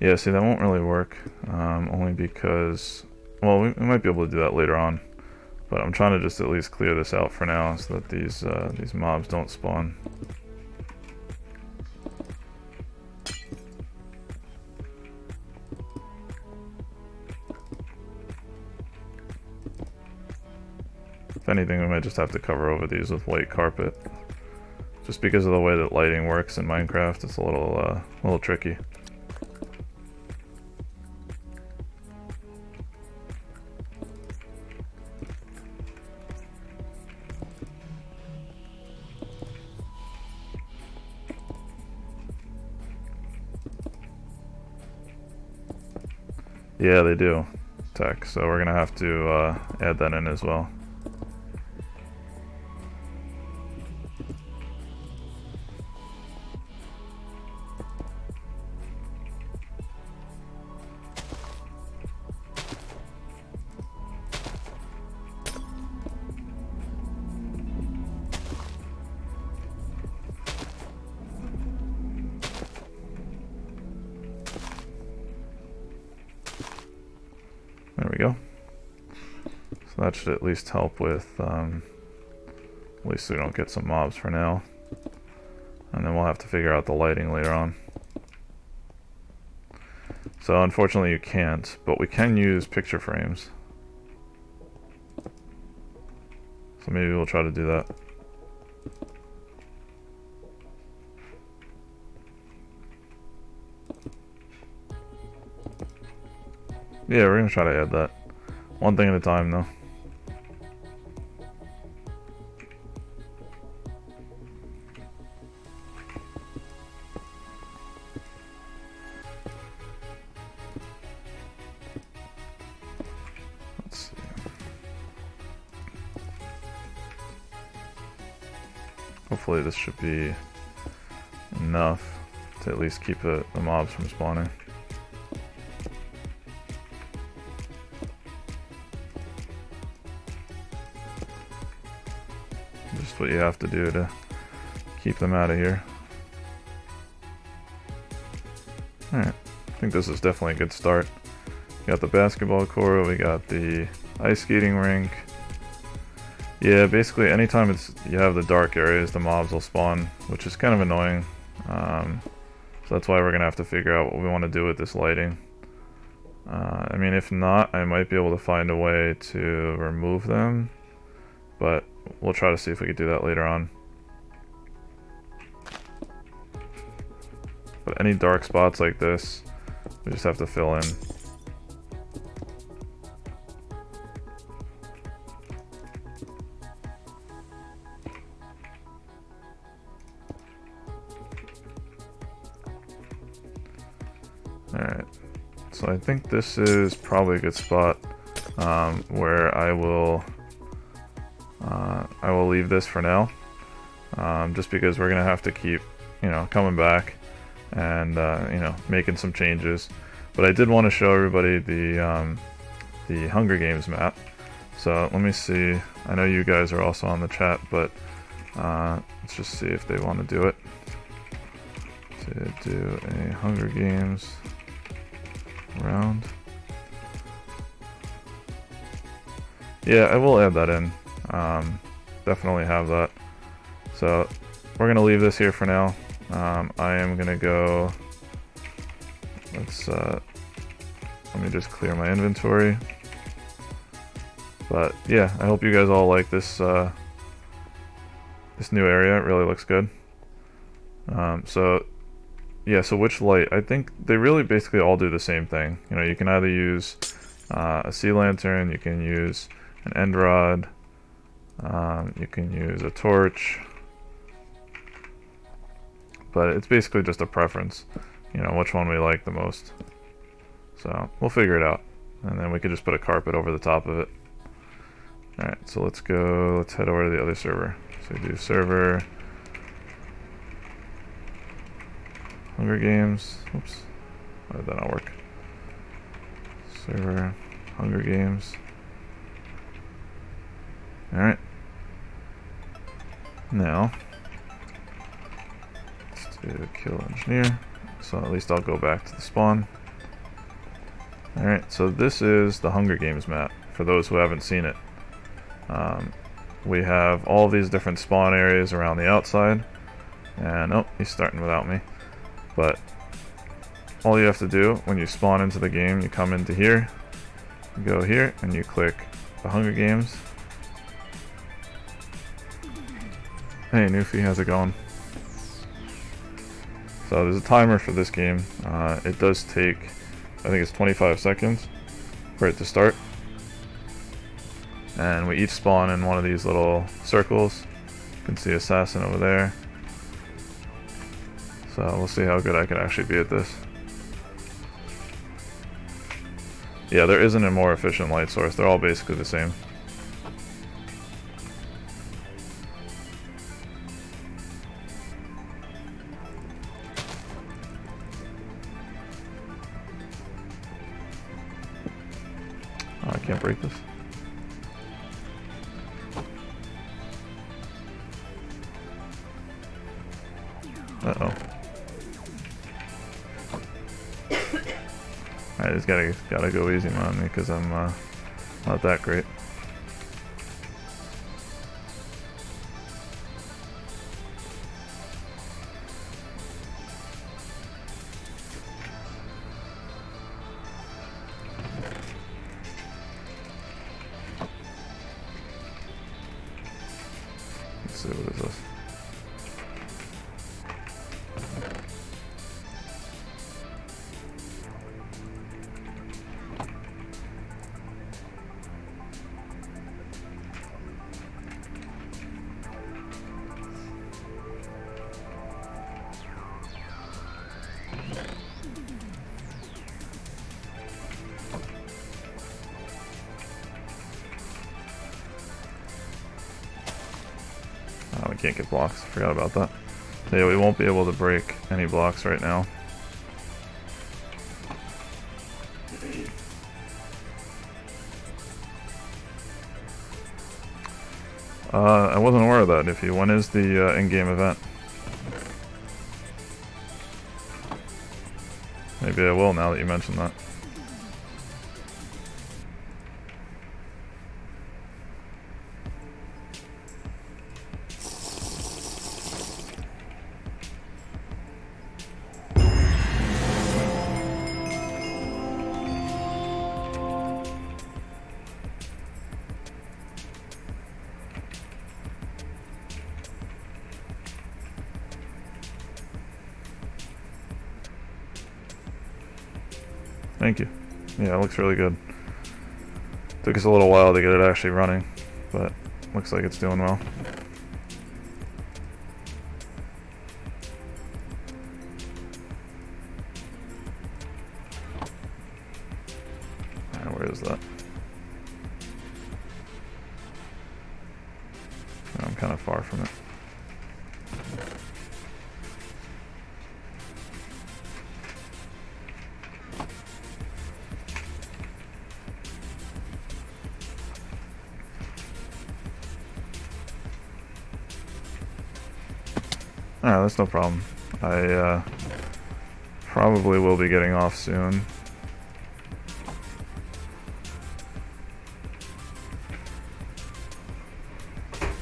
Speaker 1: Yeah, see, that won't really work, only because, well, we might be able to do that later on, but I'm trying to just at least clear this out for now so that these mobs don't spawn. If anything, we might just have to cover over these with white carpet. Just because of the way that lighting works in Minecraft, it's a little tricky. Yeah, they do, tech, so we're gonna have to add that in as well. There we go. So that should at least help with, at least we don't get some mobs for now. And then we'll have to figure out the lighting later on. So unfortunately you can't, but we can use picture frames. So maybe we'll try to do that. Yeah, we're gonna try to add that. One thing at a time, though. Let's see. Hopefully this should be enough to at least keep the mobs from spawning. Just what you have to do to keep them out of here. Alright, I think this is definitely a good start. We got the basketball court, we got the ice skating rink. Yeah, basically anytime you have the dark areas, the mobs will spawn, which is kind of annoying. So that's why we're gonna have to figure out what we want to do with this lighting. I mean, if not, I might be able to find a way to remove them, but we'll try to see if we could do that later on. But any dark spots like this, we just have to fill in. Alright, so I think this is probably a good spot where I will leave this for now, just because we're gonna have to keep, coming back and making some changes. But I did want to show everybody the Hunger Games map. So let me see. I know you guys are also on the chat, but let's just see if they want to do it. To do a Hunger Games round. Yeah, I will add that in. Definitely have that. So we're gonna leave this here for now. I am gonna go. Let me just clear my inventory. But yeah, I hope you guys all like this this new area. It really looks good. So yeah, so which light? I think they really basically all do the same thing. You can either use a sea lantern, you can use an end rod, you can use a torch, but it's basically just a preference, which one we like the most. So we'll figure it out, and then we could just put a carpet over the top of it. Alright, so let's head over to the other server. So we do server Hunger Games. Oops, why did that not work? Server Hunger Games. Alright. Now, let's do kill engineer. So at least I'll go back to the spawn. Alright, so this is the Hunger Games map, for those who haven't seen it. We have all these different spawn areas around the outside, and oh, he's starting without me. But all you have to do when you spawn into the game, you come into here, you go here, and you click the Hunger Games. Hey Newfie, how's it going? So there's a timer for this game. It does take, I think it's 25 seconds for it to start. And we each spawn in one of these little circles. You can see Assassin over there. So we'll see how good I can actually be at this. Yeah, there isn't a more efficient light source. They're all basically the same. Oh, I can't break this. Uh-oh. I just gotta go easy on me because I'm not that great. Let's see, what is this? Oh, we can't get blocks. Forgot about that. So yeah, we won't be able to break any blocks right now. I wasn't aware of that, Nifty. When is the in-game event? Maybe I will now that you mentioned that. Thank you. Yeah, it looks really good. Took us a little while to get it actually running, but looks like it's doing well. Alright, where is that? I'm kind of far from it. Alright, that's no problem. I probably will be getting off soon.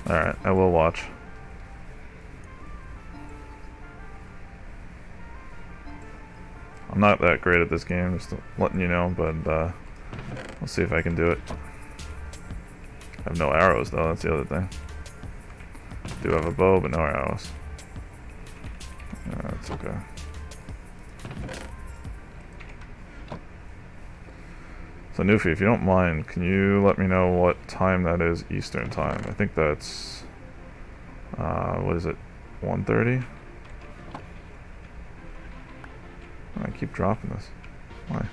Speaker 1: Alright, I will watch. I'm not that great at this game, just letting you know, but we'll see if I can do it. I have no arrows though, that's the other thing. I do have a bow, but no arrows. That's okay. So Newfie, if you don't mind, can you let me know what time that is Eastern time? I think that's what is it, 1:30? I keep dropping this. Why?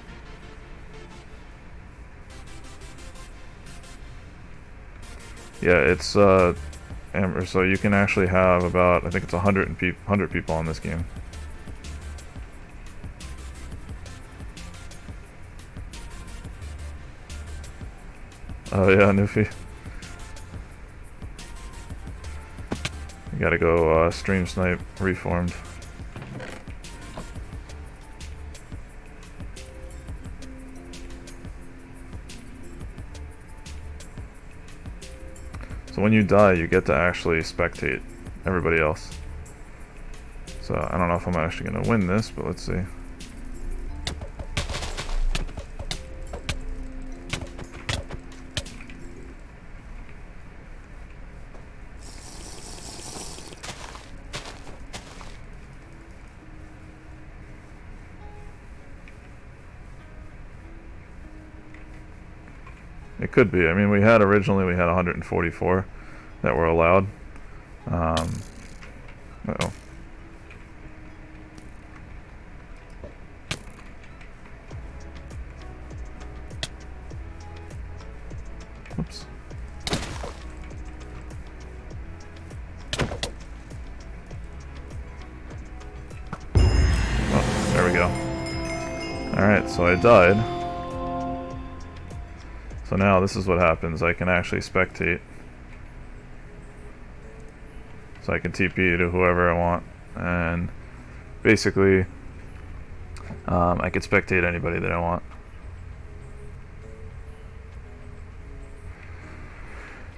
Speaker 1: Yeah, it's Amber, so you can actually have about, I think it's 100 people on this game. Oh yeah, Newfie. You gotta go stream snipe reformed. when you die, you get to actually spectate everybody else. So I don't know if I'm actually going to win this, but let's see. It could be. I mean, originally we had 144 that were allowed. Uh-oh. Oops. Oh, there we go. Alright, so I died. So now this is what happens. I can actually spectate. So I can TP to whoever I want. And basically, I can spectate anybody that I want.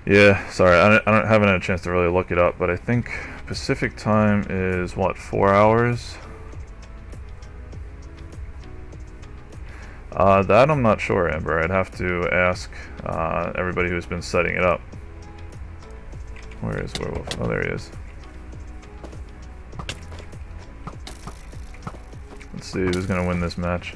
Speaker 1: Yeah, sorry, I haven't had a chance to really look it up, but I think Pacific time is, what, 4 hours? That I'm not sure, Amber. I'd have to ask everybody who's been setting it up. Where is Werewolf? Oh, there he is. Let's see who's gonna win this match.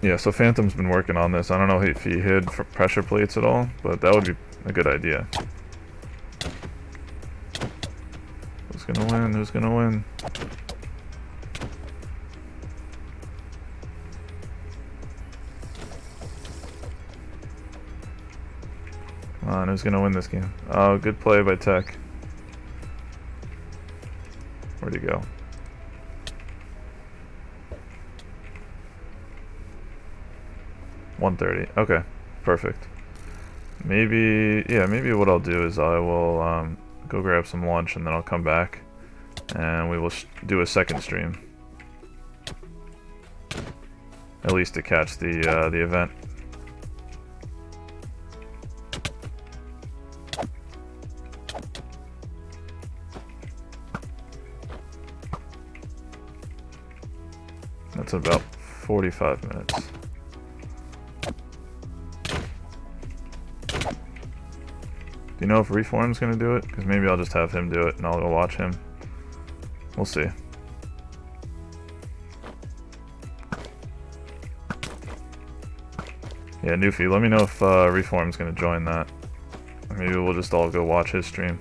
Speaker 1: Yeah, so Phantom's been working on this. I don't know if he hid for pressure plates at all, but that would be a good idea. Who's gonna win? Who's gonna win? Come on, who's gonna win this game? Oh, good play by Tech. Where'd he go? $130. Okay, perfect. Maybe what I'll do is I will go grab some lunch and then I'll come back and we will do a second stream. At least to catch the event. That's about 45 minutes. Do you know if Reform's gonna do it? Because maybe I'll just have him do it and I'll go watch him. We'll see. Yeah, Newfie, let me know if Reform's gonna join that. Maybe we'll just all go watch his stream.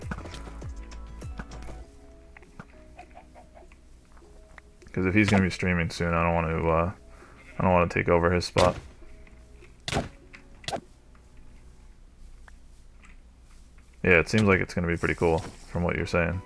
Speaker 1: Because if he's gonna be streaming soon, I don't want to take over his spot. Yeah, it seems like it's going to be pretty cool from what you're saying.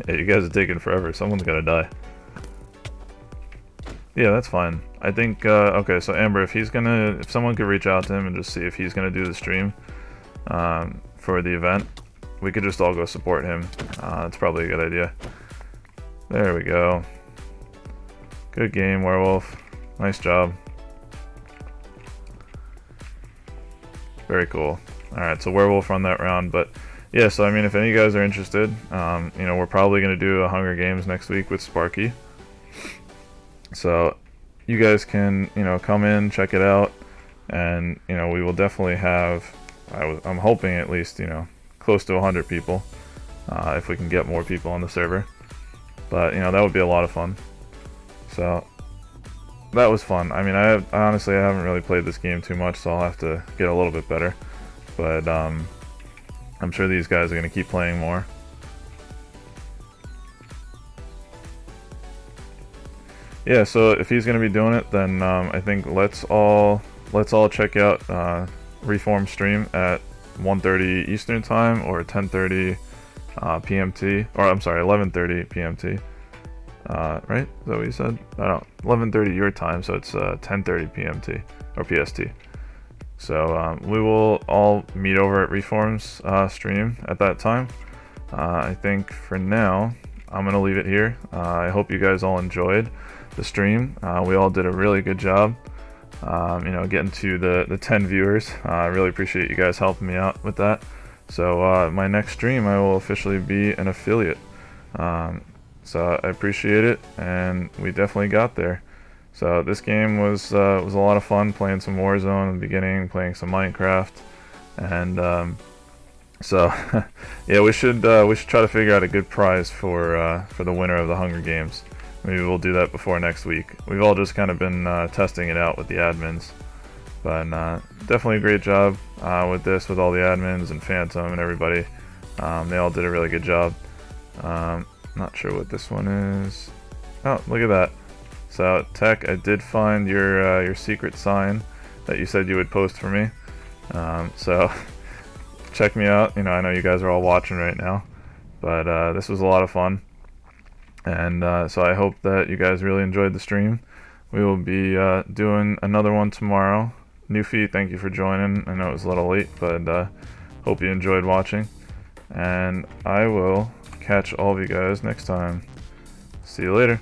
Speaker 1: Yeah, you guys are taking forever. Someone's got to die. Yeah, that's fine. I think, okay, so Amber, if someone could reach out to him and just see if he's gonna do the stream for the event, we could just all go support him. That's probably a good idea. There we go. Good game, Werewolf. Nice job. Very cool. Alright, so Werewolf on that round, but yeah, so I mean, if any of you guys are interested, you know, we're probably gonna do a Hunger Games next week with Sparky. So you guys can, you know, come in, check it out, and, you know, we will definitely have, I'm hoping at least, you know, close to 100 people, if we can get more people on the server. But, you know, that would be a lot of fun. So that was fun. I mean, I honestly haven't really played this game too much, so I'll have to get a little bit better. But I'm sure these guys are going to keep playing more. Yeah, so if he's going to be doing it, then I think let's all check out Reform stream at 1:30 Eastern time or 10:30 PMT, or I'm sorry, 11:30 PMT. Right? Is that what you said? I don't. 11:30 your time, so it's 10:30 PMT or PST. So we will all meet over at Reform's stream at that time. I think for now, I'm gonna leave it here. I hope you guys all enjoyed the stream. We all did a really good job. You know, getting to the 10 viewers. I really appreciate you guys helping me out with that. So my next stream, I will officially be an affiliate. So I appreciate it, and we definitely got there. So this game was a lot of fun, playing some Warzone in the beginning, playing some Minecraft, and so yeah, we should try to figure out a good prize for the winner of the Hunger Games. Maybe we'll do that before next week. We've all just kind of been testing it out with the admins, but definitely a great job with this, with all the admins and Phantom and everybody. They all did a really good job. Not sure what this one is. Oh, look at that. So Tech, I did find your secret sign that you said you would post for me. So check me out. You know, I know you guys are all watching right now, but this was a lot of fun. And so I hope that you guys really enjoyed the stream. We will be doing another one tomorrow. Newfie, thank you for joining. I know it was a little late, but hope you enjoyed watching. And I will catch all of you guys next time. See you later.